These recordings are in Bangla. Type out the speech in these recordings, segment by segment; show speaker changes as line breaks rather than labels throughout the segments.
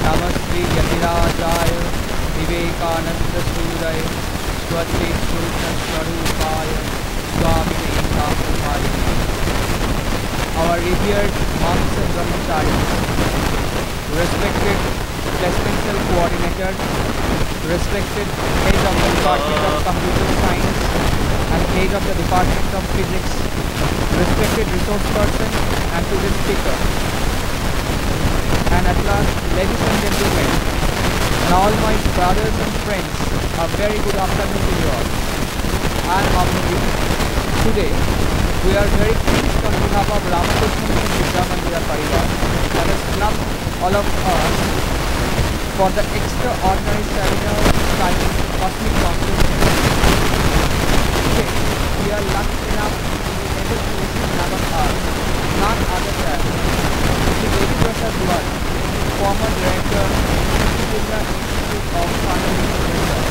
नमस्ते यतिराजाय विवेकानंदसूरय स्वचित्स्वरूपाय स्वामिने शास्त्रधारिणे. Our revered monks and brahmacharis, respected presidential coordinator, respected head of the Department of Computer Science and head of the Department of Physics, respected resource person and today's speaker, and at last, ladies and gentlemen, and all my brothers and friends, a very good afternoon to you all. I am Abdul. Today, we are very pleased on behalf of Ramakrishna Mission Vidya Mandira Parivar that has clubbed all of us for the extraordinary seminar titled Cosmic Consciousness. Today, we are lucky enough to be able to listen to us, none other than Mr. Devi Prasad Duwal, former director of the Institute of Fundamental Research,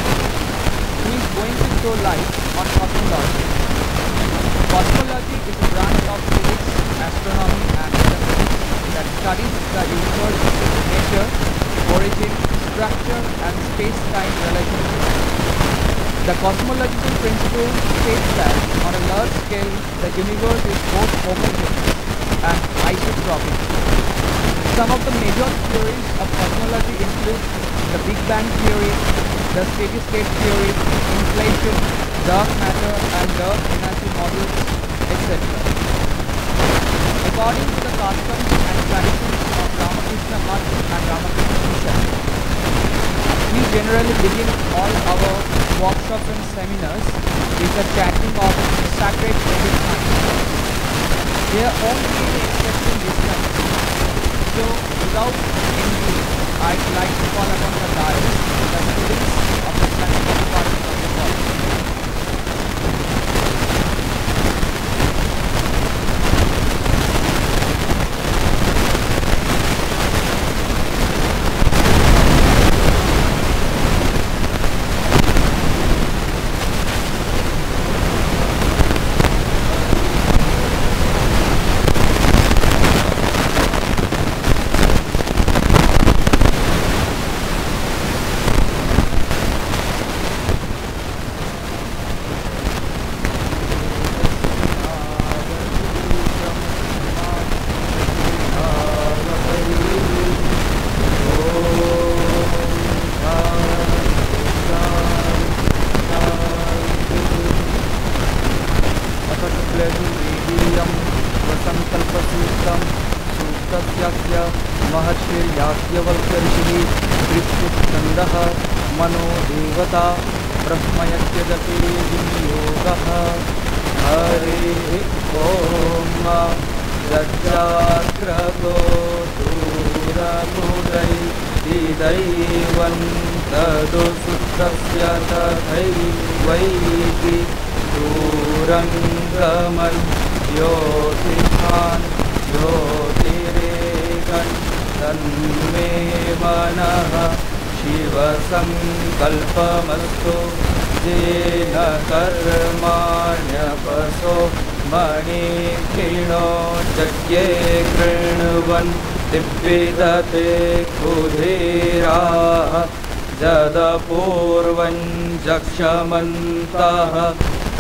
who is going to throw light on cosmology. Cosmology is a branch of physics, astronomy and metaphysics that studies the universe, nature, origin, structure and space-time relationships. The cosmological principle states that on a large scale, the universe is both homogeneous and isotropic. Some of the major theories of cosmology include the Big Bang theory, the steady-state theory, inflation, dark matter and dark energy models, etc. According to the customs and traditions of Ramakrishna Math and Ramakrishna Mission, we generally begin all our workshops and seminars with the chanting of sacred Vedic mantra. There won't be any exception this time. So, without any delay, I'd like to call upon the dais the students of the Islamic department of the college.
संकल्पमस्तु येन कर्माण्यपसो मणिक्षीणो यज्ञे कृण्वन् दिव्यदते कुधीराः जदपूर्वं जक्षमन्तः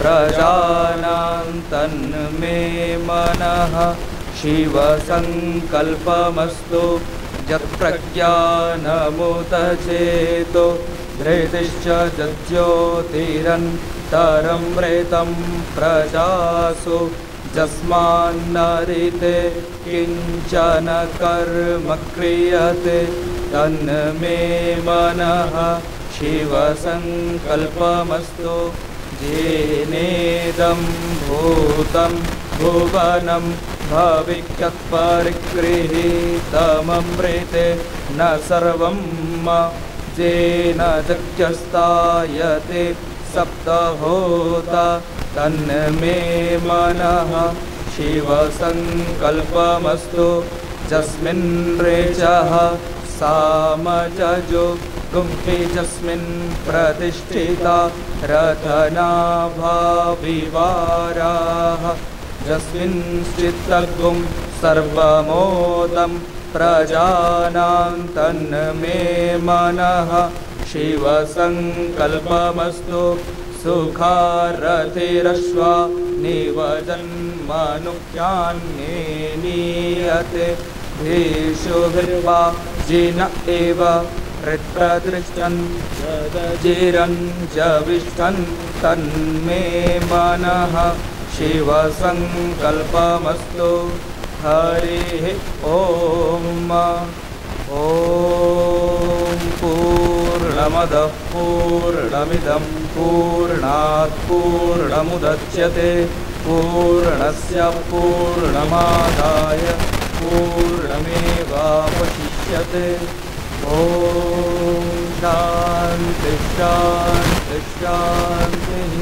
प्रजानां तन्मे मनः शिवसङ्कल्पमस्तु यत्प्रज्ञानमुतचेतो धृतिश्च ज्योतिरन्तरं मृतं प्रजासु यस्मान्नरिते किञ्चन कर्म क्रियते तन्मे मनः शिवसङ्कल्पमस्तु येनेदं भूतं भुवनं भविष्यत्परिगृहीतममृते न सर्वं येन दक्षस्तायते सप्तहोता तन्मे मनः शिवसङ्कल्पमस्तु यस्मिन् ऋचः सामजो गुम्फि यस्मिन् प्रतिष्ठिता रतनाभा विवाराः यस्मिंश्चित्तगुं सर्वमोदं प्रजानां तन्मे मनः शिवसङ्कल्पमस्तु सुखारतिरश्वा निवजन्मनुख्यान्ये नीयते धीषु भिर्वा जिन एव हृत्प्रदृष्टन् यदजिरञ्जविष्ठन् तन्मे मनः शिवसङ्कल्पमस्तु हरिः ॐ पूर्णमदः पूर्णमिदं पूर्णात् पूर्णमुदच्यते पूर्णस्य पूर्णमादाय पूर्णमेवावशिष्यते ॐ शान्ति शान्ति शान्तिः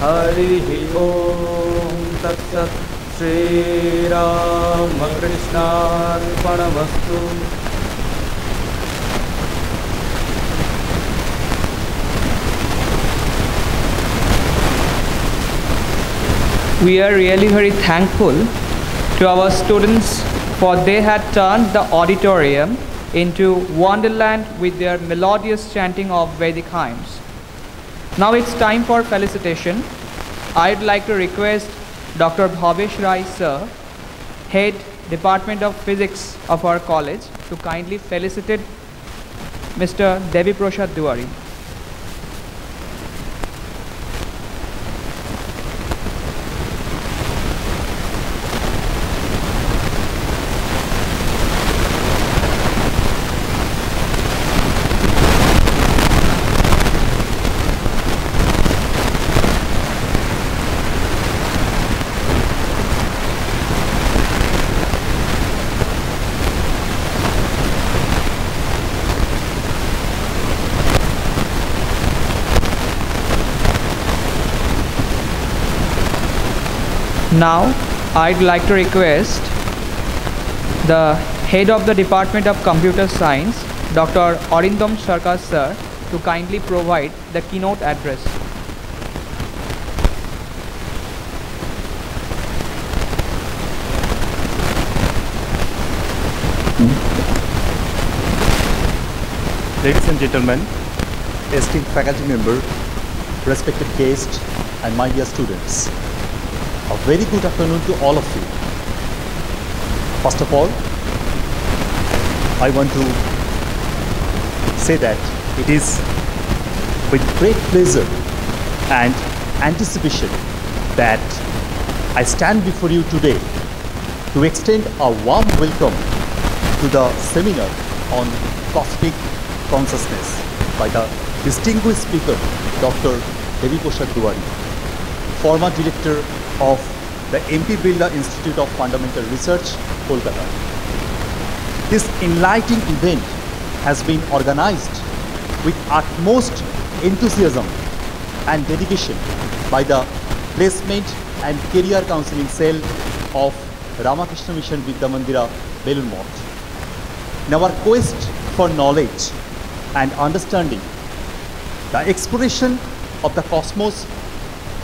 हरिः ॐ तत्सत् श्रीरामकृष्णार्पणमस्तु।
We are really very thankful to our students for they had turned the auditorium into wonderland with their melodious chanting of Vedic hymns. Now it's time for felicitation. I'd like to request Dr. Bhavesh Rai sir, Head Department of Physics of our college, to kindly felicitate Mr. Devi Prasad Duwari. Now, I'd like to request the Head of the Department of Computer Science, Dr. Arindam Sarkar sir, to kindly provide the keynote address.
Ladies and gentlemen, esteemed faculty member, respected guests, and my dear students, a very good afternoon to all of you. First of all, I want to say that it is with great pleasure and anticipation that I stand before you today to extend a warm welcome to the seminar on cosmic consciousness by the distinguished speaker, Dr. Devi Prasad Duwari, former director of the MP Birla Institute of Fundamental Research, Kolkata. This enlightening event has been organized with utmost enthusiasm and dedication by the Placement and Career Counseling Cell of Ramakrishna Mission Vidya Mandira, Belur Math. In our quest for knowledge and understanding, the exploration of the cosmos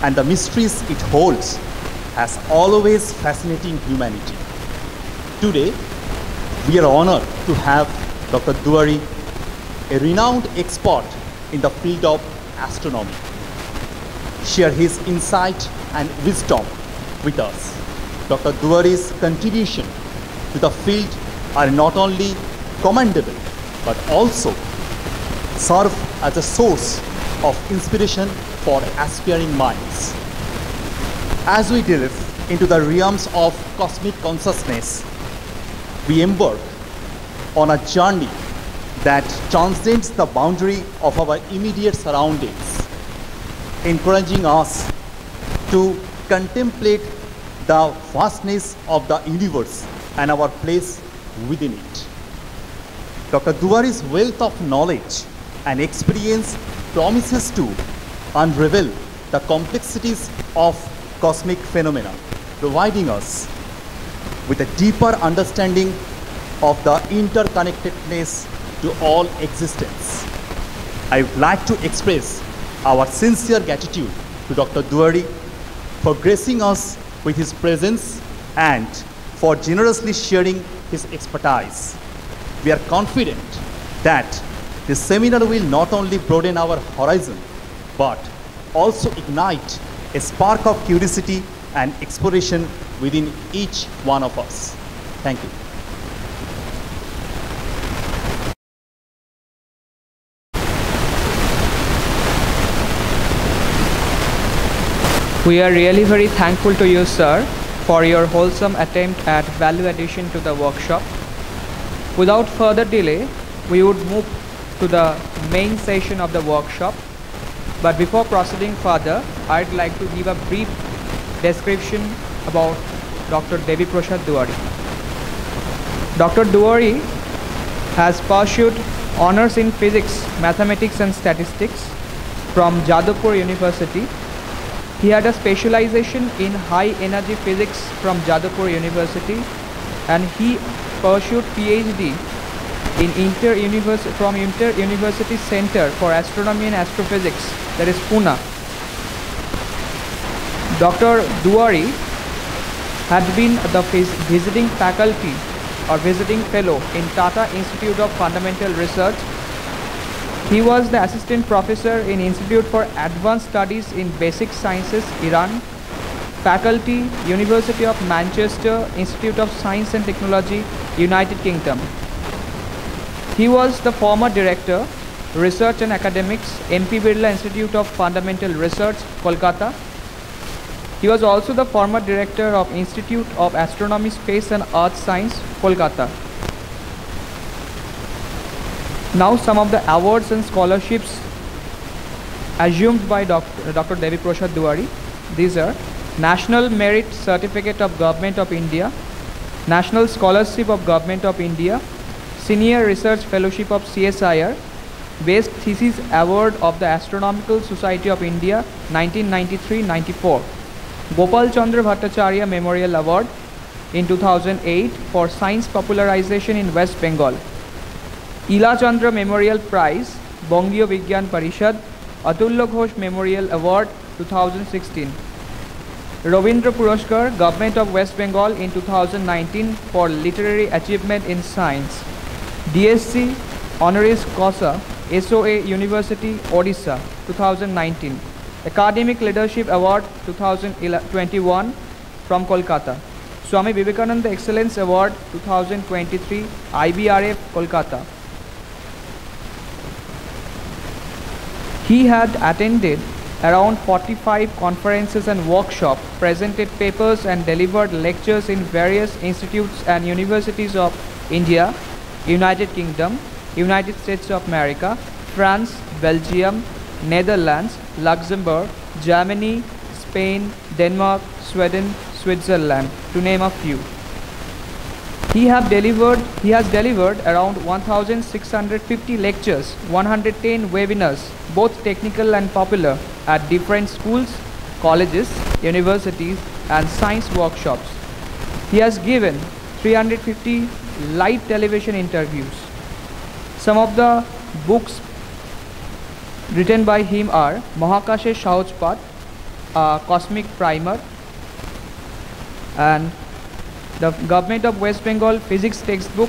and the mysteries it holds has always fascinated humanity. Today, we are honored to have Dr. Duwari, a renowned expert in the field of astronomy, share his insight and wisdom with us. Dr. Duwari's contribution to the field are not only commendable, but also serve as a source of inspiration for aspiring minds. As we delve into the realms of cosmic consciousness, we embark on a journey that transcends the boundary of our immediate surroundings, encouraging us to contemplate the vastness of the universe and our place within it. Dr. Duwari's wealth of knowledge and experience promises to unravel the complexities of cosmic phenomena, providing us with a deeper understanding of the interconnectedness to all existence. I would like to express our sincere gratitude to Dr. Duwari for gracing us with his presence and for generously sharing his expertise. We are confident that this seminar will not only broaden our horizon, but also ignite a spark of curiosity and exploration within each one of us. Thank you.
We are really very thankful to you, sir, for your wholesome attempt at value addition to the workshop. Without further delay, we would move to the main session of the workshop. But before proceeding further, I'd like to give a brief description about Dr. Devi Prasad Duwari. Dr. Duwari has pursued honors in physics, mathematics and statistics from Jadavpur University. He had a specialization in high energy physics from Jadavpur University, and he pursued PhD in Inter-University Center for Astronomy and Astrophysics, that is Pune. Dr. Duwari had been the visiting faculty or visiting fellow in Tata Institute of Fundamental Research. He was the assistant professor in Institute for Advanced Studies in Basic Sciences, Iran, faculty, University of Manchester, Institute of Science and Technology, United Kingdom. He was the former director, Research and Academics, MP Birla Institute of Fundamental Research, Kolkata. He was also the former director of Institute of Astronomy, Space and Earth Science, Kolkata. Now some of the awards and scholarships assumed by Dr. Devi Prasad Duwari. These are National Merit Certificate of Government of India, National Scholarship of Government of India, Senior Research Fellowship of CSIR, Best Thesis Award of the Astronomical Society of India 1993-94, Gopal Chandra Bhattacharya Memorial Award in 2008 for Science Popularization in West Bengal, Ila Chandra Memorial Prize, Bongio Vigyan Parishad, Atulya Ghosh Memorial Award 2016, Ravindra Puraskar, Government of West Bengal in 2019 for Literary Achievement in Science, DSc Honoris Causa, SOA University, Odisha 2019, Academic Leadership Award 2021 from Kolkata, Swami Vivekananda Excellence Award 2023, IBRF, Kolkata. He had attended around 45 conferences and workshops, presented papers and delivered lectures in various institutes and universities of India, United Kingdom, United States of America, France, Belgium, Netherlands, Luxembourg, Germany, Spain, Denmark, Sweden, Switzerland, to name a few. He has delivered around 1,650 lectures, 110 webinars, both technical and popular, at different schools, colleges, universities, and science workshops. He has given 350 live television interviews. Some of the books written by him are Mahakasher Sahoj Path, Cosmic Primer, and the Government of West Bengal Physics textbook,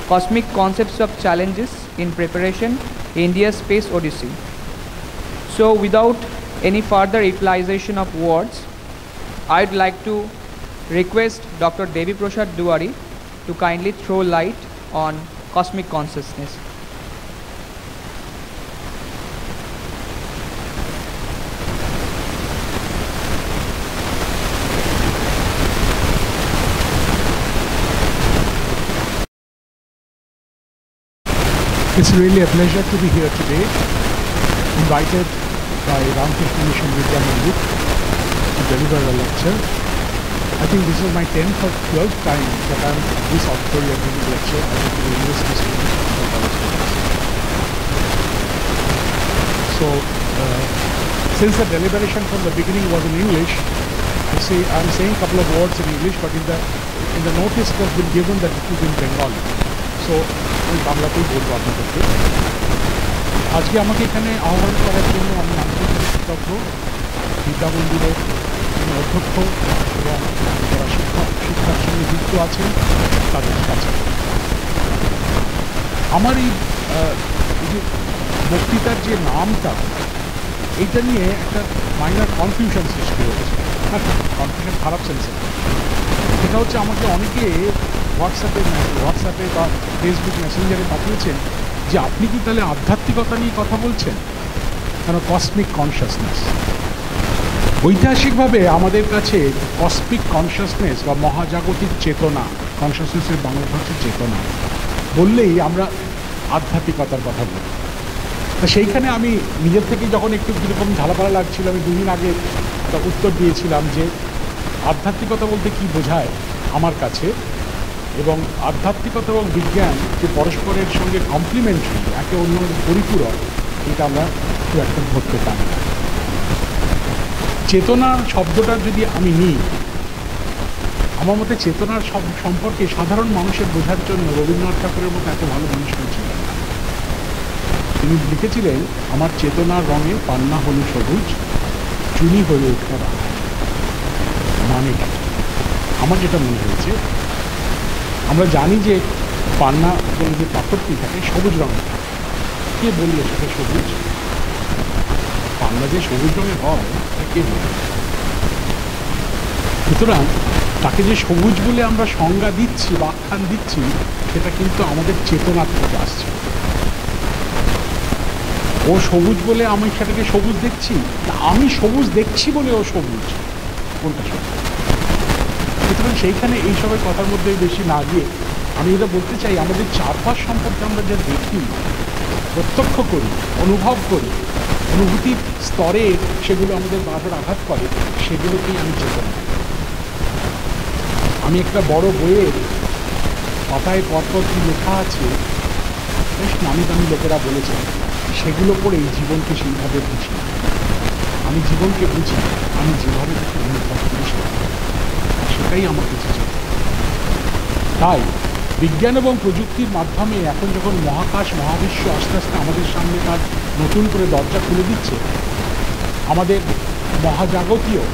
Cosmic Concepts of Challenges in Preparation, India's Space Odyssey. So without any further utilization of words, I'd like to request Dr. Devi Prasad Duwari to kindly throw light on cosmic consciousness.
It's really a pleasure to be here today, invited by Ramakrishna Mission Vidya Mandir to deliver a lecture. I think this is my 10th or 12th time that I'm at this auditorium giving a lecture to the university students and college students. So, since the deliberation from the beginning was in English, I'm saying a couple of words in English, but in the notice it has been given that it is in Bengali. So, আমি বাংলাতেই বলবো আপনাদেরকে। আজকে আমাকে এখানে আহ্বান করার জন্য আমি আন্তরিক কৃতজ্ঞ বিদ্যা মন্দিরের অধ্যক্ষ এবং যারা শিক্ষার সঙ্গে যুক্ত আছেন তাদের কাছে। আমার এই যে বক্তৃতার যে নামটা, এইটা নিয়ে একটা মাইনার কনফিউশন সৃষ্টি হয়েছে। কনফিউশন খারাপ সেন্সে, সেটা হচ্ছে আমাকে অনেকে হোয়াটসঅ্যাপে বা ফেসবুক মেসেঞ্জারে পাঠিয়েছেন যে আপনি কি তাহলে আধ্যাত্মিকতা নিয়ে কথা বলছেন, কেন কসমিক কনসিয়াসনেস। ঐতিহাসিকভাবে আমাদের কাছে কসমিক কনসিয়াসনেস বা মহাজাগতিক চেতনা, কনসিয়াসনেসের বাংলা হচ্ছে চেতনা, বললেই আমরা আধ্যাত্মিকতার কথা বলি। তা সেইখানে আমি নিজের থেকে যখন একটু কীরকম ঝালাপালা লাগছিল, আমি দুদিন আগে একটা উত্তর দিয়েছিলাম যে আধ্যাত্মিকতা বলতে কি বোঝায় আমার কাছে, এবং আধ্যাত্মিকতা এবং বিজ্ঞান যে পরস্পরের সঙ্গে কমপ্লিমেন্টারি, একে অন্যের পরিপূরক, এটা আমরা খুব একটা ধরতে পারি না। চেতনা শব্দটা যদি আমি নিই, আমার মতে চেতনার সম্পর্কে সাধারণ মানুষের বোঝার জন্য রবীন্দ্রনাথ ঠাকুরের মতো এত ভালো মানুষ ছিলেন না। তিনি লিখেছিলেন, আমার চেতনার রঙে পান্না হলো সবুজ, চুনি হয়ে উঠল রাঙা। মানে আমার যেটা মনে হয়েছে, আমরা জানি যে পান্না বলে যে পাথরটি থাকে সবুজ রঙের থাকে। কে বললো সেটা সবুজ? পান্না যে সবুজ রঙের হয় কে বলল? সুতরাং তাকে যে সবুজ বলে আমরা সংজ্ঞা দিচ্ছি বা আখ্যান দিচ্ছি, সেটা কিন্তু আমাদের চেতনার থেকে আসছে। ও সবুজ বলে আমি সেটাকে সবুজ দেখছি, না আমি সবুজ দেখছি বলে ও সবুজ, কোনটা সবুজ? সুতরাং সেইখানে এইসবের কথার মধ্যে বেশি না গিয়ে আমি এটা বলতে চাই, আমাদের চারপাশ সম্পর্কে আমরা যা দেখি, প্রত্যক্ষ করি, অনুভব করি, অনুভূতির স্তরে সেগুলো আমাদের বারবার আঘাত করে, সেগুলোকেই আমি চেতনা। আমি একটা বড় বইয়ের পাতায় পরপর কি লেখা আছে, বেশ নামি দামি লোকেরা বলেছেন, সেগুলো পড়েই জীবনকে সেইভাবে বুঝি। আমি জীবনকে বুঝি, আমি যেভাবে তাকে অনুভব করি সেটাই আমার কাছে। তাই বিজ্ঞান এবং প্রযুক্তির মাধ্যমে এখন যখন মহাকাশ মহাবিশ্ব আস্তে আস্তে আমাদের সামনে তার নতুন করে দরজা খুলে দিচ্ছে, আমাদের মহাজাগতীয়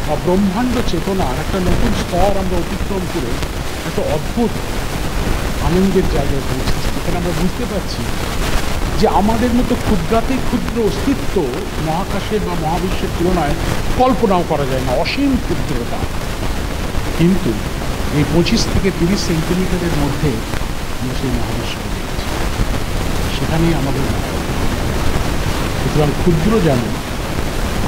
বা ব্রহ্মাণ্ড চেতনার একটা নতুন স্তর আমরা অতিক্রম করে একটা অদ্ভুত আনন্দের জায়গায় পৌঁছেছি। এখানে আমরা বুঝতে পারছি যে আমাদের মতো ক্ষুদ্রাতে ক্ষুদ্র অস্তিত্ব মহাকাশের বা মহাবিশ্বের তুলনায় কল্পনাও করা যায় না, অসীম ক্ষুদ্রতা। কিন্তু এই 25 থেকে 30 সেন্টিমিটারের মধ্যে আমরা সেই মহাবিশ্বকে দেখছি, সেখানেই আমাদের। সুতরাং ক্ষুদ্র যেন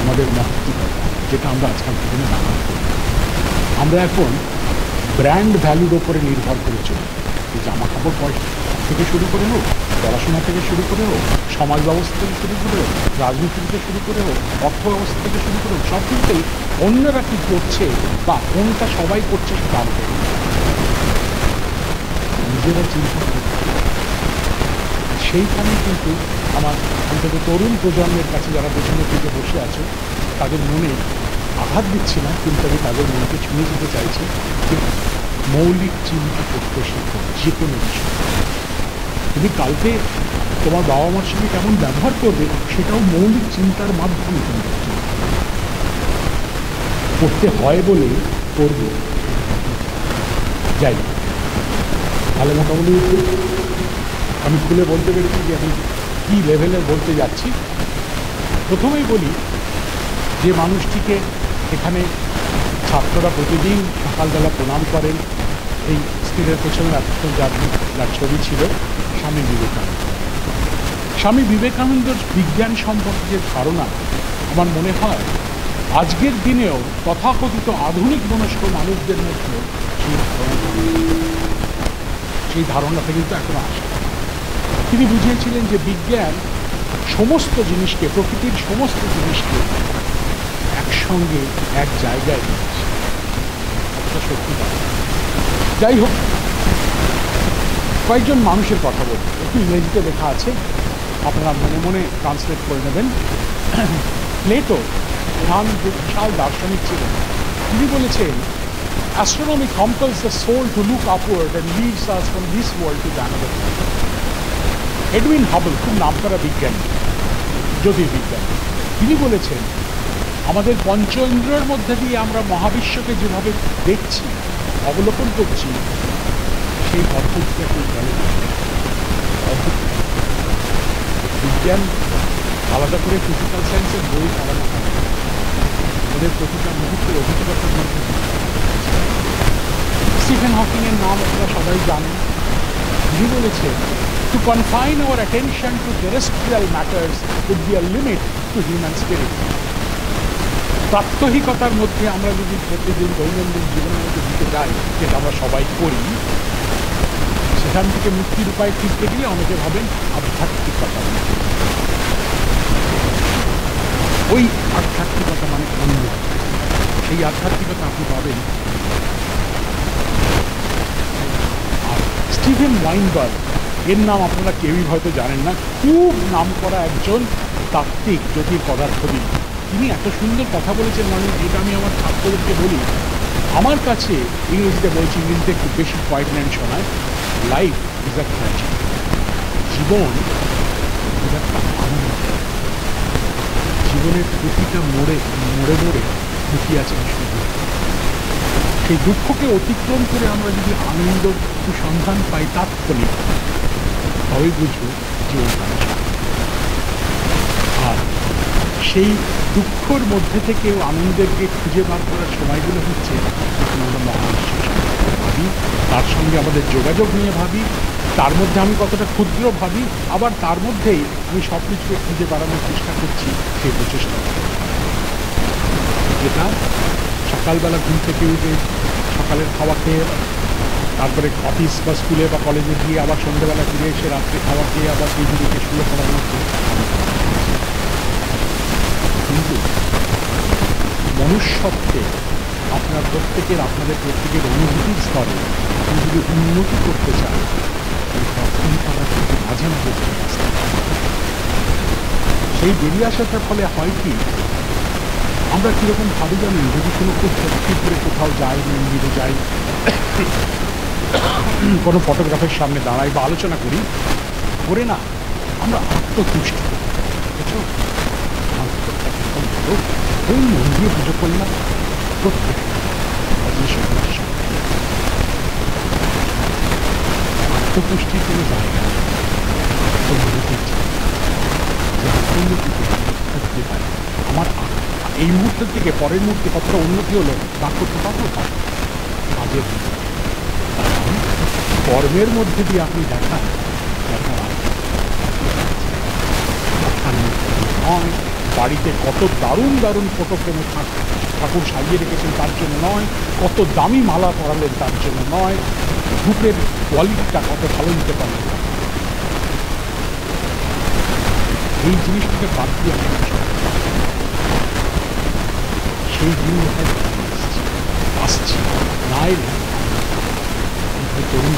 আমাদের মহত্ত্বতা, যেটা আমরা আজকাল জীবনে ব্যবহার করি। আমরা এখন ব্র্যান্ড ভ্যালুর ওপরে নির্ভর করে চলি। এই জামা কাপড় পয়সা থেকে শুরু করে হোক, পড়াশোনা থেকে শুরু করে হোক, সমাজ ব্যবস্থা থেকে শুরু করে হোক, রাজনীতি থেকে শুরু করে হোক, অর্থ ব্যবস্থা থেকে শুরু করে হোক, সব কিছুতেই অন্যরা কি করছে বা কোনটা সবাই করছে সেটা আমরা নিজেরা চিন্তা করি। সেইখানে কিন্তু আমার অন্তত তরুণ প্রজন্মের কাছে যারা পেছনের দিকে বসে আছে, তাদের মনে আঘাত দিচ্ছি না, কিন্তু আমি তাদের মনকে ছুঁয়ে যেতে চাইছি যে মৌলিক চিন্তা করতে শেখো যে কোনো বিষয়। তুমি কালকে তোমার বাবা মার সঙ্গে কেমন ব্যবহার করবে, সেটাও মৌলিক চিন্তার মাধ্যমে তুমি করতে হয় বলে করবে। যাই তাহলে মোটামুটি আমি খুলে বলতে পেরেছি যে আমি কী লেভেলের বলতে যাচ্ছি। প্রথমেই বলি যে মানুষটিকে এখানে ছাত্ররা প্রতিদিন সকালবেলা প্রণাম করেন, এই স্ক্রিনের পেছনে এখন যার ছবি ছিল স্বামী বিবেকানন্দ। স্বামী বিবেকানন্দর বিজ্ঞান সম্পর্কে যে ধারণা, আমার মনে হয় আজকের দিনেও তথাকথিত আধুনিক মনস্ক মানুষদের মধ্যে সেই ধারণাটা কিন্তু এখনো আসে। তিনি বুঝিয়েছিলেন যে বিজ্ঞান সমস্ত জিনিসকে, প্রকৃতির সমস্ত জিনিসকে একসঙ্গে এক জায়গায় দিচ্ছে। সত্যি কথা। যাই হোক, কয়েকজন মানুষের কথা বলবো, একটু ইংরেজিতে লেখা আছে, আপনারা মনে মনে ট্রান্সলেট করে নেবেন। প্লেটো প্রধান বিশাল দার্শনিক ছিলেন, তিনি বলেছেন, astronomy compels the soul to look upward and leads us from this world to the another. Edwin Hubble, খুব নামকরা বিজ্ঞানী, জ্যোতির্বিজ্ঞানী, তিনি বলেছেন আমাদের পঞ্চ ইন্দ্রিয়ের মধ্যে দিয়ে আমরা মহাবিশ্বকে যেভাবে দেখছি, অবলোকন করছি, সেই পদ্ধতিটাকে বলে বিজ্ঞান। আলাদা করে ফিজিক্যাল সায়েন্সের বই আলাদা হয়, ওদের প্রতিটা মুহূর্তের অভিজ্ঞতার মধ্যে স্টিফেন হকিং এর নাম আপনারা সবাই জানেন। তিনি বলেছেন, to confine our attention to terrestrial matters would be a limit to human spirit. প্রাত্যহিকতার মধ্যে আমরা যদি প্রতিদিন দৈনন্দিন জীবনের মধ্যে দিতে যাই, যেটা আমরা সবাই করি, সেখান থেকে মুক্তির উপায় খুঁজতে গেলে অনেকে ভাবেন আধ্যাত্মিকতা। ওই আধ্যাত্মিকতা মানে অন্য, সেই আধ্যাত্মিকতা আপনি পাবেন। আর স্টিফেন ওয়াইনবার্গ, এর নাম আপনারা কেউই হয়তো জানেন না, খুব নাম করা একজন তাত্ত্বিক জ্যোতির পদার্থবিদ। তিনি এত সুন্দর কথা বলেছেন, মানে যেটা আমি আমার ছাত্রদেরকে বলি। আমার কাছে ইংরেজিতে বলছি, ইংরেজিতে একটু বেশি পয়েন্ট শোনায়, লাইফ ইজ আ ট্র্যাজেডি। জীবন একটা আনন্দ। জীবনের প্রতিটা মোড়ে মোড়ে মোড়ে লুকিয়ে আছে শুধু। সেই দুঃখকে অতিক্রম করে আমরা যদি আনন্দ সন্ধান পাই তাৎক্ষণিক, তবেই বুঝবো জীবন। আর সেই দুঃখর মধ্যে থেকেও আনন্দেরকে খুঁজে বার করার সময়গুলো হচ্ছে যখন আমরা মহাবিশ্বের ভাবি, তার সঙ্গে আমাদের যোগাযোগ নিয়ে ভাবি, তার মধ্যে আমি কতটা ক্ষুদ্র ভাবি, আবার তার মধ্যেই আমি সব কিছুকে খুঁজে বেড়ানোর চেষ্টা করছি, সেই প্রচেষ্টা। যেটা সকালবেলা ঘুম থেকে উঠে সকালের খাওয়া খেয়ে, তারপরে অফিস বা স্কুলে বা কলেজে গিয়ে আবার সন্ধ্যেবেলা ফিরে এসে রাত্রে খাওয়া খেয়ে আবার টিভি দেখে শুয়ে পড়ার মধ্যে। কিন্তু মনুষ্যত্বে আপনার প্রত্যেকের, আপনাদের প্রত্যেকের অনুভূতির স্তরে আপনি যদি উন্নতি করতে চান, মাঝে মাঝে সেই বেরিয়ে আসাটার ফলে হয় কি, আমরা কীরকম ভাবি জানেন, যদি কোনো খুব সত্যি করে কোথাও যাই, মন্দিরে যাই, কোনো ফটোগ্রাফের সামনে দাঁড়াই বা আলোচনা করি, করে না আমরা আত্মতুষ্টি বুঝছো, ওই মন্দিরে পুজো করলাম, প্রত্যেক আত্মতুষ্টির কোনো জায়গা আমার এই মুহূর্তের থেকে পরের মুহূর্তে কতটা উন্নতি হলো তা করতে পারবো। কাজের কর্মের মধ্যে দিয়ে আপনি দেখান নয়, বাড়িতে কত দারুণ দারুণ ফটো ফ্রেমে ঠাকুর সাজিয়ে রেখেছেন তার জন্য নয়, কত দামি মালা পরালেন তার জন্য নয়, ধূপের কোয়ালিটিটা কত ভালো দিতে পারলেন, এই জিনিসটাকে বাদ দিয়ে সেই দিন আসছে না এলে তরুণ।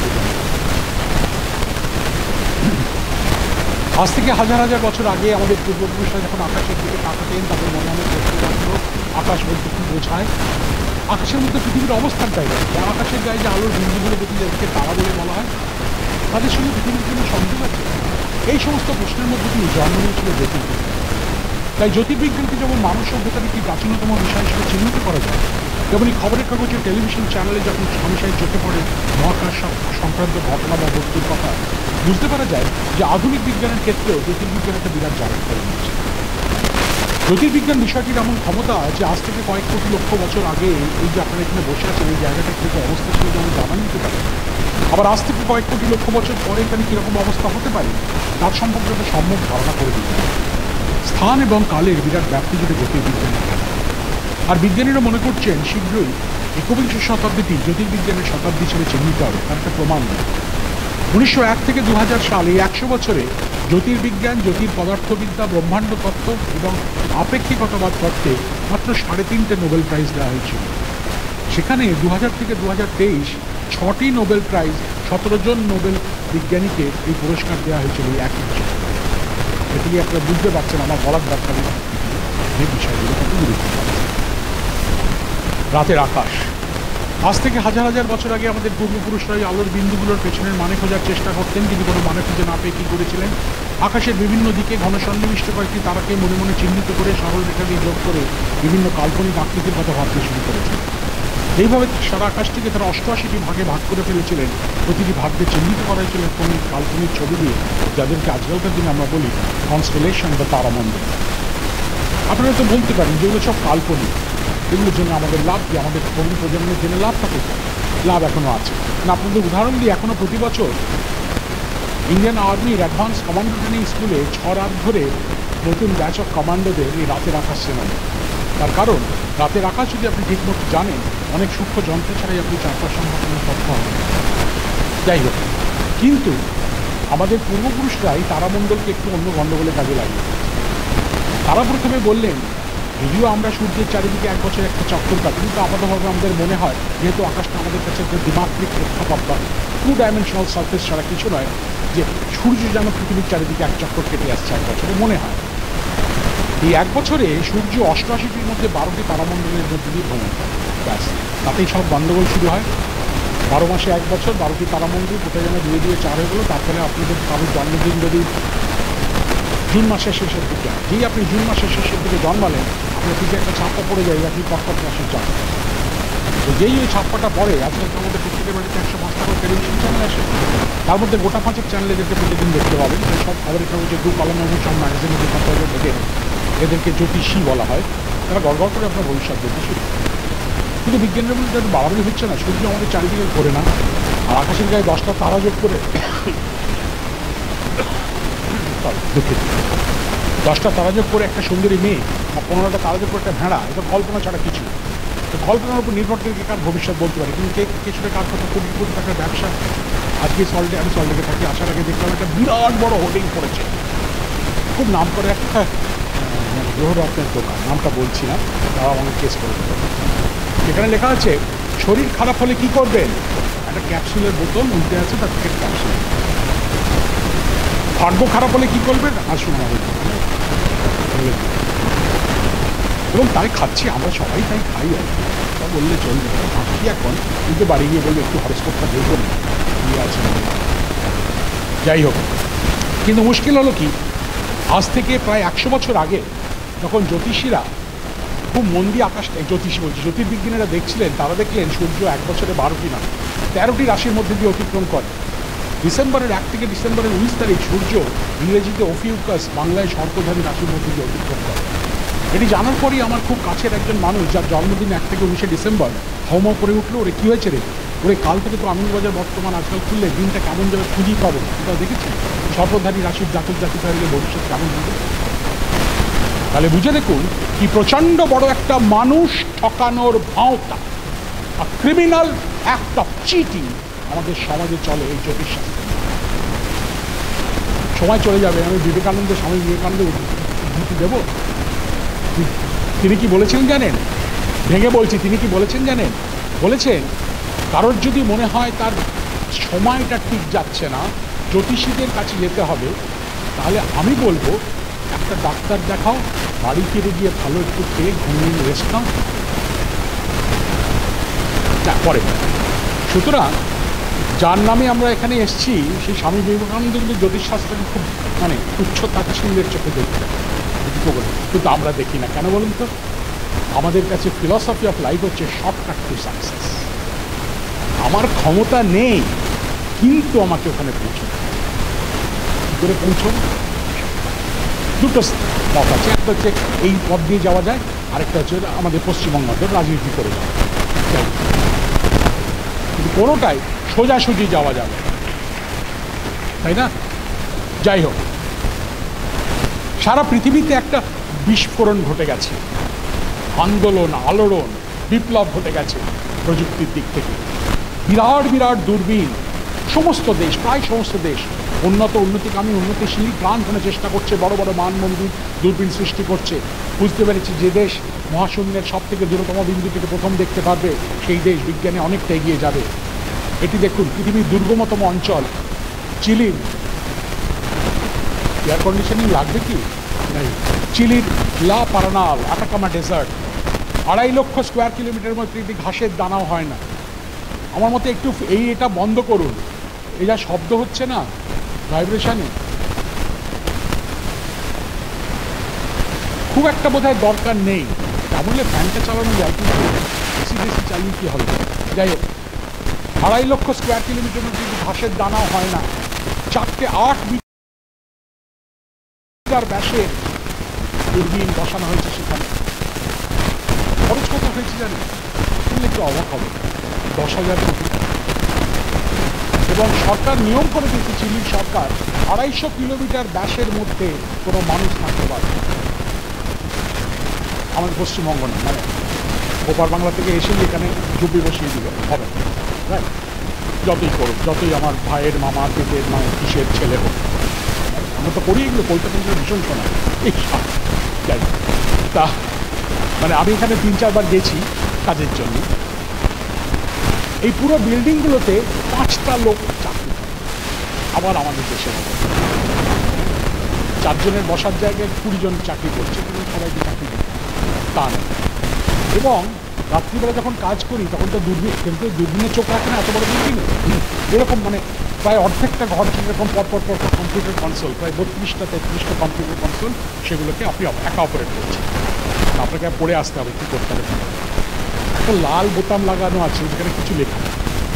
আজ থেকে হাজার হাজার বছর আগে আমাদের পূর্বপুরুষরা যখন আকাশের দিকে তাকাতেন, তাদের মনে মনে প্রশ্ন আসলো, আকাশ বলতে কি বোঝায়? আকাশের মধ্যে পৃথিবীর অবস্থানটাই দেয়, আকাশের গায়ে যে আলোর বিন্দুগুলো দেখি যাদেরকে তারা বলে বলা হয়, তাদের সঙ্গে পৃথিবীর কোনো সংযোগ আছে? এই সমস্ত প্রশ্নের মধ্যে তিনি জন্ম নিয়েছিল জ্যোতির্বিজ্ঞান। তাই জ্যোতির্বিজ্ঞানকে যেমন মানব সভ্যতার একটি প্রাচীনতম বিষয় হিসেবে চিহ্নিত করা যায়, তেমনি খবরের কাগজে, টেলিভিশন চ্যানেলে যখন হামেশাই চোখে পড়ে মহাকাশ সংক্রান্ত ঘটনা বা বস্তুর কথা, বুঝতে পারা যায় যে আধুনিক বিজ্ঞানের ক্ষেত্রেও জ্যোতির্বিজ্ঞান একটা বিরাট জায়গা করে নিয়েছে। জ্যোতির্বিজ্ঞান বিষয়টির এমন ক্ষমতা যে আজ থেকে কয়েক কোটি লক্ষ বছর আগে এই যে আপনারা এখানে বসে আছেন, এই জায়গাটা কীরকম অবস্থা ছিল যেমন জানা নিতে পারে, আবার আজ থেকে কয়েক কোটি লক্ষ বছর পরে এখানে কীরকম অবস্থা হতে পারে তার সম্পর্কে একটা সম্যক ধারণা করে দিতে পারে। স্থান এবং কালের বিরাট ব্যাপ্তি জুড়ে জ্যোতির্বিজ্ঞানের খেলা। আর বিজ্ঞানীরা মনে করছেন শীঘ্রই একবিংশ শতাব্দীটি জ্যোতির্বিজ্ঞানের শতাব্দী হিসেবে চিহ্নিত হবে, তার একটা প্রমাণ নেই। 1901 থেকে 2000 সাল, এই 100 বছরে জ্যোতির্বিজ্ঞান, জ্যোতির পদার্থবিদ্যা, ব্রহ্মাণ্ড তত্ত্ব এবং আপেক্ষিকতাবাদ তত্ত্বে মাত্র 3.5 নোবেল প্রাইজ দেওয়া হয়েছিল। সেখানে 2000 থেকে 2023 6টি নোবেল প্রাইজ, 17 জন নোবেল বিজ্ঞানীকে এই পুরস্কার দেওয়া হয়েছিল এই একই বছর। এটি আপনারা বুঝতে পারছেন আমার বলার দরকার নেই যে বিষয়গুলো কত গুরুত্বপূর্ণ। রাতের আকাশ, আজ থেকে হাজার হাজার বছর আগে আমাদের পূর্বপুরুষরা এই আলোর বিন্দুগুলোর পেছনের মানে খোঁজার চেষ্টা করতেন, কিন্তু কোনো মানে খুঁজে না পেয়ে কী করেছিলেন, আকাশের বিভিন্ন দিকে ঘন সন্নিবিষ্ট কয়েকটি তারাকে মনে মনে চিহ্নিত করে সরল রেখা দিয়ে যোগ করে বিভিন্ন কাল্পনিক আকৃতির কথা ভাবতে শুরু করেছেন। এইভাবে সারা আকাশটিকে তারা 88টি ভাগে ভাগ করে ফেলেছিলেন, প্রতিটি ভাগকে চিহ্নিত করা হয়েছিল কোনো কাল্পনিক ছবি দিয়ে, যাদেরকে আজকালকার দিনে আমরা বলি কনস্টেলেশন বা তারামণ্ডল। আপনারা তো বলতে পারেন যেগুলো সব কাল্পনিক, এগুলোর জন্য আমাদের লাভ কি, আমাদের তরুণ প্রজন্মের জন্য লাভটা কোথায়? লাভ এখনও আছে। আপনাদের উদাহরণ দিই, এখনও প্রতি বছর ইন্ডিয়ান আর্মির অ্যাডভান্স কমান্ডো ট্রেনিং স্কুলে 6 রাত ধরে নতুন ব্যাচ অফ কমান্ডোদের এই রাতের আকাশ শেখানো। তার কারণ রাতের আকাশ যদি আপনি ঠিকমতো জানেন, অনেক সূক্ষ্ম যন্ত্র ছাড়াই আপনি চারপাশ সম্ভাবনার তথ্য হবে। যাই হোক, কিন্তু আমাদের পূর্বপুরুষরাই তারামণ্ডলকে একটু অন্য গণ্ডগোলে কাজে লাগিয়ে, তারা প্রথমে বললেন যদিও আমরা সূর্যের চারিদিকে এক বছর একটা চক্কর কাটি, কিন্তু আপাতভাবে আমাদের মনে হয় যেহেতু আকাশটা আমাদের কাছে একটা দ্বিমাত্রিক প্রেক্ষাপট বা 2 ডাইমেনশনাল সারফেস ছাড়া কিছু নয়, যে সূর্য যেন পৃথিবীর চারিদিকে এক চক্কর কেটে আসছে এক বছরে মনে হয়। এই এক বছরে সূর্য 88টির মধ্যে 12টি তারামণ্ডলের মধ্যে দিয়ে ভ্রমণ করে, ব্যাস তাতেই সব গণ্ডগোল শুরু হয়। 12 মাসে এক বছর 12টি তারামণ্ডল কোথায় যেন 2 দিয়ে 4 হয়ে গেলো। তারপরে আপনাদের কারোর জন্মদিন যদি জুন মাসের শেষের দিকে, যেই আপনি জুন মাসের শেষের দিকে জন্মালেন, আপনার দিকে একটা ছাপ্পা পড়ে যায়, আপনি কর্কট রাশির চাপ। তো যেই ওই ছাপ্পাটা পড়ে, আজকাল তো আমাদের প্রত্যেকের বাড়িতে 105টা করে টেলিভিশন চ্যানেল আসে, তার মধ্যে গোটা 5 চ্যানেলে এদেরকে প্রতিদিন দেখতে পাবেন। সব খবরের কাগজে 2 কলম এবং সব ম্যাগাজিনে দেখে এদেরকে জ্যোতিষী বলা হয়। তারা গড়গড় করে আপনার ভবিষ্যৎ বলতে শুরু। কিন্তু বিজ্ঞানের মধ্যে তাদের বাড়াবাড়ি হচ্ছে না, সূর্য আমাদের চারিদিকে ঘোরে না, আর আকাশের গায়ে 10টা তারা যোগ করে দুঃখিত 10টা তারা যোগ করে একটা সুন্দরী মেয়ে বা 15টা তারা যোগ করে একটা ভেড়া, এটা কল্পনা ছাড়া কিছু। তো কল্পনার উপর নির্ভর করে কার ভবিষ্যৎ বলতে পারে, কিন্তু কিছুটা কার কথা কোটি কোটি টাকার ব্যবসা। আজকে আমি সল্টলেকে থাকি, আসার আগে দেখলাম একটা বিরাট বড় হোর্ডিং পড়েছে, খুব নাম করে একটা গ্রহরত্নের দোকান, নামটা বলছি না, তারা আমাকে কেস করে দেবে। এখানে লেখা আছে শরীর খারাপ হলে কি করবেন, একটা ক্যাপসুলের বোতল উল্টে আছে, তার থেকে ক্যাপসুল। ভাগ্য খারাপ হলে কি করবেন, আসুন আমাদের এবং তাই খাচ্ছি, আমরা সবাই তাই খাই আর কি, তা বললে চলবে। ভাবছি এখন কিন্তু বাড়ি গিয়ে বলবে একটু হরস্কোপটা দেখবেন কি আছে। যাই হোক, কিন্তু মুশকিল হলো কি, আজ থেকে প্রায় 100 বছর আগে যখন জ্যোতিষীরা খুব মন দিয়ে আকাশটা, জ্যোতিষী বলছি জ্যোতির্বিজ্ঞানীরা দেখছিলেন, তারা দেখলেন সূর্য এক বছরে 12টি না 13টি রাশির মধ্যে দিয়ে অতিক্রম করে। ডিসেম্বরের 1 থেকে ডিসেম্বরের 19 তারিখ সূর্য ইংরেজিতে ওফিউকাস, বাংলায় সর্পধারী রাশির মধ্যে দিয়ে অতিক্রম করে। এটি জানার পরই আমার খুব কাছের একজন মানুষ, যার জন্মদিন 1 থেকে 19 ডিসেম্বর, হাউমা করে উঠলো, ওরে কী হয়েছে রে, ওরে কাল থেকে তো আনন্দবাজার বর্তমান আজকাল খুললে দিনটা কেমন যাবে খুঁজেই পাবো। এটা দেখেছি সর্পধারী রাশির জাতক জাতিকা হলে ভবিষ্যৎ কেমন হবে। তাহলে বুঝে দেখুন কি প্রচণ্ড বড় একটা মানুষ ঠকানোর ভাওতা, ক্রিমিনাল অ্যাক্ট অফ চিটিং আমাদের সমাজে চলে এই জ্যোতিষশাস্ত্র। সময় চলে যাবে, আমি স্বামী বিবেকানন্দ উদ্ধৃতি দেব। তিনি কি বলেছেন জানেন, ভেঙে বলছি, তিনি কি বলেছেন জানেন, বলেছেন কারোর যদি মনে হয় তার সময়টা ঠিক যাচ্ছে না, জ্যোতিষীদের কাছে যেতে হবে, তাহলে আমি বলবো একটা ডাক্তার দেখাও, বাড়ি ফিরে গিয়ে ভালো একটু খেয়ে ঘুমিয়ে রেস্ট নাও, পরে। সুতরাং যার নামে আমরা এখানে এসেছি, সেই স্বামী বিবেকানন্দ কিন্তু জ্যোতিষশাস্ত্রকে খুব তুচ্ছ তাচ্ছিল্যের চোখে দেখতে, কিন্তু আমরা দেখি না কেন বলুন তো? আমাদের কাছে ফিলসফি অফ লাইফ হচ্ছে শর্টকাট টু সাকসেস। আমার ক্ষমতা নেই, কিন্তু আমাকে ওখানে পৌঁছতে, কী করে পৌঁছব? দুটো পথ আছে, একটা হচ্ছে এই পথ দিয়ে যাওয়া যায়, আরেকটা হচ্ছে আমাদের পশ্চিমবঙ্গের রাজনীতি করে যাওয়া, কিন্তু কোনোটাই সোজাসুজি যাওয়া যাবে, তাই না? যাই হোক, সারা পৃথিবীতে একটা বিস্ফোরণ ঘটে গেছে, আন্দোলন, আলোড়ন, বিপ্লব ঘটে গেছে প্রযুক্তির দিক থেকে। বিরাট বিরাট দূরবীন সমস্ত দেশ, প্রায় সমস্ত দেশ উন্নতিকামী, উন্নতিশীল প্রাণপণে চেষ্টা করছে, বড় বড় মানমন্দির দূরবীন সৃষ্টি করছে। বুঝতে পেরেছি যে দেশ মহাশূন্যের সব থেকে দূরতম বিন্দু থেকে প্রথম দেখতে পারবে, সেই দেশ বিজ্ঞানে অনেকটা এগিয়ে যাবে। এটি দেখুন, পৃথিবীর দুর্গমতম অঞ্চল চিলির, এয়ার কন্ডিশনিং লাগবে কি? চিলির লা পারানাল আটাকামা ডেজার্ট, 2.5 লক্ষ স্কোয়ার কিলোমিটারের মধ্যে ঘাসের দানাও হয় না, আমার মতে একটু এটা বন্ধ করুন, এই যা শব্দ হচ্ছে না ভাইব্রেশনে, খুব একটা বোধহয় দরকার নেই। তা বললে ফ্যানটা চালানো যায়, কিন্তু বেশি বেশি চালিয়ে কী হবে। যাই হোক, 2.5 লক্ষ স্কোয়ার কিলোমিটার মধ্যে কিন্তু ঘাসের দানাও হয় না। 8 মিটার ব্যাসের দূরবীন বসানো হয়েছে সেখানে। খরচ কত হয়েছে জানেন? শুনলে একটু অবাক হবে, 10,000 কোটি। এবং সরকার নিয়ম করে দিয়েছে, চিলির সরকার, 250 কিলোমিটার ব্যাসের মধ্যে কোনো মানুষ থাকতে পারে। আমাদের পশ্চিমবঙ্গ না, মানে ওপার বাংলা থেকে এসেই এখানে জুপি বসিয়ে দিল, হবে রাইট? যতই করুক, যতই আমার ভাইয়ের মামা পেটের কিসের ছেলে হোক, আমরা তো করি এগুলো। কলকাতা ভীষণ শোনা এই যাই। তা মানে আমি এখানে 3-4 বার গেছি কাজের জন্য। এই পুরো বিল্ডিংগুলোতে 5টা লোক চাকরি করে। আবার আমাদের দেশের মতো 4 জনের বসার জায়গায় 20 জন চাকরি করছে, কিন্তু সবাইকে চাকরি দিতে তা নেই। এবং রাত্রিবেলা যখন কাজ করি তখন তো দূরবীনে চোখ রাখে না, এত বড় বিল্ডিং এরকম, মানে প্রায় অর্ধেকটা ঘর যেরকম পরপর কম্পিউটার কনসোল, প্রায় 32টা-33টা কম্পিউটার কনসোল, সেগুলোকে আপনি একা অপারেট করছেন। আপনাকে পড়ে আসতে হবে কী করতে হবে। একটা লাল বোতাম লাগানো আছে, যেখানে কিছু লেখা।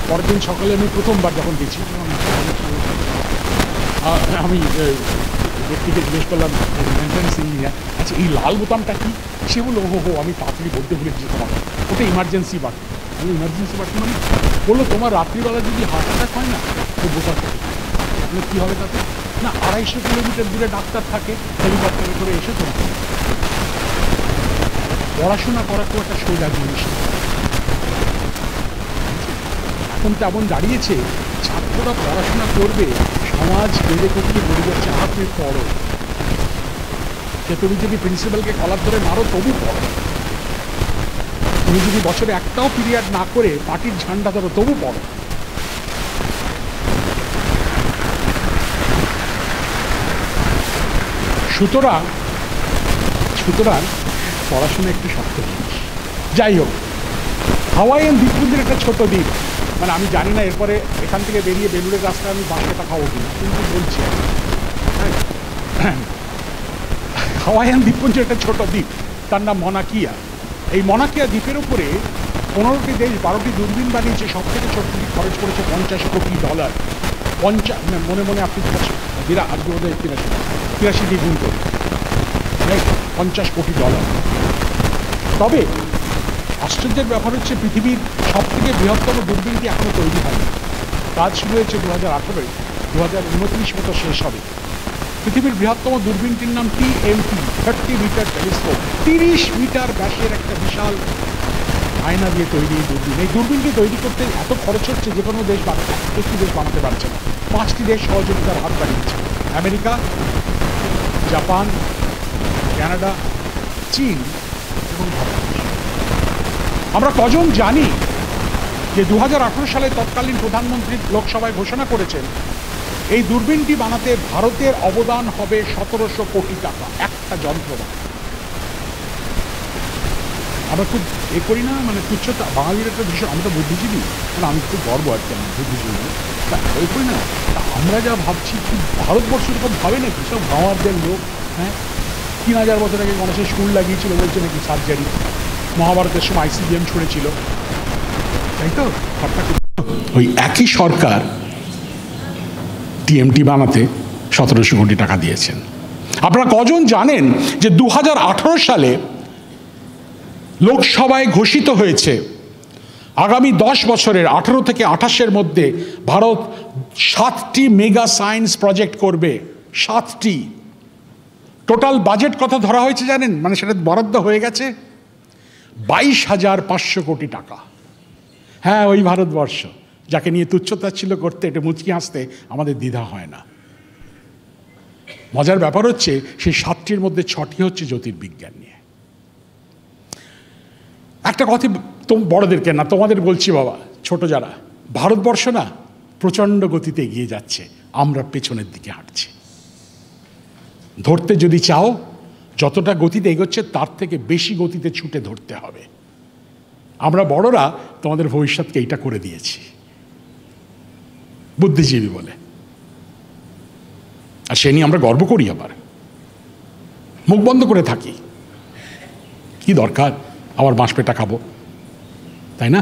পরের দিন সকালে আমি প্রথমবার যখন গেছি, আমি ব্যক্তিকে জিজ্ঞেস করলাম, মেনটেন্যান্স ইঞ্জিনিয়ার, আচ্ছা এই লাল বোতামটা কি? সে বললো, হো আমি তাড়াতাড়ি বলতে ভুলেছি তোমাকে, ওটা ইমার্জেন্সি বাটন। আমি ইমার্জেন্সি বাটন মানে? বললো তোমার রাত্রিবেলা যদি হার্ট অ্যাটাক হয় না, তো বোতামটা মানে কী হবে তাতে? না, 250 কিলোমিটার দূরে ডাক্তার থাকে, হেলিকপ্টারে করে এসে তোমাকে। পড়াশোনা করা খুব একটা সোজা জিনিস। এখন তেমন দাঁড়িয়েছে, ছাত্ররা পড়াশোনা করবে, সমাজ বেড়ে করতে বেড়ে যাচ্ছে। আপনি পড়ো, যে তুমি যদি প্রিন্সিপালকে কলার ধরে মারো তবু পড়ো, তুমি যদি বছরে একটাও পিরিয়ড না করে পার্টির ঝান্ডা ধরো তবু পড়ো। সুতরাং পড়াশোনা একটু শক্ত জিনিস। যাই হোক, হাওয়াইয়ান দ্বীপপুঞ্জের একটা ছোট দ্বীপ, মানে আমি জানি না এরপরে এখান থেকে বেরিয়ে বেলুড়ের রাস্তায় আমি 5 টাকা খাবো কিনা, কিন্তু বলছি হাওয়াইয়ান দ্বীপপুঞ্জের একটা ছোট দ্বীপ, তার নাম মনাকিয়া। এই মনাকিয়া দ্বীপের উপরে 15টি দেশ 12টি দূরবীন বানিয়েছে। সব থেকে ছোট দ্বীপ খরচ করেছে $50 কোটি। মনে মনে আপনি আজকে বোধ হয় 83 দ্বিগুণ করে, $50 কোটি। তবে আশ্চর্যের ব্যাপার হচ্ছে, পৃথিবীর সব থেকে বৃহত্তম দূরবীনটি এখনো তৈরি হয়নি। কাজ শুরু হয়েছে 2018, 2029 মতো শেষ হবে। পৃথিবীর বৃহত্তম দূরবীনটির নাম TMT, 30 মিটার টেলিস্কোপ। 30 মিটার ব্যাসের একটা বিশাল আয়না দিয়ে তৈরি এই দূরবীন। এই দূরবীনটি তৈরি করতে এত খরচ হচ্ছে যে কোনো দেশ একটি দেশ বানাতে পারছে না। 5টি দেশ সহযোগিতার হাত বাড়িয়েছে: আমেরিকা, জাপান, কানাডা, চীন এবং ভারত। আমরা কজন জানি যে 2018 সালে তৎকালীন প্রধানমন্ত্রী লোকসভায় ঘোষণা করেছেন, এই দূরবীনটি বানাতে ভারতের অবদান হবে 1700 কোটি টাকা, একটা যন্ত্র। আমরা খুব করি না, মানে তুচ্ছতা, বাঙালির একটা ভীষণ, আমরা তো বুদ্ধিজীবী, মানে আমি খুব গর্ব আর কি, আমি বুদ্ধিজীবী, তা করি না। তা আমরা যা ভাবছি, কি ভারতবর্ষ এরকম ভাবে নাকি? সব গাঁওয়ারদের লোক, হ্যাঁ, 3000 বছর আগে গণেশের স্কুল লাগিয়েছিল বলছে নাকি সার্জারি, মহাভারতের সময় ICBM ছুঁড়েছিল, তাই তো? ওই একই সরকার TMT বানাতে 1700 কোটি টাকা দিয়েছেন। আপনারা কজন জানেন যে 2018 সালে লোকসভায় ঘোষিত হয়েছে আগামী 10 বছরের 18 থেকে 28-এর মধ্যে ভারত 7টি মেগা সায়েন্স প্রজেক্ট করবে। 7টি। টোটাল বাজেট কত ধরা হয়েছে জানেন? মানে সেটা বরাদ্দ হয়ে গেছে 22,500 কোটি টাকা। হ্যাঁ, ওই ভারতবর্ষ যাকে নিয়ে তুচ্ছতাচ্ছিল্য করতে, এটা মুচকি হাসতে আমাদের দ্বিধা হয় না। মজার ব্যাপার হচ্ছে, সেই 7টির মধ্যে 6টি হচ্ছে জ্যোতির্বিজ্ঞান নিয়ে। একটা কথা বড়দেরকে না, তোমাদের বলছি বাবা, ছোট যারা, ভারতবর্ষ না প্রচণ্ড গতিতে এগিয়ে যাচ্ছে, আমরা পেছনের দিকে হাঁটছি। ধরতে যদি চাও, যতটা গতিতে এগোচ্ছে তার থেকে বেশি গতিতে ছুটে ধরতে হবে।
আমরা বড়রা তোমাদের ভবিষ্যৎকে এইটা করে দিয়েছি, বুদ্ধিজীবী বলে। আর সে নিয়ে আমরা গর্ব করি, আবার মুখ বন্ধ করে থাকি। কি দরকার আবার বাঁশ পেটা খাবো, তাই না?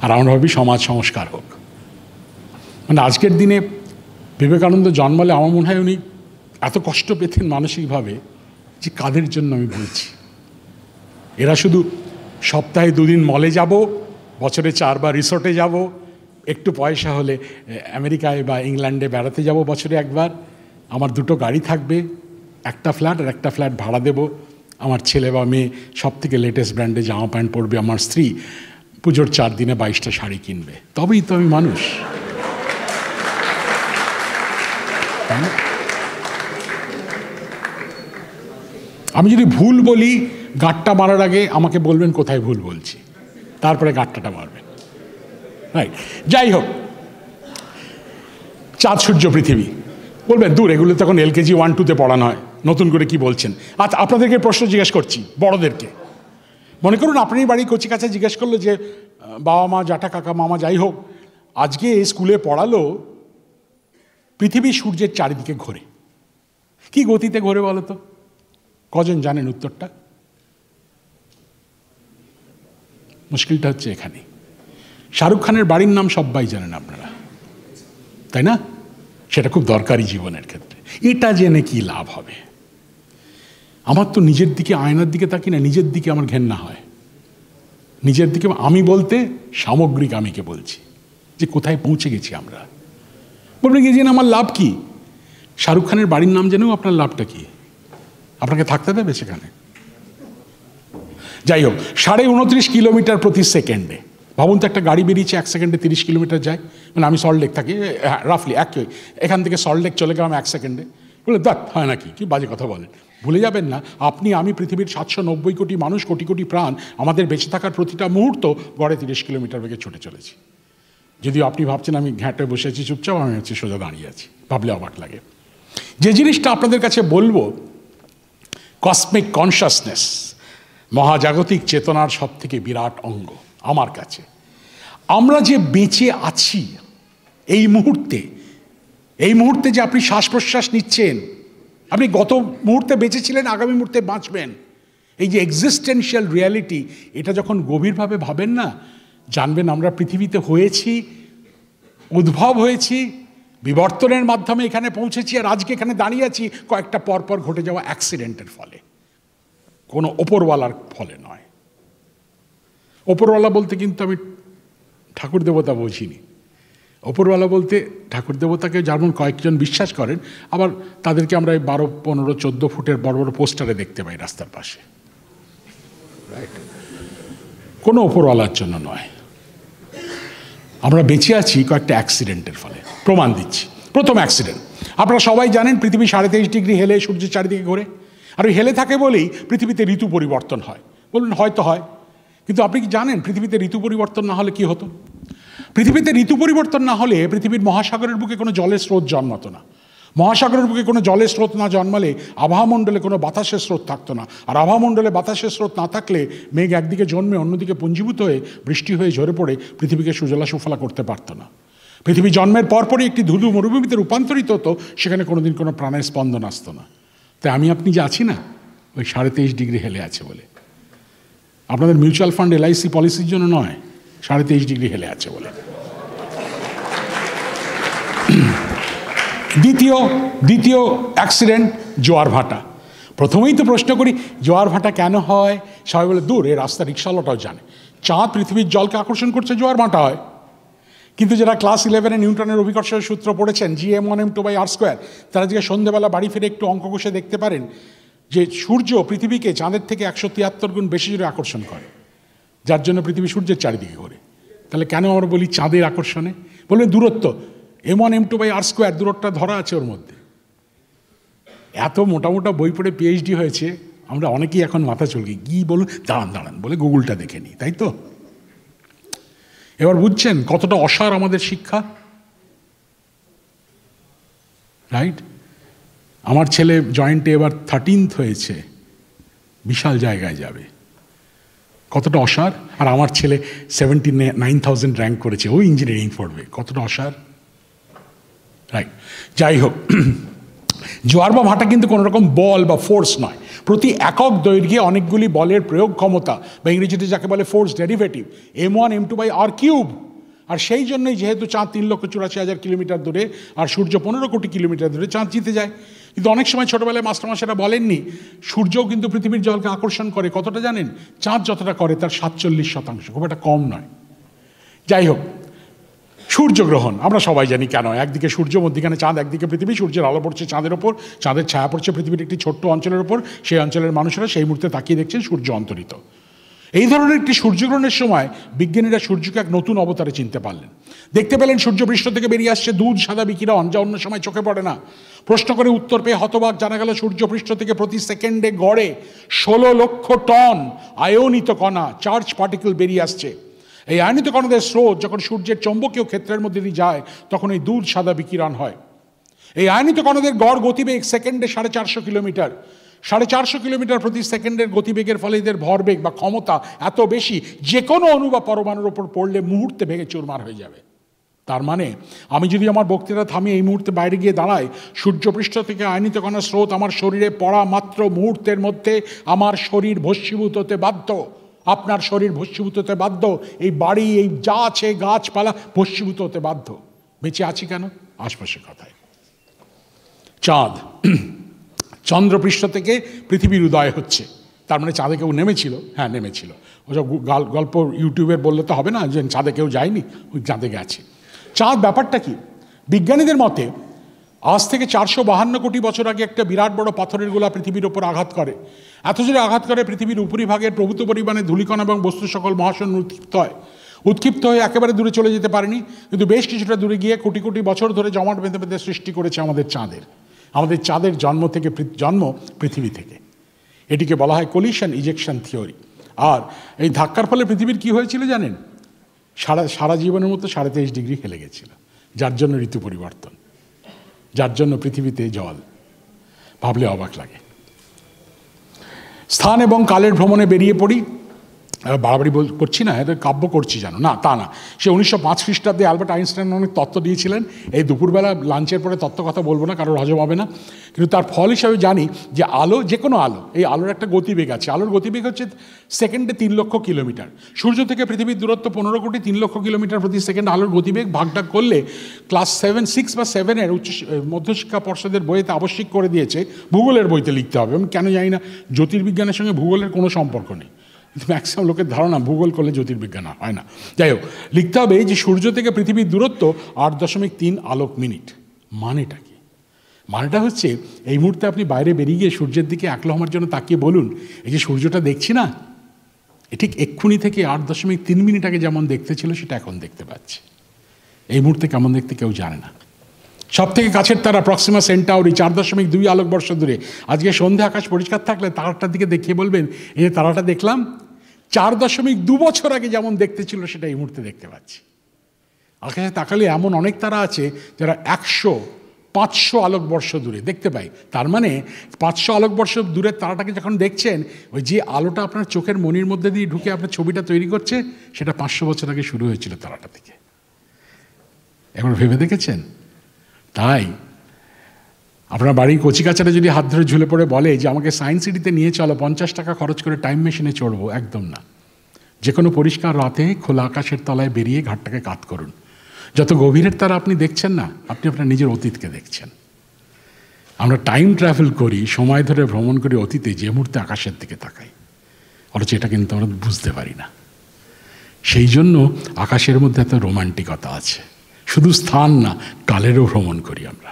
আর আমরা ভাবি সমাজ সংস্কার হোক। মানে আজকের দিনে বিবেকানন্দ জন্মালে আমার মনে হয় উনি এত কষ্ট পেতেন মানসিকভাবে যে কাদের জন্য আমি বলছি। এরা শুধু সপ্তাহে 2 দিন মলে যাব, বছরে 4 বার রিসোর্টে যাব, একটু পয়সা হলে আমেরিকায় বা ইংল্যান্ডে বেড়াতে যাব বছরে 1 বার, আমার 2টো গাড়ি থাকবে, একটা ফ্ল্যাট আর একটা ফ্ল্যাট ভাড়া দেব, আমার ছেলে বা মেয়ে সব থেকে লেটেস্ট ব্র্যান্ডে জামা প্যান্ট পরবে, আমার স্ত্রী পুজোর 4 দিনে 22টা শাড়ি কিনবে, তবেই তো আমি মানুষ। আমি যদি ভুল বলি, গাঁটটা মারার আগে আমাকে বলবেন কোথায় ভুল বলছি, তারপরে গাঁটটা মারবেন, রাইট? যাই হোক, চাঁদ সূর্য পৃথিবী বলবেন দূর, এগুলো তখন LKG 1-2-তে পড়ানো হয়, নতুন করে কি বলছেন? আচ্ছা, আপনাদেরকে প্রশ্ন জিজ্ঞেস করছি, বড়দেরকে। মনে করুন আপনি বাড়ি কচি কাছে জিজ্ঞেস করলো যে বাবা মা, জ্যাঠা, কাকা, মামা, যাই হোক, আজকে স্কুলে পড়ালো পৃথিবী সূর্যের চারিদিকে ঘোরে। কি গতিতে ঘোরে বলো তো? কজন জানেন উত্তরটা? মুশকিলটা হচ্ছে এখানে, শাহরুখ খানের বাড়ির নাম সবাই জানেন আপনারা, তাই না? সেটা খুব দরকারি জীবনের ক্ষেত্রে। এটা জেনে কি লাভ হবে? আমার তো নিজের দিকে, আয়নার দিকে তাকি না, নিজের দিকে আমার ঘেন্না হয়। নিজের দিকে আমি বলতে সামগ্রিক আমিকে বলছি, যে কোথায় পৌঁছে গেছি আমরা। বলবেন কি জেনে আমার লাভ কি? শাহরুখ খানের বাড়ির নাম জেনেও আপনার লাভটা কি? আপনাকে থাকতে দেবে সেখানে? যাই হোক, 29.5 কিলোমিটার প্রতি সেকেন্ডে। ভাবুন তো, একটা গাড়ি বেরিয়েছে 1 সেকেন্ডে 30 কিলোমিটার যায়। মানে আমি সল্টলেক থাকি, রাফলি একই, এখান থেকে সল্টলেক চলে গেলাম 1 সেকেন্ডে। বলে দেখ হয় নাকি, কি বাজে কথা বলেন। ভুলে যাবেন না, আপনি আমি পৃথিবীর 790 কোটি মানুষ, কোটি কোটি প্রাণ, আমাদের বেঁচে থাকার প্রতিটা মুহূর্ত গড়ে 30 কিলোমিটার বেগে ছুটে চলেছি। যদিও আপনি ভাবছেন আমি ঘ্যাঁটে বসে আছি চুপচাপ, আমি হচ্ছে সোজা দাঁড়িয়ে আছি, ভাবলে অবাক লাগে। যে জিনিসটা আপনাদের কাছে বলবো, কসমিক কনসাসনেস, মহাজাগতিক চেতনার সব থেকে বিরাট অঙ্গ আমার কাছে। আমরা যে বেঁচে আছি এই মুহূর্তে যে আপনি শ্বাস প্রশ্বাস নিচ্ছেন, আপনি গত মুহূর্তে বেঁচে ছিলেন, আগামী মুহূর্তে বাঁচবেন, এই যে এক্সিস্টেন্সিয়াল রিয়ালিটি, এটা যখন গভীরভাবে ভাবেন না, জানবেন আমরা পৃথিবীতে হয়েছি, উদ্ভব হয়েছি, বিবর্তনের মাধ্যমে এখানে পৌঁছেছি, আর আজকে এখানে দাঁড়িয়ে আছি কয়েকটা পরপর ঘটে যাওয়া অ্যাক্সিডেন্টের ফলে, কোনো ওপরওয়ালার ফলে নয়। ওপরওয়ালা বলতে কিন্তু আমি ঠাকুর দেবতা বুঝিনি। ওপরওয়ালা বলতে ঠাকুর দেবতাকে যেমন কয়েকজন বিশ্বাস করেন, আবার তাদেরকে আমরা 12, 15, 14 ফুটের বড় বড় পোস্টারে দেখতে পাই রাস্তার পাশে, রাইট? কোনো ওপরওয়ালার জন্য নয়। আমরা বেঁচে আছি কয়েকটা অ্যাক্সিডেন্টের ফলে। প্রমাণ দিচ্ছি। প্রথম অ্যাক্সিডেন্ট, আপনারা সবাই জানেন পৃথিবী 23.5 ডিগ্রি হেলে সূর্যের চারিদিকে ঘোরে, আর ওই হেলে থাকে বলেই পৃথিবীতে ঋতু পরিবর্তন হয়। বলুন হয়তো হয়, কিন্তু আপনি কি জানেন পৃথিবীতে ঋতু পরিবর্তন না হলে কি হতো? পৃথিবীতে ঋতু পরিবর্তন না হলে পৃথিবীর মহাসাগরের বুকে কোনো জলের স্রোত জন্মাতো না। মহাসাগরের বুকে কোনো জলের স্রোত না জন্মালে আবহাওয়ামণ্ডলে কোনো বাতাসের স্রোত থাকতো না, আর আবহাওয়ামণ্ডলে বাতাসের স্রোত না থাকলে মেঘ একদিকে জন্মে অন্যদিকে পুঞ্জীভূত হয়ে বৃষ্টি হয়ে ঝরে পড়ে পৃথিবীকে সুজলা সুফলা করতে পারতো না। পৃথিবী জন্মের পরপরই একটি ধুধু মরুভূমিতে রূপান্তরিত হতো, সেখানে কোনোদিন কোনো প্রাণের স্পন্দন আসতো না। তাই আমি আপনি যে আছি না, ওই 23.5 ডিগ্রি হেলে আছে বলে। আপনাদের মিউচুয়াল ফান্ড LIC পলিসির জন্য নয়, 23.5 ডিগ্রি হেলে আছে বলে। দ্বিতীয় অ্যাক্সিডেন্ট, জোয়ার ভাটা। প্রথমেই তো প্রশ্ন করি জোয়ার ভাটা কেন হয়? সবাই বলে দূর, এই রাস্তা রিক্সাওয়ালাটাও জানে, চাঁদ পৃথিবীর জলকে আকর্ষণ করছে, জোয়ার ভাটা হয়। কিন্তু যারা ক্লাস 11-এ নিউটনের অভিকর্ষের সূত্র পড়েছেন, Gm1m2/r², তারা যে সন্ধ্যেবেলা বাড়ি ফিরে একটু অঙ্ক কষে দেখতে পারেন যে সূর্য পৃথিবীকে চাঁদের থেকে 173 গুণ বেশি জোরে আকর্ষণ করে, যার জন্য পৃথিবী সূর্যের চারিদিকে ঘোরে। তাহলে কেন আমরা বলি চাঁদের আকর্ষণে? বলবেন দূরত্ব, m1m2/r² দূরত্বটা ধরা আছে ওর মধ্যে। এত মোটা মোটা বই পড়ে PhD হয়েছে, আমরা অনেকেই এখন মাথা চলকে কি বলুন, দাঁড়ান বলে গুগলটা দেখে নিই, তাই তো? এবার বুঝছেন কতটা অসার আমাদের শিক্ষা, রাইট? আমার ছেলে জয়েন্টে এবার 13th হয়েছে, বিশাল জায়গায় যাবে। কতটা অসার। আর আমার ছেলে 79,000 র্যাঙ্ক করেছে, ও ইঞ্জিনিয়ারিং পড়বে, কতটা অসার। রাইট, যাই হোক, জোয়ার বা ভাটা কিন্তু কোনো রকম বল বা ফোর্স নয়। প্রতি একক দৈর্ঘ্যে অনেকগুলি বলের প্রয়োগ ক্ষমতা বা ইংরেজিতে যাকে বলে ফোর্স ডেরিভেটিভ m1 m2/r³। আর সেই জন্যই যেহেতু চাঁদ 3,84,000 কিলোমিটার দূরে আর সূর্য 15 কোটি কিলোমিটার দূরে, চাঁদ জিতে যায়। কিন্তু অনেক সময় ছোটোবেলায় মাস্টারমশাইরা বলেননি সূর্যও কিন্তু পৃথিবীর জলকে আকর্ষণ করে। কতটা জানেন? চাঁদ যতটা করে তার 47%, খুব একটা কম নয়। যাই হোক, সূর্যগ্রহণ আমরা সবাই জানি কেন। একদিকে সূর্য, মধ্যিখানে চাঁদ, একদিকে পৃথিবী। সূর্যের আলো পড়ছে চাঁদের ওপর, চাঁদের ছায়া পড়ছে পৃথিবীর একটি ছোট্ট অঞ্চলের ওপর। সেই অঞ্চলের মানুষেরা সেই মুহূর্তে তাকিয়ে দেখছেন সূর্য অন্তরিত। এই ধরনের একটি সূর্যগ্রহণের সময় বিজ্ঞানীরা সূর্যকে এক নতুন অবতারে চিনতে পারলেন। দেখতে পেলেন সূর্যপৃষ্ঠ থেকে বেরিয়ে আসছে দুধ সাদা বিকিরণ, যা অন্য সময় চোখে পড়ে না। প্রশ্ন করে উত্তর পেয়ে হতবাক জানা গেল সূর্যপৃষ্ঠ থেকে প্রতি সেকেন্ডে গড়ে 16 লক্ষ টন আয়নিত কণা, চার্জ পার্টিকেল বেরিয়ে আসছে। এই আয়নিত কণাদের স্রোত যখন সূর্যের চৌম্বকীয় ক্ষেত্রের মধ্যে দিয়ে যায় তখন এই দুধ সাদা বিকিরণ হয়। এই আয়নিত কণাদের গড় গতিবেগ সেকেন্ডে 450 কিলোমিটার। 450 কিলোমিটার প্রতি সেকেন্ডের গতিবেগের ফলে এদের ভরবেগ বা ক্ষমতা এত বেশি, যে কোনো অণু বা পরমাণুর ওপর পড়লে মুহূর্তে ভেঙে চুরমার হয়ে যাবে। তার মানে আমি যদি আমার বক্তৃতা থামিয়ে এই মুহূর্তে বাইরে গিয়ে দাঁড়াই, সূর্যপৃষ্ঠ থেকে আয়নিত কণার স্রোত আমার শরীরে পড়া মাত্র মুহূর্তের মধ্যে আমার শরীর ভস্মীভূত হতে বাধ্য, আপনার শরীর ভস্মীভূত হতে বাধ্য, এই বাড়ি, এই যা আছে গাছপালা ভস্মীভূত হতে বাধ্য। বেঁচে আছি কেন? আশপাশের কথায়। চাঁদ, চন্দ্রপৃষ্ঠ থেকে পৃথিবীর উদয় হচ্ছে, তার মানে চাঁদে কেউ নেমেছিল? হ্যাঁ, নেমেছিল। ওসব গল্প ইউটিউবের বললে তো হবে না যে চাঁদে কেউ যায়নি, ওই চাঁদে গেছে। চাঁদ ব্যাপারটা কি? বিজ্ঞানীদের মতে আজ থেকে 452 কোটি বছর আগে একটা বিরাট বড় পাথরের গোলা পৃথিবীর ওপর আঘাত করে। এত জোরে আঘাত করে পৃথিবীর উপরিভাগের প্রভূত পরিমাণে ধূলিকণা এবং বস্তু সকল মহাশূন্য উৎক্ষিপ্ত হয়ে একেবারে দূরে চলে যেতে পারেনি, কিন্তু বেশ কিছুটা দূরে গিয়ে কোটি কোটি বছর ধরে জমাট বেঁধে বেঁধে সৃষ্টি করেছে আমাদের চাঁদের জন্ম পৃথিবী থেকে। এটিকে বলা হয় কলিশন ইজেকশন থিওরি। আর এই ধাক্কার ফলে পৃথিবীর কি হয়েছিল জানেন? সারা জীবনের মতো 23.5 ডিগ্রি হেলে গেছিল, যার জন্য ঋতু পরিবর্তন, যার জন্য পৃথিবীতে জল। ভাবলে অবাক লাগে। স্থান এবং কালের ভ্রমণে বেরিয়ে পড়ি। বাড়াবাড়ি করছি না, এটা কাব্য করছি জানো না, তা না। সে 1905 খ্রিস্টাব্দে অ্যালবার্ট আইনস্টাইন অনেক তত্ত্ব দিয়েছিলেন। এই দুপুরবেলা লাঞ্চের পরে তত্ত্ব কথা বলবো না, কারোর হজম হবে না। কিন্তু তার ফল হিসাবে জানি যে আলো, যে কোনো আলো, এই আলোর একটা গতিবেগ আছে। আলোর গতিবেগ হচ্ছে সেকেন্ডে 3 লক্ষ কিলোমিটার। সূর্য থেকে পৃথিবীর দূরত্ব 15 কোটি, 3 লক্ষ কিলোমিটার প্রতি সেকেন্ড। আলোর গতিবেগ ভাগটা করলে ক্লাস 6 বা 7-এর মধ্যশিক্ষা পর্ষদের বইতে আবশ্যিক করে দিয়েছে, ভূগোলের বইতে লিখতে হবে। আমি কেন জানি না, জ্যোতির্বিজ্ঞানের সঙ্গে ভূগোলের কোনো সম্পর্ক নেই। ম্যাক্সিমাম লোকের ধারণা ভূগোল করলে জ্যোতির্বিজ্ঞান হয় না। যাই হোক, লিখতে হবে যে সূর্য থেকে পৃথিবীর দূরত্ব 8.3 আলোক মিনিট। মানেটা কি? মানেটা হচ্ছে এই মুহূর্তে আপনি বাইরে বেরিয়ে গিয়ে সূর্যের দিকে এক লহমার জন্য তাকিয়ে বলুন, এই যে সূর্যটা দেখছি না, ঠিক এক্ষুনি থেকে 8.3 মিনিট আগে যেমন দেখতে ছিল সেটা এখন দেখতে পাচ্ছি। এই মুহূর্তে কেমন দেখতে কেউ জানে না। সব থেকে কাছের তারা প্রক্সিমা সেন্টাউরি 4.2 আলোকবর্ষ দূরে। আজকে সন্ধে আকাশ পরিষ্কার থাকলে তারাটার দিকে দেখিয়ে বলবেন, এই যে তারাটা দেখলাম 4.2 বছর আগে যেমন দেখতে ছিল সেটা এই মুহূর্তে দেখতে পাচ্ছি। আকাশে তাকালে এমন অনেক তারা আছে যারা 100-500 আলোকবর্ষ দূরে দেখতে পাই। তার মানে 500 আলোকবর্ষ দূরের তারাটাকে যখন দেখছেন, ওই যে আলোটা আপনার চোখের মনির মধ্যে দিয়ে ঢুকে আপনার ছবিটা তৈরি করছে, সেটা 500 বছর আগে শুরু হয়েছিল তারাটা থেকে। এখন ভেবে দেখেছেন? তাই আপনার বাড়ির কচিকাচারা যদি হাত ধরে ঝুলে পড়ে বলে যে আমাকে সায়েন্স সিটিতে নিয়ে চলো, 50 টাকা খরচ করে টাইম মেশিনে চড়বো, একদম না। যে কোনো পরিষ্কার রাতে খোলা আকাশের তলায় বেরিয়ে ঘাটটাকে কাত করুন। যত গভীরের তারা আপনি দেখছেন না, আপনি আপনার নিজের অতীতকে দেখছেন। আমরা টাইম ট্রাভেল করি, সময় ধরে ভ্রমণ করি অতীতে, যে মুহূর্তে আকাশের দিকে তাকাই, অথচ এটা কিন্তু আমরা বুঝতে পারি না। সেই জন্য আকাশের মধ্যে এত রোমান্টিকতা আছে। শুধু স্থান না, কালেরও ভ্রমণ করি আমরা।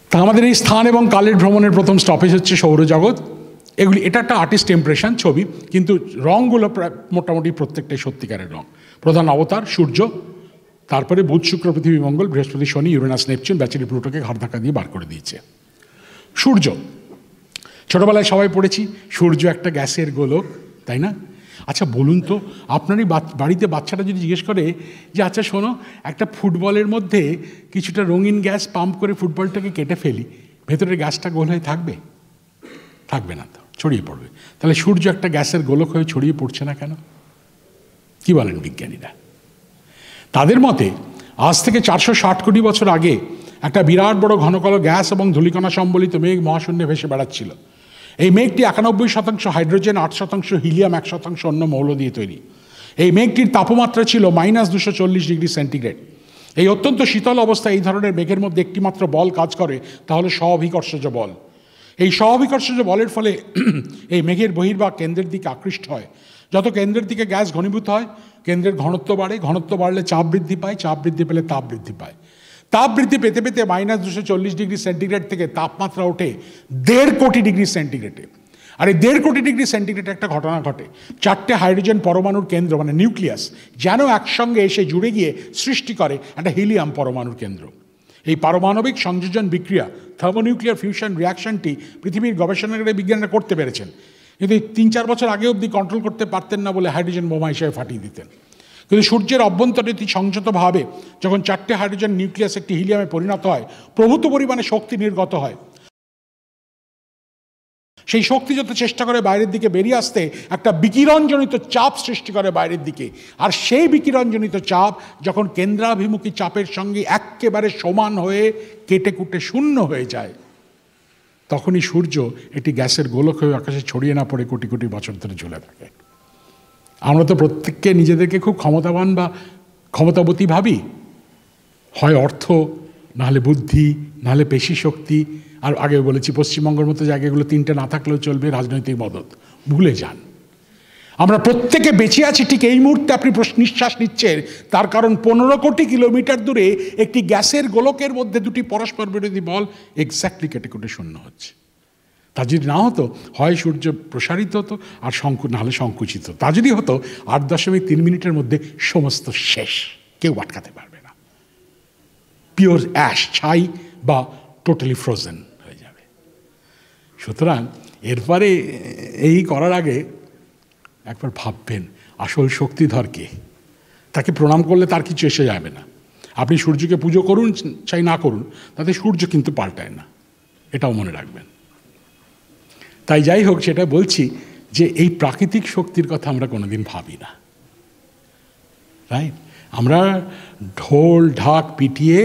তা আমাদের এই স্থান এবং কালের ভ্রমণের প্রথম স্টপেজ হচ্ছে সৌরজগৎ। এটা একটা আর্টিস্ট ইমপ্রেশন ছবি, কিন্তু রঙগুলো মোটামুটি প্রত্যেকটাই সত্যিকারের রঙ। প্রধান অবতার সূর্য, তারপরে বুধ শুক্র পৃথিবী মঙ্গল বৃহস্পতি শনি ইউরেনাস নেপচুন ব্যাচেলি প্লুটোকে ঘাড় ধাক্কা দিয়ে বার করে দিয়েছে। সূর্য, ছোটোবেলায় সবাই পড়েছি সূর্য একটা গ্যাসের গোলক, তাই না? আচ্ছা বলুন তো, আপনারই বাড়িতে বাচ্চাটা যদি জিজ্ঞেস করে যে আচ্ছা শোনো, একটা ফুটবলের মধ্যে কিছুটা রঙিন গ্যাস পাম্প করে ফুটবলটাকে কেটে ফেলি, ভেতরের গ্যাসটা গোল হয়ে থাকবে? থাকবে না তো। ছড়িয়ে পড়বে। তাহলে সূর্য একটা গ্যাসের গোলক হয়ে ছড়িয়ে পড়ছে না কেন? কি বলেন বিজ্ঞানীরা? তাদের মতে আজ থেকে 460 কোটি বছর আগে একটা বিরাট বড় ঘনকালো গ্যাস এবং ধূলিকণা সম্বলিত মেঘ মহাশূন্যে ভেসে বেড়াচ্ছিল। এই মেঘটি 91% হাইড্রোজেন, 8% হিলিয়াম, 1% অন্য মৌল দিয়ে তৈরি। এই মেঘটির তাপমাত্রা ছিল -240 ডিগ্রি সেন্টিগ্রেড। এই অত্যন্ত শীতল অবস্থায় এই ধরনের মেঘের মধ্যে একটিমাত্র বল কাজ করে, তাহলে স্ব-অভিকর্ষজ বল। এই স্ব-অভিকর্ষজ বলের ফলে এই মেঘের বহির্ভাগ কেন্দ্রের দিকে আকৃষ্ট হয়। যত কেন্দ্রের দিকে গ্যাস ঘনীভূত হয়, কেন্দ্রের ঘনত্ব বাড়ে, ঘনত্ব বাড়লে চাপ বৃদ্ধি পায়, চাপ বৃদ্ধি পেলে তাপ বৃদ্ধি পায়। তাপ বৃদ্ধি পেতে পেতে -240 ডিগ্রি সেন্টিগ্রেড থেকে তাপমাত্রা ওঠে 1.5 কোটি ডিগ্রি সেন্টিগ্রেডে। আর এই 1.5 কোটি ডিগ্রি সেন্টিগ্রেডে একটা ঘটনা ঘটে। 4টে হাইড্রোজেন পরমাণুর কেন্দ্র মানে নিউক্লিয়াস যেন একসঙ্গে এসে জুড়ে গিয়ে সৃষ্টি করে একটা হিলিয়াম পরমাণুর কেন্দ্র। এই পারমাণবিক সংযোজন বিক্রিয়া, থার্মোনিউক্লিয়ার ফিউশন রিয়াকশনটি পৃথিবীর গবেষণাগারে বিজ্ঞানীরা করতে পেরেছেন, কিন্তু 3-4 বছর আগে অবধি কন্ট্রোল করতে পারতেন না বলে হাইড্রোজেন বোমা হিসেবে ফাটিয়ে দিতেন। কিন্তু সূর্যের অভ্যন্তরে অতি সংযতভাবে যখন 4টে হাইড্রোজেন নিউক্লিয়াস একটি হিলিয়ামে পরিণত হয়, প্রভূত পরিমাণে শক্তি নির্গত হয়। সেই শক্তি যত চেষ্টা করে বাইরের দিকে বেরিয়ে আসতে, একটা বিকিরণজনিত চাপ সৃষ্টি করে বাইরের দিকে। আর সেই বিকিরণজনিত চাপ যখন কেন্দ্রাভিমুখী চাপের সঙ্গে একেবারে সমান হয়ে কেটে কুটে শূন্য হয়ে যায়, তখনই সূর্য একটি গ্যাসের গোলক হয়ে আকাশে ছড়িয়ে না পড়ে কোটি কোটি বছর ধরে ঝুলে থাকে। আমরা তো প্রত্যেককে নিজেদেরকে খুব ক্ষমতাবান বা ক্ষমতাবতী ভাবি, হয় অর্থ, নাহলে বুদ্ধি, নাহলে পেশি শক্তি। আর আগে বলেছি পশ্চিমবঙ্গের মতো জায়গাগুলো 3টে না থাকলেও চলবে, রাজনৈতিক মদত। ভুলে যান, আমরা প্রত্যেকে বেঁচে আছি ঠিক এই মুহূর্তে আপনি নিঃশ্বাস নিচ্ছেন, তার কারণ 15 কোটি কিলোমিটার দূরে একটি গ্যাসের গোলকের মধ্যে দুটি পরস্পর বিরোধী বল এক্স্যাক্টলি কেটে কেটে শূন্য হচ্ছে। তা যদি না হতো, হয় সূর্য প্রসারিত হতো আর নাহলে সংকুচিত। তা যদি হতো, 8.3 মিনিটের মধ্যে সমস্ত শেষ, কেউ আটকাতে পারবে না। পিওর অ্যাশ, ছাই বা টোটালি ফ্রোজেন হয়ে যাবে। সুতরাং এরপরে এই করার আগে একবার ভাববেন আসল শক্তিধর কে। তাকে প্রণাম করলে তার কিছু এসে যাবে না। আপনি সূর্যকে পুজো করুন চাই না করুন, তাতে সূর্য কিন্তু পাল্টায় না, এটাও মনে রাখবেন। তাই যাই হোক, সেটা বলছি যে এই প্রাকৃতিক শক্তির কথা আমরা কোনোদিন ভাবি না, রাইট? আমরা ঢোল ঢাক পিটিয়ে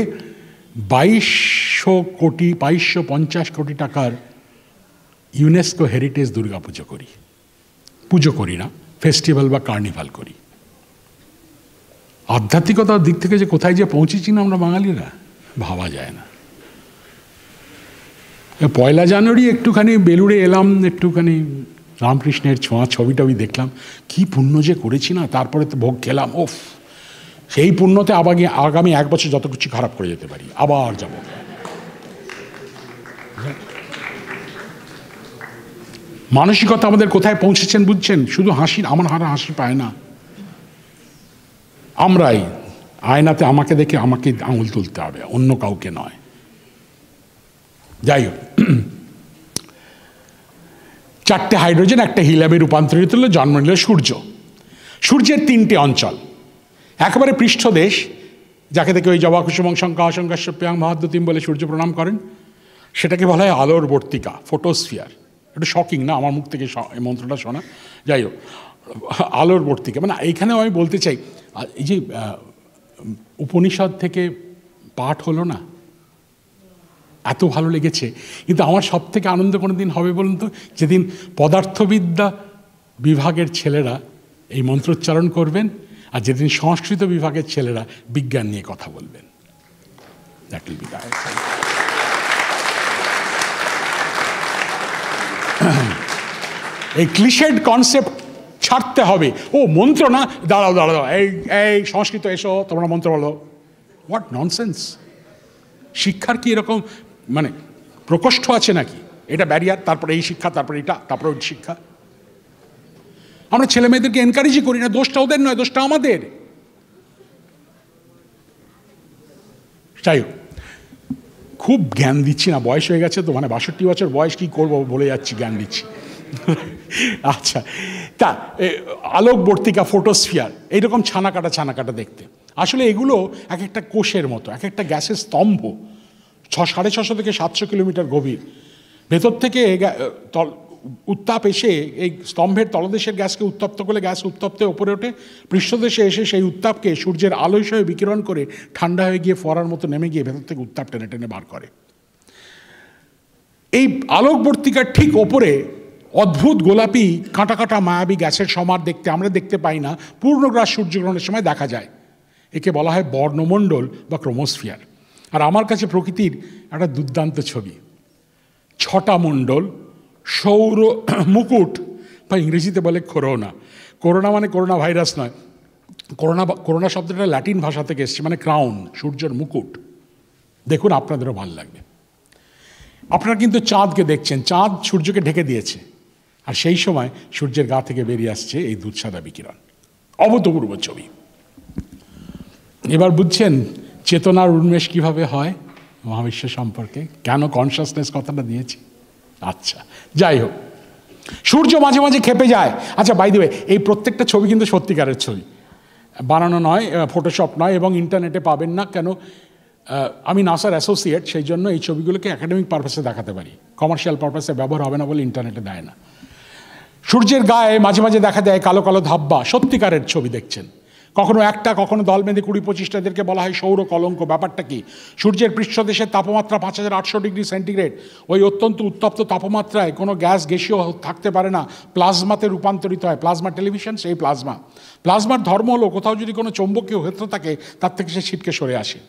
2250 কোটি টাকার ইউনেস্কো হেরিটেজ দুর্গাপুজো করি। পুজো করি না, ফেস্টিভ্যাল বা কার্নিভাল করি। আধ্যাত্মিকতার দিক থেকে যে কোথায় যে পৌঁছেছি না আমরা বাঙালিরা, ভাবা যায় না। 1 জানুয়ারি একটুখানি বেলুড়ে এলাম, একটুখানি রামকৃষ্ণের ছোঁয়া ছবি দেখলাম, কি পুণ্য যে করেছি না। তারপরে তো ভোগ খেলাম, ওফ, সেই পুণ্যতে আগামী 1 বছর যত কিছু খারাপ করে যেতে পারি, আবার যাব। মানসিকতা আমাদের কোথায় পৌঁছেছেন বুঝছেন? শুধু আমার হাসি পায় না, আমরাই আয়নাতে আমাকে দেখে আমাকে আঙুল তুলতে হবে, অন্য কাউকে নয়। যাই হোক, 4টে হাইড্রোজেন একটা হিলিয়ামে রূপান্তরিত হলে জন্ম নিল সূর্য। সূর্যের 3টে অঞ্চল, একেবারে পৃষ্ঠদেশ, যাকে দেখে ওই জবা কুসুমং শঙ্কা অশঙ্কাশ্যপ্যাং মহাদ্যতিম বলে সূর্য প্রণাম করেন, সেটাকে বলা হয় আলোর বর্তিকা, ফোটোস্ফিয়ার। একটু শকিং না আমার মুখ থেকে এই মন্ত্রটা শোনা? যাই হোক, আলোর বর্তিকা মানে এইখানেও আমি বলতে চাই, এই যে উপনিষদ থেকে পাঠ হলো না, এত ভালো লেগেছে। কিন্তু আমার সব থেকে আনন্দ কোনো দিন হবে বলুন তো, যেদিন পদার্থবিদ্যা বিভাগের ছেলেরা এই মন্ত্রোচ্চারণ করবেন, আর যেদিন সংস্কৃত বিভাগের ছেলেরা বিজ্ঞান নিয়ে কথা বলবেন। That will be that. এই ক্লিশেড কনসেপ্ট ছাড়তে হবে। ও মন্ত্র না, দাঁড়াও, এই সংস্কৃত এসো, তোমরা মন্ত্র বলো। What nonsense! শিক্ষার কি এরকম মানে প্রকোষ্ঠ আছে নাকি? এটা ব্যারিয়ার, তারপরে এই শিক্ষা, তারপরে এটা, তারপরে ওই শিক্ষা। আমরা ছেলে মেয়েদেরকে এনকারেজই করি না। দোষটা ওদের নয়, দোষটা আমাদের। যাই হোক, খুব জ্ঞান দিচ্ছি না, বয়স হয়ে গেছে তো, মানে 62 বছর বয়স, কি করবো বলে যাচ্ছি, জ্ঞান দিচ্ছি। আচ্ছা, তা আলোকবর্তিকা, ফোটোস্ফিয়ার, এইরকম ছানা কাটা দেখতে। আসলে এগুলো এক একটা কোষের মতো, এক একটা গ্যাসের স্তম্ভ, 600-650 থেকে 700 কিলোমিটার গভীর। ভেতর থেকে উত্তাপ এসে এই স্তম্ভের তলদেশের গ্যাসকে উত্তপ্ত করলে গ্যাস উত্তপ্তে ওপরে ওঠে, পৃষ্ঠদেশে এসে সেই উত্তাপকে সূর্যের আলো হিসেবে বিকিরণ করে ঠান্ডা হয়ে গিয়ে ফোয়ারার মতো নেমে গিয়ে ভেতর থেকে উত্তাপ টেনে টেনে বার করে। এই আলোকবর্তিকার ঠিক ওপরে অদ্ভুত গোলাপি কাঁটা কাঁটা মায়াবী গ্যাসের সমার দেখতে আমরা দেখতে পাই না, পূর্ণগ্রাস সূর্যগ্রহণের সময় দেখা যায়। একে বলা হয় বর্ণমণ্ডল বা ক্রোমোস্ফিয়ার। আর আমার কাছে প্রকৃতির একটা দুর্দান্ত ছবি, 6টা মণ্ডল, সৌর মুকুট বা ইংরেজিতে বলে করোনা। করোনা মানে করোনা ভাইরাস নয়, করোনা শব্দটা ল্যাটিন ভাষা থেকে এসছে, মানে ক্রাউন, সূর্যের মুকুট। দেখুন, আপনাদেরও ভালো লাগবে। আপনারা কিন্তু চাঁদকে দেখছেন, চাঁদ সূর্যকে ঢেকে দিয়েছে, আর সেই সময় সূর্যের গা থেকে বেরিয়ে আসছে এই দুধসাদা বিকিরণ। অভূতপূর্ব ছবি। এবার বুঝছেন চেতনার উন্মেষ কিভাবে হয় মহাবিশ্ব সম্পর্কে, কেন কনসাসনেস কথাটা দিয়েছি। আচ্ছা, যাই হোক, সূর্য মাঝে মাঝে ক্ষেপে যায়। আচ্ছা, বাই দ্য ওয়ে, এই প্রত্যেকটা ছবি কিন্তু সত্যিকারের ছবি, বানানো নয়, ফটোশপ নয়, এবং ইন্টারনেটে পাবেন না। কেন, আমি নাসার অ্যাসোসিয়েট, সেই জন্য এই ছবিগুলোকে একাডেমিক পারপাসে দেখাতে পারি, কমার্শিয়াল পারপাসে ব্যবহার হবে না বলে ইন্টারনেটে দেয় না। সূর্যের গায়ে মাঝে মাঝে দেখা যায় কালো কালো ধাব্বা, সত্যিকারের ছবি দেখছেন। কখনো একটা, কখনো দল বেঁধে 20-25টা, এদেরকে বলা হয় সৌর কলঙ্ক। ব্যাপারটা কি? সূর্যের পৃষ্ঠদেশের তাপমাত্রা 5800 ডিগ্রি সেন্টিগ্রেড। ওই অত্যন্ত উত্তপ্ত তাপমাত্রায় কোনো গ্যাস গ্যাসীয় থাকতে পারে না, প্লাজমাতে রূপান্তরিত হয়। প্লাজমা টেলিভিশন, সেই প্লাজমার ধর্ম হলো কোথাও যদি কোনো চৌম্বকীয় ক্ষেত্র থাকে তার থেকে সে ছিটকে সরে আসে।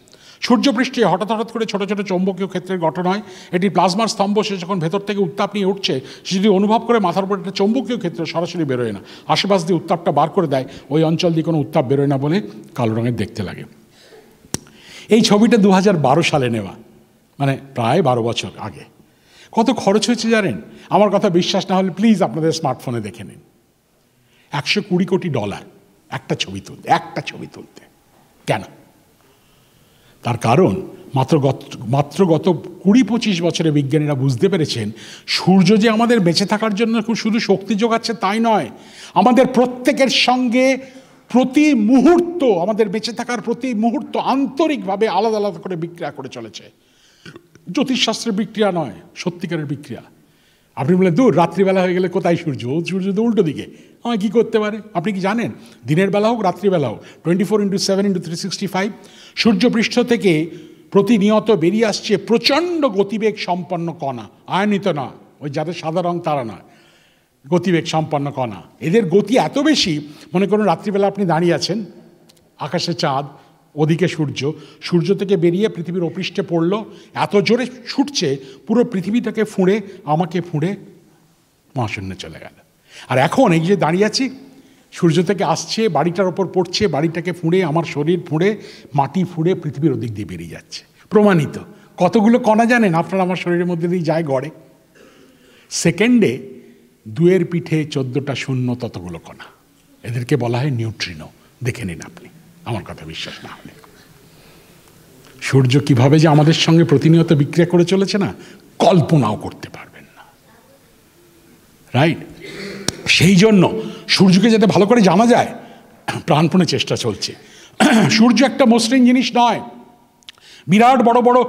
সূর্যপৃষ্ঠে হঠাৎ হঠাৎ করে ছোটো ছোটো চৌম্বকীয় ক্ষেত্রের গঠন হয়। এটি প্লাজমার স্তম্ভ, সে যখন ভেতর থেকে উত্তাপ নিয়ে উঠছে, সে যদি অনুভব করে মাথার উপর একটা চৌম্বকীয় ক্ষেত্র সরাসরি বেরোয় না, আশেপাশ দিয়ে উত্তাপটা বার করে দেয়, ওই অঞ্চল দিয়ে কোনো উত্তাপ বেরোয় না বলে কালো রঙের দেখতে লাগে। এই ছবিটা 2012 সালে নেওয়া, মানে প্রায় 12 বছর আগে। কত খরচ হয়েছে জানেন? আমার কথা বিশ্বাস না হলে প্লিজ আপনাদের স্মার্টফোনে দেখে নিন। $120 কোটি একটা ছবি তুলতে। কেন? তার কারণ মাত্র গত 20-25 বছরে বিজ্ঞানীরা বুঝতে পেরেছেন সূর্য যে আমাদের বেঁচে থাকার জন্য শুধু শক্তি যোগাচ্ছে তাই নয়, আমাদের প্রত্যেকের সঙ্গে প্রতি মুহূর্ত, আমাদের বেঁচে থাকার প্রতি মুহূর্ত আন্তরিকভাবে আলাদা আলাদা করে বিক্রিয়া করে চলেছে। জ্যোতিষশাস্ত্রের বিক্রিয়া নয়, সত্যিকারের বিক্রিয়া। আপনি বলেন দূর, রাত্রিবেলা হয়ে গেলে কোথায় সূর্য? সূর্য তো উল্টো দিকে, আমায় কী করতে পারে? আপনি কি জানেন দিনের বেলা হোক রাত্রিবেলা হোক 24/7/365 সূর্যপৃষ্ঠ থেকে প্রতিনিয়ত বেরিয়ে আসছে প্রচণ্ড গতিবেগ সম্পন্ন কণা, আয়নিত না, ওই যাদের সাদা রং তারা না, গতিবেগ সম্পন্ন কণা। এদের গতি এত বেশি, মনে করুন রাত্রিবেলা আপনি দাঁড়িয়ে আছেন, আকাশে চাঁদ, ওদিকে সূর্য থেকে বেরিয়ে পৃথিবীর অপৃষ্ঠে পড়লো, এত জোরে ছুটছে পুরো পৃথিবীটাকে ফুঁড়ে, আমাকে ফুঁড়ে মহাশূন্যে চলে গেল। আর এখন এই যে দাঁড়িয়ে আছি, সূর্য থেকে আসছে, বাড়িটার ওপর পড়ছে, বাড়িটাকে ফুঁড়ে, আমার শরীর ফুঁড়ে, মাটি ফুঁড়ে পৃথিবীর ওদিক দিয়ে বেরিয়ে যাচ্ছে। প্রমাণিত। কতগুলো কণা জানেন আপনার আমার শরীরের মধ্যে দিয়ে যায় গড়ে? সেকেন্ডে 2-এর পিঠে 14টা শূন্য ততগুলো কণা। এদেরকে বলা হয় নিউট্রিনো। দেখে নিন আপনি, আমার কথা বিশ্বাস না হলে। সূর্য কিভাবে যে আমাদের সঙ্গে প্রতিনিয়ত বিক্রিয়া করে চলেছে না, কল্পনাও করতে পারবেন না। রাইট? সেই জন্য সূর্যকে যাতে ভালো করে জানা যায়, প্রাণপণে চেষ্টা চলছে। সূর্য একটা মসৃণ জিনিস নয়, বিরাট বড় বড়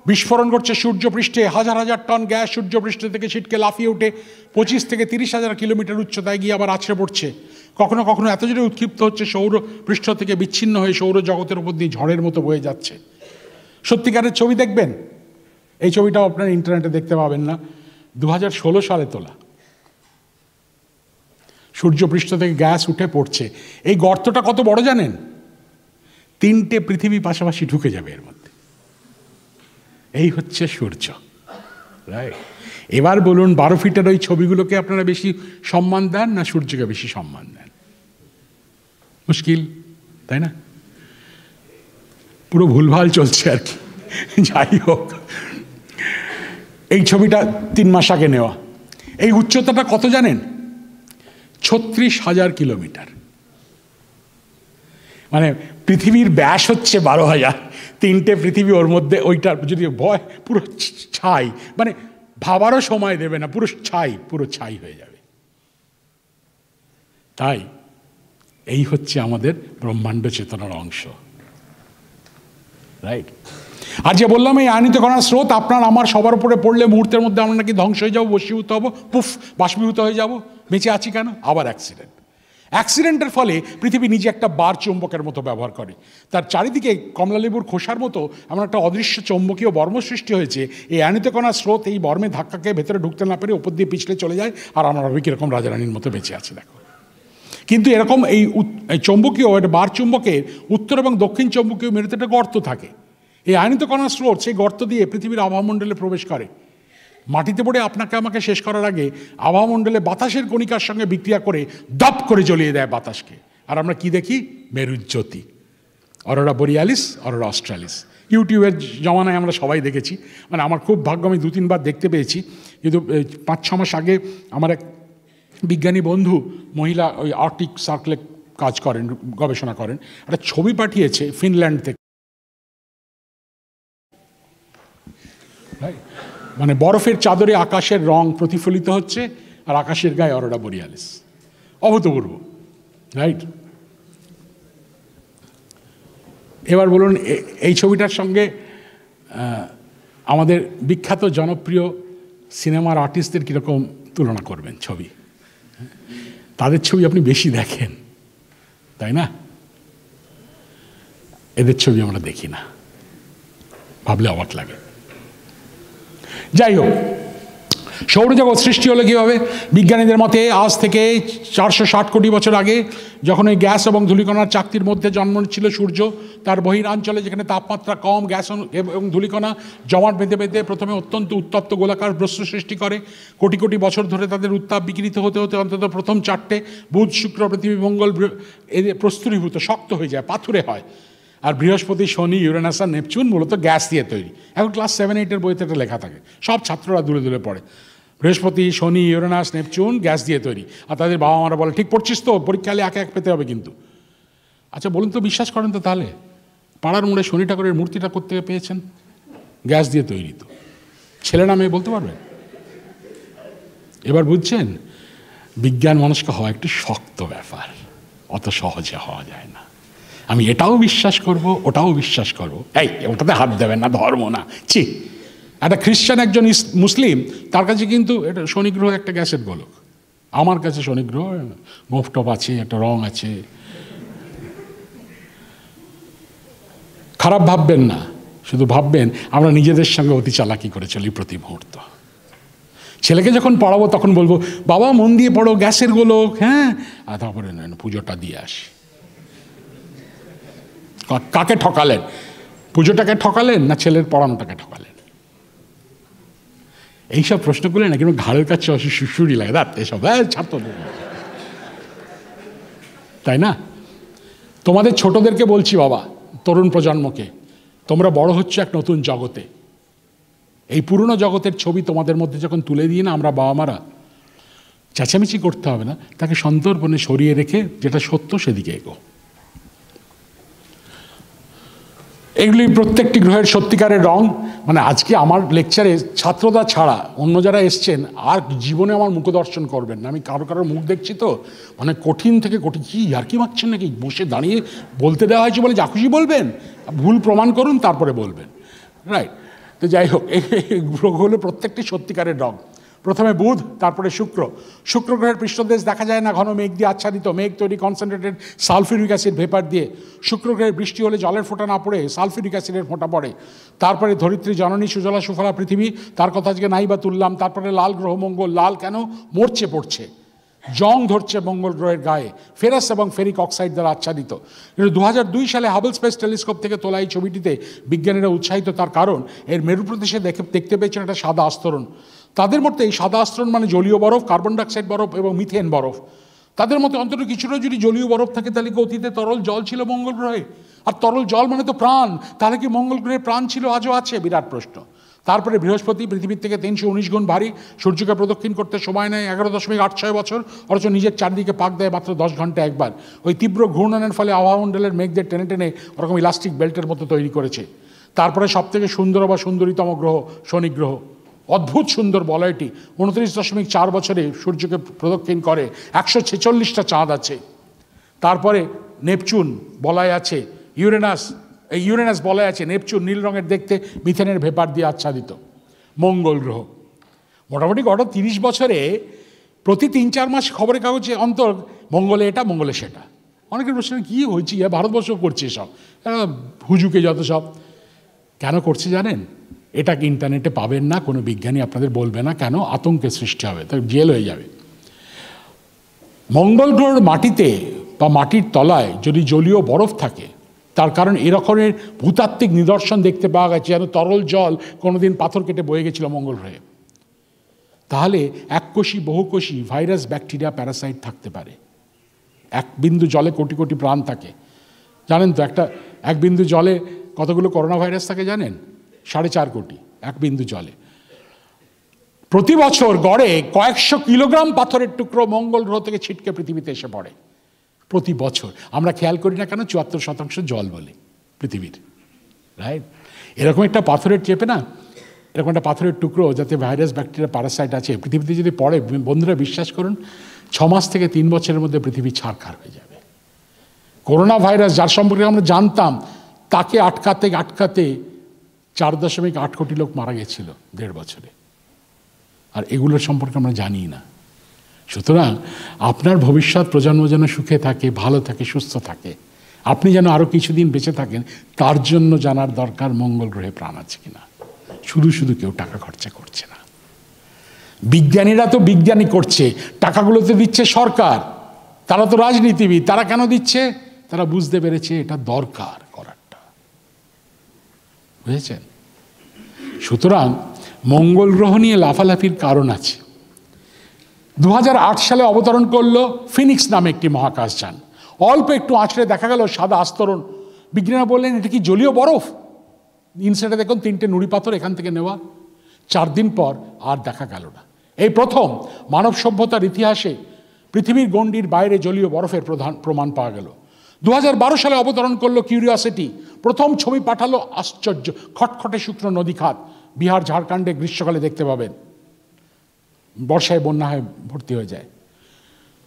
বিস্ফোরণ করছে সূর্যপৃষ্ঠে। হাজার হাজার টন গ্যাস সূর্যপৃষ্ঠ থেকে ছিটকে লাফিয়ে উঠে 25 থেকে 30 হাজার কিলোমিটার উচ্চতায় গিয়ে আবার আছড়ে পড়ছে। কখনো কখনো এত জোরে উৎক্ষিপ্ত হচ্ছে সৌর পৃষ্ঠ থেকে বিচ্ছিন্ন হয়ে সৌর জগতের উপর দিয়ে ঝড়ের মতো বয়ে যাচ্ছে। সত্যিকারের ছবি দেখবেন, এই ছবিটাও আপনারা ইন্টারনেটে দেখতে পাবেন না, 2016 সালে তোলা। সূর্যপৃষ্ঠ থেকে গ্যাস উঠে পড়ছে। এই গর্তটা কত বড় জানেন? 3টে পৃথিবী পাশাপাশি ঢুকে যাবে এর মধ্যে। এই হচ্ছে সূর্য। রাইট? এবার বলুন, 12 ফিটের ওই ছবিগুলোকে আপনারা বেশি সম্মান দেন না সূর্যকে বেশি সম্মান দেন? মুশকিল, তাই না? পুরো ভুলভাল চলছে আর কি। যাই হোক, এই ছবিটা 3 মাস আগে নেওয়া। এই উচ্চতাটা কত জানেন? 36,000 কিলোমিটার। মানে পৃথিবীর ব্যাস হচ্ছে 12,000, 3টে পৃথিবী ওর মধ্যে, ওইটার যদি ভয় পুরো ছাই, মানে ভাবারও সময় দেবে না, পুরো ছাই হয়ে যাবে। তাই এই হচ্ছে আমাদের ব্রহ্মাণ্ড চেতনার অংশ। রাইট? আর যে বললাম এই আয়নিতকরণের স্রোত আপনার আমার সবার উপরে পড়লে মুহূর্তের মধ্যে আমরা নাকি ধ্বংস হয়ে যাবো, বশীভূত হবো, পুফ বাষ্পীভূত হয়ে যাব, বেঁচে আছি কেন? আবার অ্যাক্সিডেন্টের ফলে পৃথিবী নিজে একটা বার চুম্বকের মতো ব্যবহার করে, তার চারিদিকে কমলালেবুর খোসার মতো এমন একটা অদৃশ্য চৌম্বকীয় বর্ম সৃষ্টি হয়েছে। এই আয়নিতকণার স্রোত এই বর্মে ধাক্কাকে ভেতরে ঢুকতে না পেরে ওপর দিয়ে পিছলে চলে যায়, আর আমরা ভাবি কীরকম রাজারানীর মতো বেঁচে আছে দেখো। কিন্তু এরকম এই চৌম্বকীয় একটা বার চুম্বকের উত্তর এবং দক্ষিণ চৌম্বকীয় মেরুতে একটা গর্ত থাকে। এই আয়নিতকণার স্রোত সেই গর্ত দিয়ে পৃথিবীর আবহাওয়ামণ্ডলে প্রবেশ করে, মাটিতে পড়ে আপনাকে আমাকে শেষ করার আগে আবহাওয়ামণ্ডলে বাতাসের কণিকার সঙ্গে বিক্রিয়া করে দপ করে জ্বলিয়ে দেয় বাতাসকে, আর আমরা কি দেখি? মেরুজ্যোতি, অরোরা বোরিয়ালিস, অরোরা অস্ট্রালিস। ইউটিউবের জমানায় আমরা সবাই দেখেছি, মানে আমার খুব ভাগ্য, আমি 2-3 বার দেখতে পেয়েছি। কিন্তু 5-6 মাস আগে আমার এক বিজ্ঞানী বন্ধু, মহিলা, ওই আর্কটিক সার্কেলে কাজ করেন, গবেষণা করেন, একটা ছবি পাঠিয়েছে ফিনল্যান্ড থেকে, মানে বরফের চাদরে আকাশের রং প্রতিফলিত হচ্ছে আর আকাশের গায়ে অরোরা বোরিয়ালিস, অভূতপূর্ব, রাইট? এবার বলুন এই ছবিটার সঙ্গে আমাদের বিখ্যাত জনপ্রিয় সিনেমার আর্টিস্টদের কীরকম তুলনা করবেন ছবি? তাদের ছবি আপনি বেশি দেখেন, তাই না? এদের ছবি আমরা দেখি না, ভাবলে অবাক লাগে। যাই হোক, সৌরজগৎ সৃষ্টি হলো কীভাবে? বিজ্ঞানীদের মতে আজ থেকে 460 কোটি বছর আগে, যখন ওই গ্যাস এবং ধূলিকণার চাকতির মধ্যে জন্ম নিচ্ছিল সূর্য, তার বহিরাঞ্চলে যেখানে তাপমাত্রা কম, গ্যাস এবং ধূলিকণা জমাট বেঁধে বেঁধে প্রথমে অত্যন্ত উত্তপ্ত গোলাকার বস্তু সৃষ্টি করে। কোটি কোটি বছর ধরে তাদের উত্তাপ বিকৃত হতে হতে অন্তত প্রথম 4টে বুধ, শুক্র, পৃথিবী, মঙ্গল এদের প্রস্তুরীভূত শক্ত হয়ে যায়, পাথুরে হয়। আর বৃহস্পতি, শনি, ইউরেনাস আর নেপচুন মূলত গ্যাস দিয়ে তৈরি। এখন ক্লাস 7-8 বইতে এটা লেখা থাকে, সব ছাত্ররা দূরে দূরে পড়ে। বৃহস্পতি, শনি, ইউরেনাস, নেপচুন গ্যাস দিয়ে তৈরি। আর তাদের বাবা মারা বলে, ঠিক পড়ছিস তো, পরীক্ষা হলে 1-1 পেতে হবে কিন্তু। আচ্ছা বলুন তো, বিশ্বাস করেন তো তাহলে? পাড়ার মোড়ে শনি ঠাকুরের মূর্তিটা করতে পেয়েছেন, গ্যাস দিয়ে তৈরি। তো ছেলে না মেয়ে বলতে পারবেন? এবার বুঝছেন, বিজ্ঞান মানুষকে হওয়া একটু শক্ত ব্যাপার, অত সহজে হওয়া যায় না। আমি এটাও বিশ্বাস করব, ওটাও বিশ্বাস করব, এই ওটাতে হাত দেবেন না, ধর্ম না, ছি। একটা খ্রিস্টান একজন মুসলিম, তার কাছে কিন্তু এটা শনিগ্রহ একটা গ্যাসের গোলক, আমার কাছে শনিগ্রহ গোফটপ আছে, একটা রং আছে। খারাপ ভাববেন না, শুধু ভাববেন আমরা নিজেদের সঙ্গে অতি চালাকি করে চলি প্রতি মুহূর্ত। ছেলেকে যখন পড়াবো তখন বলবো, বাবা মন দিয়ে পড়ো, গ্যাসের গোলক, হ্যাঁ, আর তারপরে পুজোটা দিয়ে আসি। কাকে ঠকালেন? পুজোটাকে ঠকালেন না ছেলের পড়ানোটাকে ঠকালেন? এইসব প্রশ্ন করলে না কিন্তু ঘাড়ের কাছে সুশুরি লাগে, দাঁত এসব ছাত্র, তাই না? তোমাদের ছোটদেরকে বলছি, বাবা, তরুণ প্রজন্মকে, তোমরা বড় হচ্ছে এক নতুন জগতে। এই পুরনো জগতের ছবি তোমাদের মধ্যে যখন তুলে দিয়ে না আমরা বাবা মারা, চেঁচামেচি করতে হবে না, তাকে সন্তর্পণে সরিয়ে রেখে যেটা সত্য সেদিকে এগো। এগুলি প্রত্যেকটি গ্রহের সত্যিকারের রং। মানে আজকে আমার লেকচারে ছাত্ররা ছাড়া অন্য যারা এসছেন আর জীবনে আমার মুখদর্শন করবেন না। আমি কারোর মুখ দেখছি তো, মানে কঠিন থেকে কঠিন, কি আর কি মারছেন নাকি, বসে দাঁড়িয়ে বলতে দেওয়া হয়েছে বলে যা খুশি বলবেন, ভুল প্রমাণ করুন তারপরে বলবেন, রাইট? তো যাই হোক, এই গ্রহ হলো প্রত্যেকটি সত্যিকারের রং। প্রথমে বুধ, তারপরে শুক্র। শুক্র গ্রহের পৃষ্ঠদেশ দেখা যায় না, ঘন মেঘ দিয়ে আচ্ছাদিত, মেঘ তৈরি কনসেন্ট্রেটেড সালফিউরিক অ্যাসিড ভেপার দিয়ে। শুক্র গ্রহের বৃষ্টি হলে জলের ফোঁটা না পড়ে সালফিউরিক অ্যাসিডের ফোঁটা পড়ে। তারপরে ধরিত্রী জননী সুজলা সুফলা পৃথিবী, তার কথা আজকে নাই বা তুললাম। তারপরে লাল গ্রহ মঙ্গল, লাল কেন? মরছে পড়ছে, জং ধরছে মঙ্গল গ্রহের গায়ে, ফেরাস এবং ফেরিক অক্সাইড দ্বারা আচ্ছাদিত। কিন্তু 2002 সালে হাবল স্পেস টেলিস্কোপ থেকে তোলা এই ছবিটিতে বিজ্ঞানীরা উৎসাহিত, তার কারণ এর মেরুপ্রদেশে দেখতে পেয়েছেন একটা সাদা আস্তরণ। তাদের মধ্যে এই সাদা আস্তরণ মানে জলীয় বরফ, কার্বন ডাইঅক্সাইড বরফ এবং মিথেন বরফ। তাদের মধ্যে অন্তত কিছুটা যদি জলীয় বরফ থাকে, তাহলে কি অতীতে তরল জল ছিল মঙ্গল গ্রহে? আর তরল জল মানে তো প্রাণ, তাহলে কি মঙ্গল গ্রহে প্রাণ ছিল, আজও আছে? বিরাট প্রশ্ন। তারপরে বৃহস্পতি পৃথিবীর থেকে 319 গুণ ভারী, সূর্যকে প্রদক্ষিণ করতে সময় নেয় 11.86 বছর, অথচ নিজের চারদিকে পাক দেয় মাত্র 10 ঘন্টা একবার। ওই তীব্র ঘূর্ণনের ফলে আবহাওয়ামণ্ডলের মেঘদের টেনে টেনে ওরকম ইলাস্টিক বেল্টের মতো তৈরি করেছে। তারপরে সবথেকে সুন্দর বা সুন্দরীতম গ্রহ শনি গ্রহ, অদ্ভুত সুন্দর বলয়টি 29.4 বছরে সূর্যকে প্রদক্ষিণ করে, 146টা চাঁদ আছে। তারপরে নেপচুন বলয় আছে, ইউরেনাস এই ইউরেনাস বলে আছে নেপচুন নীল রঙের দেখতে, মিথেনের ভেপার দিয়ে আচ্ছাদিত। মঙ্গল গ্রহ মোটামুটি গত 30 বছরে প্রতি 3-4 মাস খবরের কাগজে অন্তর মঙ্গলে এটা মঙ্গলে সেটা। অনেকের প্রশ্ন কী হয়েছে, ভারতবর্ষ করছে সব হুজুকে যত সব। কেন করছে জানেন? এটা ইন্টারনেটে পাবেন না, কোনো বিজ্ঞানী আপনাদের বলবে না কেন, আতঙ্কের সৃষ্টি হবে, তো জেল হয়ে যাবে। মঙ্গল গ্রহের মাটিতে বা মাটির তলায় যদি জলীয় বরফ থাকে, তার কারণ এরকমের ভূতাত্ত্বিক নিদর্শন দেখতে পাওয়া গেছে যেন তরল জল কোনোদিন পাথর কেটে বয়ে গেছিল মঙ্গল গ্রহে। তাহলে এককোষী বহুকোষী ভাইরাস, ব্যাকটেরিয়া, প্যারাসাইট থাকতে পারে। এক বিন্দু জলে কোটি কোটি প্রাণ থাকে। জানেন তো এক বিন্দু জলে কতগুলো করোনা ভাইরাস থাকে জানেন? 4.5 কোটি এক বিন্দু জলে। প্রতি বছর গড়ে কয়েকশো কিলোগ্রাম পাথরের টুকরো মঙ্গল গ্রহ থেকে ছিটকে পৃথিবীতে এসে পড়ে প্রতি বছর। আমরা খেয়াল করি না কেন? 74% জল বলে পৃথিবীর, রাইট? এরকম একটা পাথরের চেপে না, এরকম একটা পাথরের টুকরো যাতে ভাইরাস, ব্যাকটেরিয়া, প্যারাসাইট আছে পৃথিবীতে যদি পড়ে, বন্ধুরা বিশ্বাস করুন 6 মাস থেকে 3 বছরের মধ্যে পৃথিবী ছারখার হয়ে যাবে। করোনা ভাইরাস যার সম্পর্কে আমরা জানতাম, তাকে আটকাতে 4.8 কোটি লোক মারা গেছিল 1.5 বছরে। আর এগুলোর সম্পর্কে আমরা জানি না। সুতরাং আপনার ভবিষ্যৎ প্রজন্ম যেন সুখে থাকে, ভালো থাকে, সুস্থ থাকে, আপনি যেন আরও কিছুদিন বেঁচে থাকেন, তার জন্য জানার দরকার মঙ্গল গ্রহে প্রাণ আছে কিনা। শুধু শুধু কেউ টাকা খরচা করছে না। বিজ্ঞানীরা তো বিজ্ঞানী করছে, টাকাগুলো তো দিচ্ছে সরকার, তারা তো রাজনীতিবিদ। তারা কেন দিচ্ছে? তারা বুঝতে পেরেছে এটা দরকার করারটা, বুঝেছেন? সুতরাং মঙ্গল গ্রহ নিয়ে লাফালাফির কারণ আছে। 2008 সালে অবতরণ করলো ফিনিক্স নামে একটি মহাকাশযান। অল্প একটু আঁচড়ে দেখা গেল সাদা আস্তরণ। বিজ্ঞানীরা বললেন এটা কি জলীয় বরফ? ইনসাইডে দেখুন 3টে নুড়ি পাথর এখান থেকে নেওয়া। 4 দিন পর আর দেখা গেল না। এই প্রথম মানব সভ্যতার ইতিহাসে পৃথিবীর গণ্ডির বাইরে জলীয় বরফের প্রমাণ পাওয়া গেল। 2012 সালে অবতরণ করলো কিউরিওসিটি। প্রথম ছবি পাঠালো, আশ্চর্য খটখটে শুকনো নদী খাত। বিহার, ঝাড়খণ্ডে গ্রীষ্মকালে দেখতে পাবেন, বর্ষায় বন্যা হয়ে ভর্তি হয়ে যায়।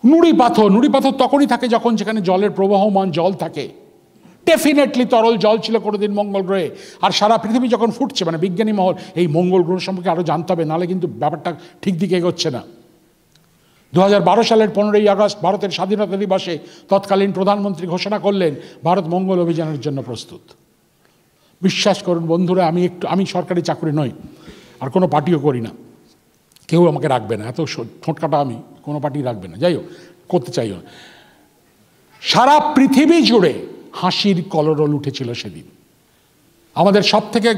নুড়ি পাথর তখনই থাকে যখন যেখানে জলের প্রবাহমান জল থাকে। ডেফিনেটলি তরল জল ছিল কোনোদিন মঙ্গল গ্রহে। আর সারা পৃথিবী যখন ফুটছে, মানে বিজ্ঞানী মহল এই মঙ্গল গ্রহ সম্পর্কে আরও জানতে হবে, নাহলে কিন্তু ব্যাপারটা ঠিক দিকে এগোচ্ছে না। 2012 সালের 15ই আগস্ট ভারতের স্বাধীনতা দিবসে তৎকালীন প্রধানমন্ত্রী ঘোষণা করলেন ভারত মঙ্গল অভিযানের জন্য প্রস্তুত। বিশ্বাস করুন বন্ধুরা, আমি সরকারি চাকরি নই, আর কোনো পার্টিও করি না, কেউ আমাকে রাখবে না, এত ঠোঁটকাটা আমি, কোনো পার্টি রাখবে না, যাই হোক, করতে চাইও না। সারা পৃথিবী জুড়ে হাসির কলরল উঠেছিল সেদিন। আমাদের সব থেকে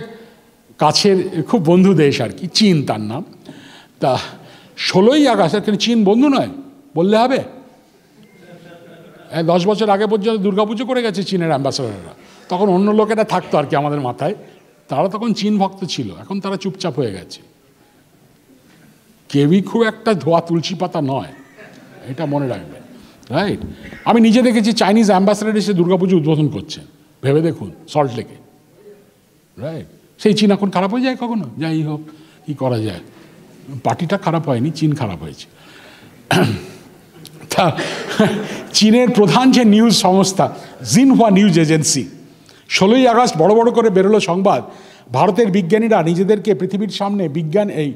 কাছের খুব বন্ধু দেশ আর কি, চীন তার নাম। তা 16ই আগস্ট, কিন্তু চীন বন্ধু নয় বললে হবে। 10 বছর আগে পর্যন্ত দুর্গাপুজো করে গেছে চীনের অ্যাম্বাসেডাররা। তখন অন্য লোকেরা থাকতো আর কি আমাদের মাথায়, তারা তখন চীন ভক্ত ছিল, এখন তারা চুপচাপ হয়ে গেছে। কেউই খুব একটা ধোয়া তুলসী পাতা নয়, এটা মনে রাখবেন, রাইট? আমি নিজে দেখেছি চাইনিজ অ্যাম্বাসেডার এসে দুর্গাপুজো উদ্বোধন করছেন, ভেবে দেখুন, সল্ট লেকে, রাইট? সেই চীন এখন খারাপ হয়ে যায় কখনো? যাই হোক, কী করা যায়, পার্টিটা খারাপ হয়নি, চীন খারাপ হয়েছে। তা চীনের প্রধান যে নিউজ সংস্থা জিনহুয়া নিউজ এজেন্সি, 16ই আগস্ট বড় বড় করে বেরোলো সংবাদ, ভারতের বিজ্ঞানীরা নিজেদেরকে পৃথিবীর সামনে এই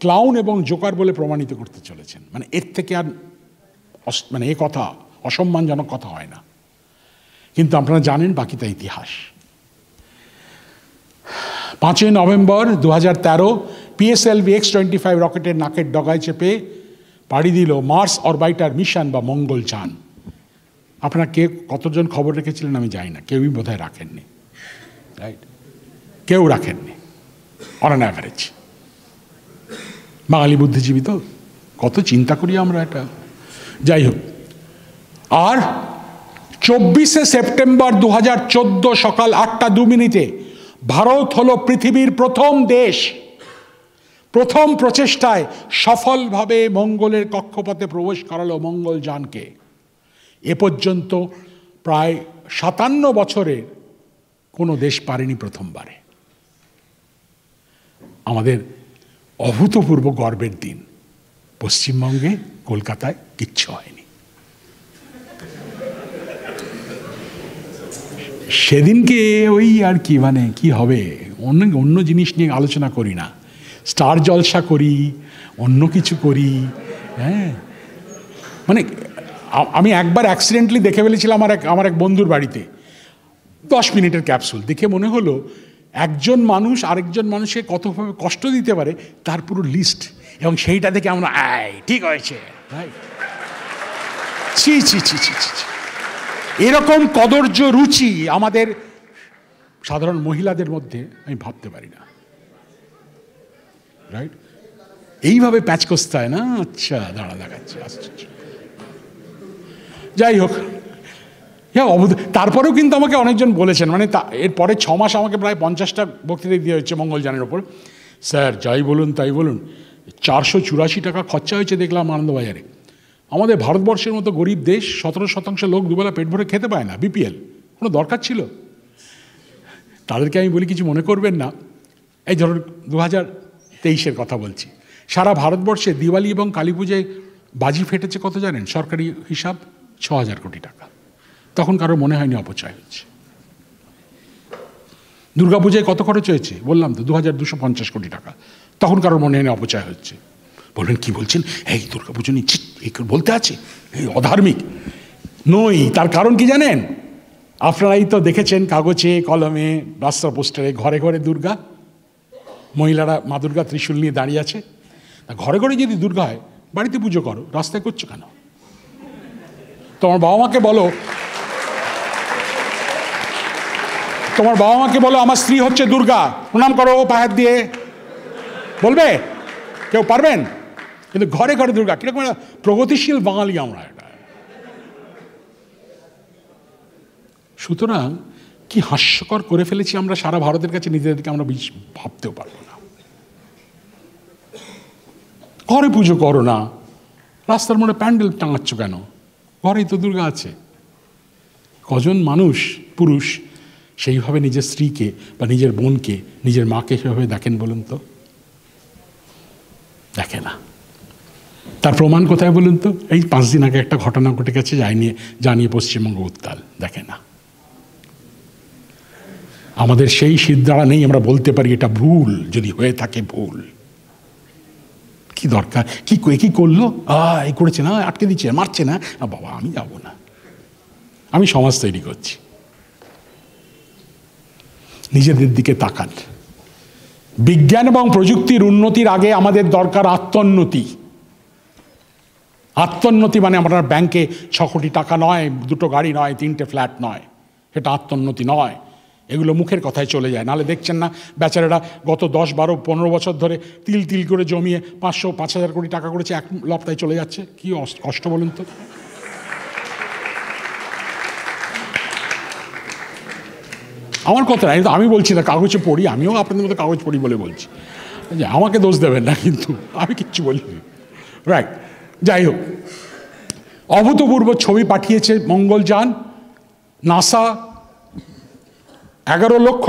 ক্লাউন এবং জোকার বলে প্রমাণিত করতে চলেছেন। মানে এর থেকে আর এ কথা অসম্মানজনক কথা হয় না। কিন্তু আপনারা জানেন বাকিটা ইতিহাস। 5ই নভেম্বর 2013 PSLV X-25 রকেটের নাকের ডগায় চেপে পাড়ি দিল মার্স অরবাইটার মিশন বা মঙ্গলযান। আপনারা কতজন খবর রেখেছিলেন আমি জানি না, কেউই বোধহয় রাখেননি, রাইট? কেউ রাখেননি অন অ্যান অ্যাভারেজ। বাঙালি বুদ্ধিজীবী তো, কত চিন্তা করি আমরা এটা, যাই হোক। আর 24শে সেপ্টেম্বর 2014 সকাল 8টা 2 মিনিটে ভারত হলো পৃথিবীর প্রথম দেশ, প্রথম প্রচেষ্টায় সফলভাবে মঙ্গলের কক্ষপথে প্রবেশ করালো মঙ্গলযানকে। এ পর্যন্ত প্রায় 57 বছরের কোনো দেশ পারেনি প্রথমবারে। আমাদের অভূতপূর্ব গর্বের দিন। পশ্চিমবঙ্গে, কলকাতায় কিচ্ছু হয়নি। সেদিনকে ওই আর কি মানে কি হবে, অন্য অন্য জিনিস নিয়ে আলোচনা করি না, স্টার জলসা করি, অন্য কিছু করি। হ্যাঁ, মানে আমি একবার অ্যাক্সিডেন্টলি দেখে ফেলেছিলাম আমার এক বন্ধুর বাড়িতে 10 মিনিটের ক্যাপসুল দেখে মনে হলো একজন মানুষ আরেকজন মানুষকে কতভাবে কষ্ট দিতে পারে তার পুরো লিস্ট, এবং সেইটা দেখে আমরা ঠিক হয়েছে ভাই, ছি ছি ছি ছি ছি, এরকম কদর্য রুচি আমাদের সাধারণ মহিলাদের মধ্যে আমি ভাবতে পারি না। রাইট, এইভাবে প্যাচ কষতে হয় না? আচ্ছা, দাঁড়া দেখাচ্ছে, আশ্চর্য। যাই হোক, তারপরেও কিন্তু আমাকে অনেকজন বলেছেন, মানে এরপরে 6 মাস আমাকে প্রায় 50টা বক্তৃতা দিয়ে হচ্ছে মঙ্গলযানের ওপর। স্যার যাই বলুন তাই বলুন, 484 টাকা খরচা হয়েছে দেখলাম আনন্দবাজারে। আমাদের ভারতবর্ষের মতো গরিব দেশ, 17% লোক দুবেলা পেট ভরে খেতে পায় না, বিপিএল, কোনো দরকার ছিল? তাদেরকে আমি বলি কিছু মনে করবেন না, এই ধরুন 2023-এর কথা বলছি, সারা ভারতবর্ষে দিওয়ালি এবং কালী পুজোয় বাজি ফেটেছে কত জানেন? সরকারি হিসাব 6000 কোটি টাকা। তখন কারো মনে হয়নি অপচয় হচ্ছে। দুর্গাপূজায় কত খরচ হয়েছে? বললাম তো 2250 কোটি টাকা। তখন কারোর মনে হয়নি অপচয় হচ্ছে। বললেন কি বলছেন, এই দুর্গাপুজো নিয়ে এই বলতে আছে, এই অধার্মিক নই। তার কারণ কি জানেন? আপনারাই তো দেখেছেন কাগজে কলমে রাস্তা পোস্টারে, ঘরে ঘরে দুর্গা, মহিলারা মা দুর্গা ত্রিশূল নিয়ে দাঁড়িয়ে আছে। ঘরে ঘরে যদি দুর্গা হয়, বাড়িতে পুজো করো, রাস্তায় করছো কেন? তোমার বাবা মাকে বলো, আমার স্ত্রী হচ্ছে দুর্গা, প্রণাম করো পায়ের দিয়ে, বলবে? কেউ পারবেন? কিন্তু ঘরে ঘরে দুর্গা, কিরকম প্রগতিশীল বাঙালি আমরা এটা। সুতরাং কি হাস্যকর করে ফেলেছি আমরা সারা ভারতের কাছে নিজেদেরকে, আমরা ভাবতেও পারবো না। ঘরে পুজো করো না, রাস্তার মোড়ে প্যান্ডেল টাঙাচ্ছ কেন? ঘরেই তো দুর্গা আছে। কজন মানুষ, পুরুষ সেইভাবে নিজের স্ত্রীকে বা নিজের বোনকে, নিজের মাকে সেভাবে দেখেন বলুন তো? দেখে না। তার প্রমাণ কোথায় বলুন তো? এই 5 দিন আগে একটা ঘটনা ঘটে গেছে, জানিয়ে পশ্চিমবঙ্গ উত্তাল। দেখে না। আমাদের সেই সিদ্ধারা নেই আমরা বলতে পারি এটা ভুল, যদি হয়ে থাকে ভুল। কি দরকার? কি করলো? এই করেছে না, আটকে দিচ্ছে, মারছে না, বাবা আমি যাব না, আমি সমাজ তৈরি করছি। নিজেদের দিকে তাকান। বিজ্ঞান এবং প্রযুক্তির উন্নতির আগে আমাদের দরকার আত্মোন্নতি। আত্মোন্নতি মানে আপনার ব্যাংকে 6 কোটি টাকা নয়, 2টো গাড়ি নয়, 3টে ফ্ল্যাট নয়, সেটা আত্মোন্নতি নয়। এগুলো মুখের কথায় চলে যায়। নাহলে দেখছেন না বেচারারা গত 10, 12, 15 বছর ধরে তিল তিল করে জমিয়ে 500-5000 কোটি টাকা করেছে, এক লপ্তায় চলে যাচ্ছে। কি কষ্ট বলুন তো? আমার কথা নাই, আমি বলছি না, কাগজে পড়ি, আমিও আপনাদের মতো কাগজ পড়ি বলে বলছি, আমাকে দোষ দেবেন না, কিন্তু আমি কিচ্ছু বলিনি। রাইট, যাই হোক, অভূতপূর্ব ছবি পাঠিয়েছে মঙ্গলযান। নাসা $11 লক্ষ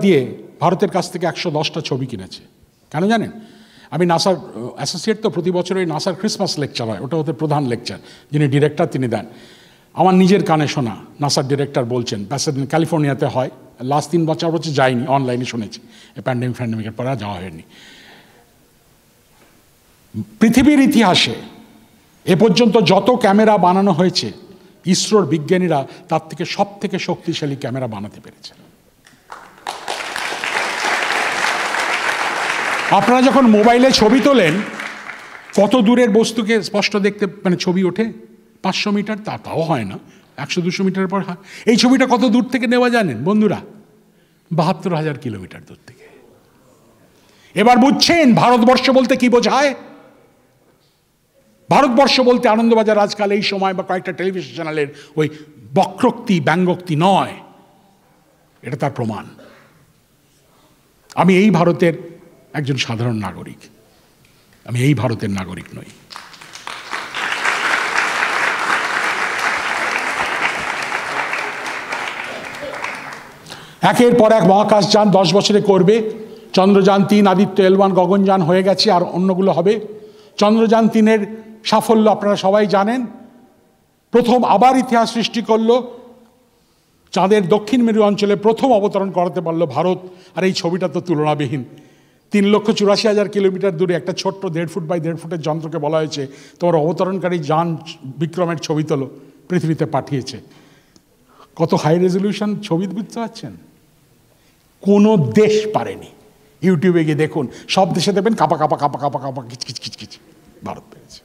দিয়ে ভারতের কাছ থেকে 110টা ছবি কিনেছে। কেন জানেন? আমি নাসার অ্যাসোসিয়েট, তো প্রতি বছর ওই নাসার ক্রিসমাস লেকচার হয়, ওটা ওদের প্রধান লেকচার, যিনি ডিরেক্টর তিনি দেন। আমার নিজের কানে শোনা, নাসার ডিরেক্টর বলছেন, প্যাসাডিনা ক্যালিফোর্নিয়াতে হয়, লাস্ট 3-4 বছর যায়নি, অনলাইনে শুনেছি, প্যান্ডেমিকের পর যাওয়া হয়নি। পৃথিবীর ইতিহাসে এ পর্যন্ত যত ক্যামেরা বানানো হয়েছে, ইসরোর বিজ্ঞানীরা তার থেকে সব থেকে শক্তিশালী ক্যামেরা বানাতে পেরেছে। আপনারা যখন মোবাইলে ছবি তোলেন, কত দূরের বস্তুকে স্পষ্ট দেখতে, মানে ছবি ওঠে 500 মিটার, তাও হয় না, 100-200 মিটারের পর হয়। এই ছবিটা কত দূর থেকে নেওয়া জানেন বন্ধুরা? 72,000 কিলোমিটার দূর থেকে। এবার বুঝছেন ভারতবর্ষ বলতে কি বোঝায়? ভারতবর্ষ বলতে আনন্দবাজার আজকাল এই সময় বা কয়েকটা টেলিভিশন চ্যানেলের ওই বক্রোক্তি ব্যঙ্গোক্তি নয়, এটা তার প্রমাণ। আমি এই ভারতের একজন সাধারণ নাগরিক, আমি এই ভারতের নাগরিক নই। একের পর এক মহাকাশযান 10 বছরে করবে। চন্দ্রযান 3, আদিত্য L1 গগনযান হয়ে গেছে, আর অন্যগুলো হবে। চন্দ্রযান 3-এর সাফল্য আপনারা সবাই জানেন। প্রথম আবার ইতিহাস সৃষ্টি করলো চাঁদের দক্ষিণ মেরু অঞ্চলে প্রথম অবতরণ করাতে পারলো ভারত। আর এই ছবিটা তো তুলনাবিহীন। 3,84,000 কিলোমিটার দূরে একটা ছোট্ট 1.5 ফুট বাই 1.5 ফুটের যন্ত্রকে বলা হয়েছে তোমার অবতরণকারী যান বিক্রমের ছবি তোলো, পৃথিবীতে পাঠিয়েছে। কত হাই রেজলিউশন ছবি বুঝতে পারছেন? কোনো দেশ পারেনি। ইউটিউবে গিয়ে দেখুন, সব দেশে দেখবেন কাপা কাপা কাপা কাপা কাপা কিচকিচ কিচকিচ, ভারত পেরেছে।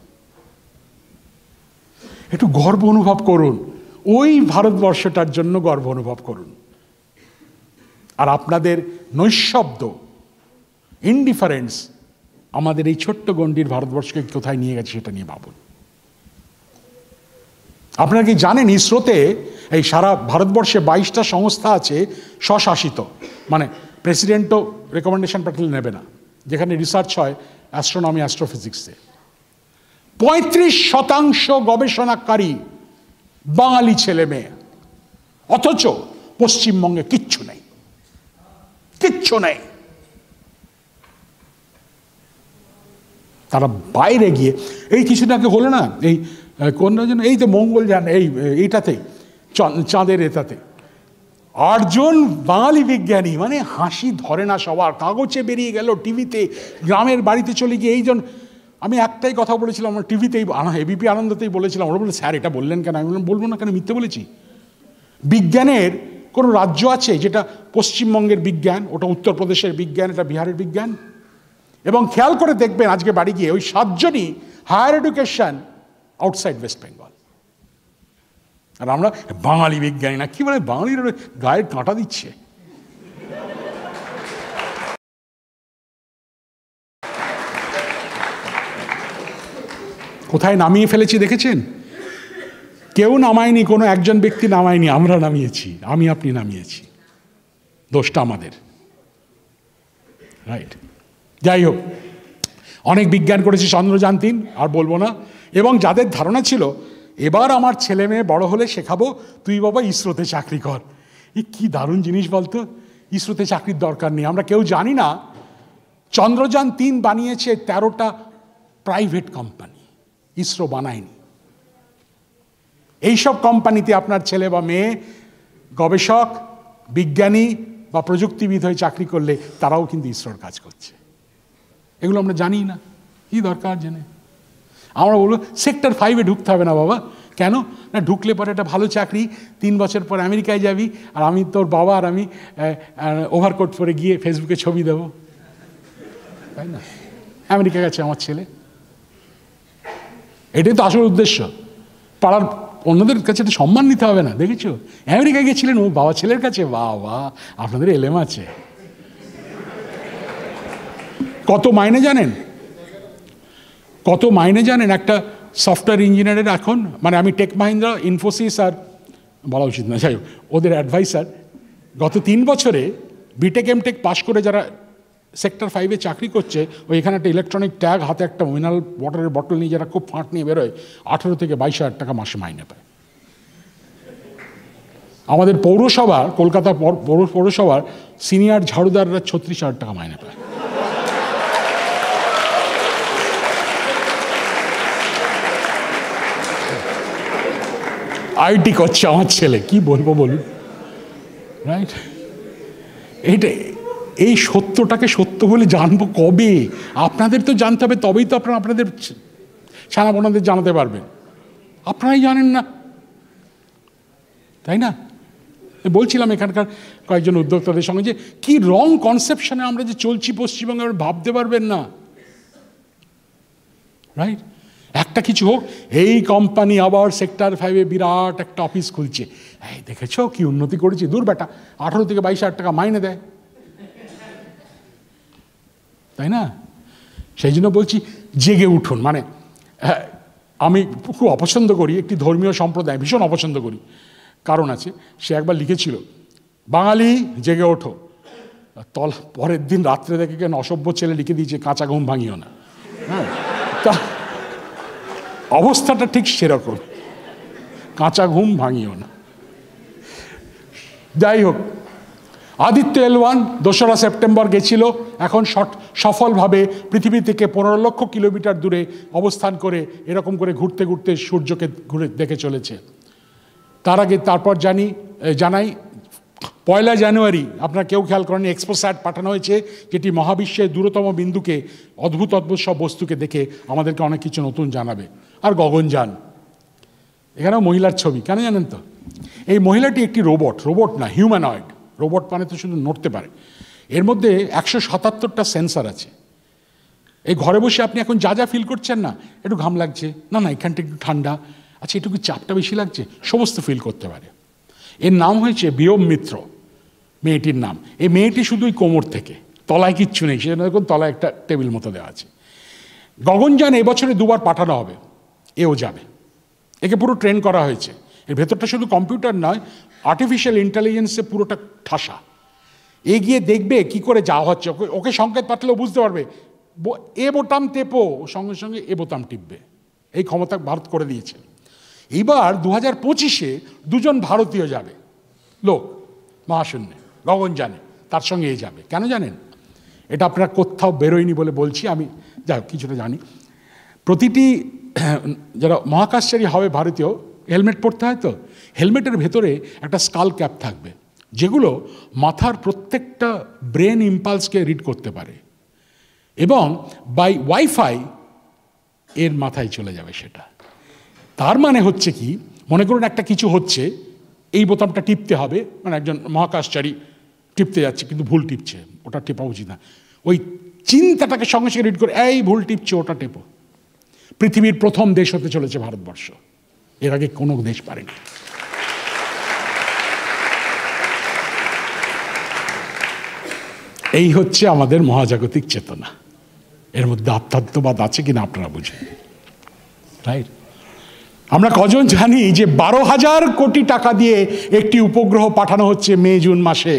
একটু গর্ব অনুভব করুন, ওই ভারতবর্ষটার জন্য গর্ব অনুভব করুন। আর আপনাদের নৈঃশব্দ ইনডিফারেন্স আমাদের এই ছোট্ট গণ্ডির ভারতবর্ষকে কোথায় নিয়ে গেছে সেটা নিয়ে ভাবুন। আপনারা কি জানেন ইসরোতে এই সারা ভারতবর্ষে 22টা সংস্থা আছে স্বশাসিত, মানে প্রেসিডেন্টও রেকমেন্ডেশন পাঠালে নেবে না, যেখানে রিসার্চ হয় অ্যাস্ট্রোনমি অ্যাস্ট্রোফিজিক্সে। 35% গবেষণাকারী বাঙালি ছেলে মেয়ে, অথচ পশ্চিমবঙ্গে কিচ্ছু নেই, কিচ্ছু নেই। তারা বাইরে গিয়ে এই কিছুদিন আগে হলো না, এই কোন যেন এই তো মঙ্গলযান এইটাতে চাঁদের এটাতে 8 জন বাঙালি বিজ্ঞানী, মানে হাসি ধরে না সবার। কাগজে বেরিয়ে গেল, টিভিতে, গ্রামের বাড়িতে চলে গিয়ে এইজন। আমি একটাই কথা বলেছিলাম, আমার টিভিতেই এবিপি আনন্দতেই বলেছিলাম। ওরা বলে স্যার এটা বললেন কেন? আমি বললাম বলবো না কেন, মিথ্যে বলেছি? বিজ্ঞানের কোনো রাজ্য আছে যেটা পশ্চিমবঙ্গের বিজ্ঞান, ওটা উত্তরপ্রদেশের বিজ্ঞান, এটা বিহারের বিজ্ঞান। এবং খেয়াল করে দেখবেন আজকে বাড়ি গিয়ে ওই 7 জনই higher education outside West Bengal. আর আমরা বাঙালি বিজ্ঞানী না, কি মানে বাঙালির গায়ের কাঁটা দিচ্ছে। কোথায় নামিয়ে ফেলেছি দেখেছেন? কেউ নামায়নি, কোনো একজন ব্যক্তি নামায়নি, আমরা নামিয়েছি, আমি আপনি নামিয়েছি। দোষটা আমাদের, রাইট? যাই হোক, অনেক বিজ্ঞান করেছি চন্দ্রযান 3, আর বলবো না। এবং যাদের ধারণা ছিল এবার আমার ছেলে মেয়ে বড় হলে শেখাবো, তুই বাবা ইসরোতে চাকরি কর, এই কি দারুণ জিনিস বলতো। ইসরোতে চাকরির দরকার নেই। আমরা কেউ জানি না চন্দ্রযান 3 বানিয়েছে 13টা প্রাইভেট কোম্পানি, ইসরো বানায়নি। এইসব কোম্পানিতে আপনার ছেলে বা মেয়ে গবেষক, বিজ্ঞানী বা প্রযুক্তিবিদ হয়ে চাকরি করলে তারাও কিন্তু ইসরোর কাজ করছে। এগুলো আমরা জানি না, কি দরকার জেনে? আমরা বলবো সেক্টর 5-এ ঢুকতে হবে না বাবা। কেন না? ঢুকলে পরে একটা ভালো চাকরি, 3 বছর পর আমেরিকায় যাবি, আর আমি তোর বাবা আর আমি ওভারকোট পরে গিয়ে ফেসবুকে ছবি দেবো, তাই না? আমেরিকা গেছে আমার ছেলে, এটাই তো আসল উদ্দেশ্য। পাড়ার অন্যদের কাছে তো সম্মান নিতে হবে না, দেখেছো? আমেরিকায় গেছিলেন ও বাবা ছেলের কাছে, বাবা আপনাদের এলেম আছে। কত মাইনে জানেন? কত মাইনে জানেন একটা সফটওয়্যার ইঞ্জিনিয়ারের এখন? মানে আমি টেক মাহিন্দ্রা, ইনফোসিস আর বলা উচিত না, যাই হোক, ওদের অ্যাডভাইসার গত 3 বছরে বিটেক এমটেক পাস করে যারা সেক্টর 5-এ চাকরি করছে, ওই এখানে একটা ইলেকট্রনিক ট্যাগ, হাতে একটা মিনারেল ওয়াটারের বটল নিয়ে যারা খুব ফাঁট নিয়ে বেরোয়, 18 থেকে 22,000 টাকা মাসে মাইনে পায়। আমাদের পৌরসভার, কলকাতা পৌরসভার সিনিয়র ঝাড়ুদাররা 36,000 টাকা মাইনে পায়। আইটি করছে আমার ছেলে, কি বলবো বলুন, রাইট? এই সত্যটাকে সত্য বলে জানবো কবে? আপনাদের তো জানতে হবে, তবেই তো আপনারা আপনাদের ছানাপোনাদের জানাতে পারবেন। আপনারাই জানেন না, তাই না? বলছিলাম এখানকার কয়েকজন উদ্যোক্তাদের সঙ্গে যে কি রং কনসেপশনে আমরা যে চলছি পশ্চিমবঙ্গে, আমরা ভাবতে পারবেন না, রাইট? একটা কিছু হোক, এই কোম্পানি আবার সেক্টর 5-এ বিরাট একটা অফিস খুলছে, এই দেখেছ কি উন্নতি করেছি। দূর বেটা, 18 থেকে 22,000 টাকা মাইনে দেয়, তাই না? সেই জন্য বলছি জেগে উঠুন। মানে আমি খুব অপছন্দ করি একটি ধর্মীয় সম্প্রদায়, ভীষণ অপছন্দ করি, কারণ আছে। সে একবার লিখেছিল, বাঙালি জেগে ওঠো, পরের দিন রাত্রে দেখে কেন অসভ্য ছেলে লিখে দিয়েছে, কাঁচা ঘুম ভাঙিও না। হ্যাঁ, তা অবস্থাটা ঠিক সেরকম, কাঁচা ঘুম ভাঙিও না। যাই হোক, আদিত্য L1 2রা সেপ্টেম্বর গেছিল, এখন সফলভাবে পৃথিবী থেকে 15 লক্ষ কিলোমিটার দূরে অবস্থান করে এরকম করে ঘুরতে ঘুরতে সূর্যকে ঘুরে দেখে চলেছে। তার আগে তারপর জানি জানাই, 1 জানুয়ারি আপনারা কেউ খেয়াল করেন এক্সপোস্যাট পাঠানো হয়েছে, যেটি মহাবিশ্বের দূরতম বিন্দুকে, অদ্ভুত অদ্ভুত সব বস্তুকে দেখে আমাদেরকে অনেক কিছু নতুন জানাবে। আর গগনযান, এখানেও মহিলার ছবি, কেন জানেন তো? এই মহিলাটি একটি রোবট না, হিউম্যানয়েড। রোবট মানে তো শুধু নড়তে পারে। এর মধ্যে 177টা সেন্সার আছে। এই ঘরে বসে আপনি এখন যা যা ফিল করছেন না, একটু ঘাম লাগছে, না এখানটা একটু ঠান্ডা, আচ্ছা একটু চাপটা বেশি লাগছে, সমস্ত ফিল করতে পারে। এর নাম হয়েছে বিয়োম মিত্র, মেয়েটির নাম। এই মেয়েটি শুধুই কোমর থেকে, তলায় কিচ্ছু নেই, সেজন্য দেখুন তলায় একটা টেবিল মতো দেওয়া আছে। গগনযান এবছরে 2বার পাঠানো হবে, এও যাবে। একে পুরো ট্রেন করা হয়েছে। এর ভেতরটা শুধু কম্পিউটার নয়, আর্টিফিশিয়াল ইন্টেলিজেন্সে পুরোটা ঠাসা। এগিয়ে দেখবে কি করে যাওয়া হচ্ছে, ওকে সংকেত পাঠালেও বুঝতে পারবে, এ বোতাম টেপো, সঙ্গে সঙ্গে এ বোতাম টিপবে। এই ক্ষমতা ভারত করে দিয়েছে। এইবার 2025-এ 2জন ভারতীয় যাবে লোক মহাশূন্যে, গগনযানে, তার সঙ্গে এ যাবে। কেন জানেন? এটা আপনারা কোথাও বেরোয়নি বলে বলছি, আমি যাই হোক কিছুটা জানি। প্রতিটি যারা মহাকাশচারী হবে ভারতীয়, হেলমেট পরতে হয়, তো হেলমেটের ভেতরে একটা স্কাল ক্যাপ থাকবে, যেগুলো মাথার প্রত্যেকটা ব্রেন ইম্পালসকে রিড করতে পারে, এবং বাই ওয়াইফাই এর মাথায় চলে যাবে সেটা। তার মানে হচ্ছে কি, মনে করুন একটা কিছু হচ্ছে, এই বোতামটা টিপতে হবে, মানে একজন মহাকাশচারী টিপতে যাচ্ছে কিন্তু ভুল টিপছে, ওটা টেপা উচিত না, ওই চিন্তাটাকে সঙ্গে সঙ্গে রিড করে, এই ভুল টিপছে, ওটা টেপো। পৃথিবীর প্রথম দেশ হতে চলেছে ভারতবর্ষ, এর আগে কোনো দেশ পারেনি। এই হচ্ছে আমাদের মহাজাগতিক চেতনা। এর মধ্যে আধ্যাত্মবাদ আছে কিনা আপনারা বুঝেন, রাইট? আমরা কজন জানি যে 12,000 কোটি টাকা দিয়ে একটি উপগ্রহ পাঠানো হচ্ছে মে জুন মাসে।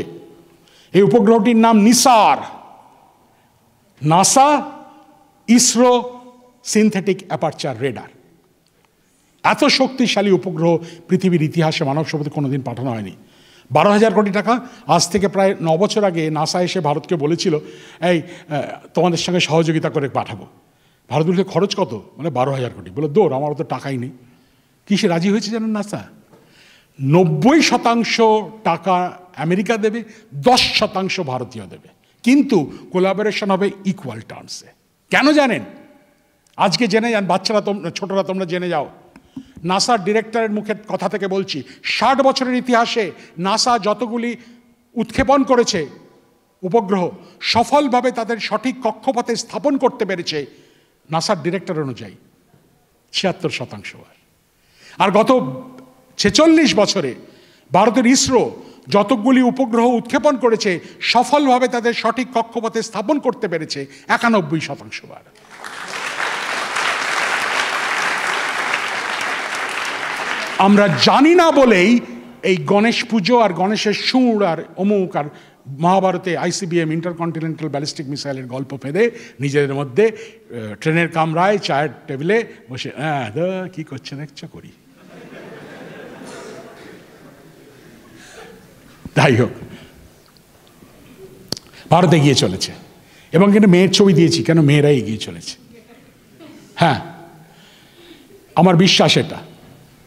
এই উপগ্রহটির নাম NISAR, NASA ISRO synthetic aperture radar. এত শক্তিশালী উপগ্রহ পৃথিবীর ইতিহাসে মানব সভ্যতা কোনোদিন পাঠানো হয়নি। 12,000 কোটি টাকা। আজ থেকে প্রায় 9 বছর আগে নাসা এসে ভারতকে বলেছিল, এই তোমাদের সঙ্গে সহযোগিতা করে পাঠাবো। ভারত বলছে খরচ কত? মানে 12,000 কোটি। বলে দৌড়, আমার তো টাকাই নেই। কিসে রাজি হয়েছে জানেন নাসা? 90% টাকা আমেরিকা দেবে, 10% ভারতীয় দেবে, কিন্তু কোলাবোরেশন হবে ইকুয়াল টার্মসে। কেন জানেন? আজকে জেনে যান, বাচ্চারা, ছোটরা তোমরা জেনে যাও। নাসার ডিরেক্টরের মুখের কথা থেকে বলছি, 60 বছরের ইতিহাসে নাসা যতগুলি উৎক্ষেপণ করেছে উপগ্রহ, সফলভাবে তাদের সঠিক কক্ষপথে স্থাপন করতে পেরেছে নাসার ডিরেক্টর অনুযায়ী 76%। আর গত 46 বছরে ভারতের ইসরো যতগুলি উপগ্রহ উৎক্ষেপণ করেছে, সফলভাবে তাদের সঠিক কক্ষপথে স্থাপন করতে পেরেছে 91%। আমরা জানি না বলেই এই গণেশ পুজো আর গণেশের সুর আর অমুক আর মহাভারতে ICBM ইন্টারকন্টিনেন্টাল ব্যালিস্টিক মিসাইলের গল্প ফেঁদে নিজেদের মধ্যে ট্রেনের কামরায় চায়ের টেবিলে বসে কি করছে দেখছো করি। যাই হোক, ভারত এগিয়ে চলেছে, এবং কিন্তু মেয়ের ছবি দিয়েছি কেন, মেয়েরাই এগিয়ে চলেছে। হ্যাঁ, আমার বিশ্বাস এটা।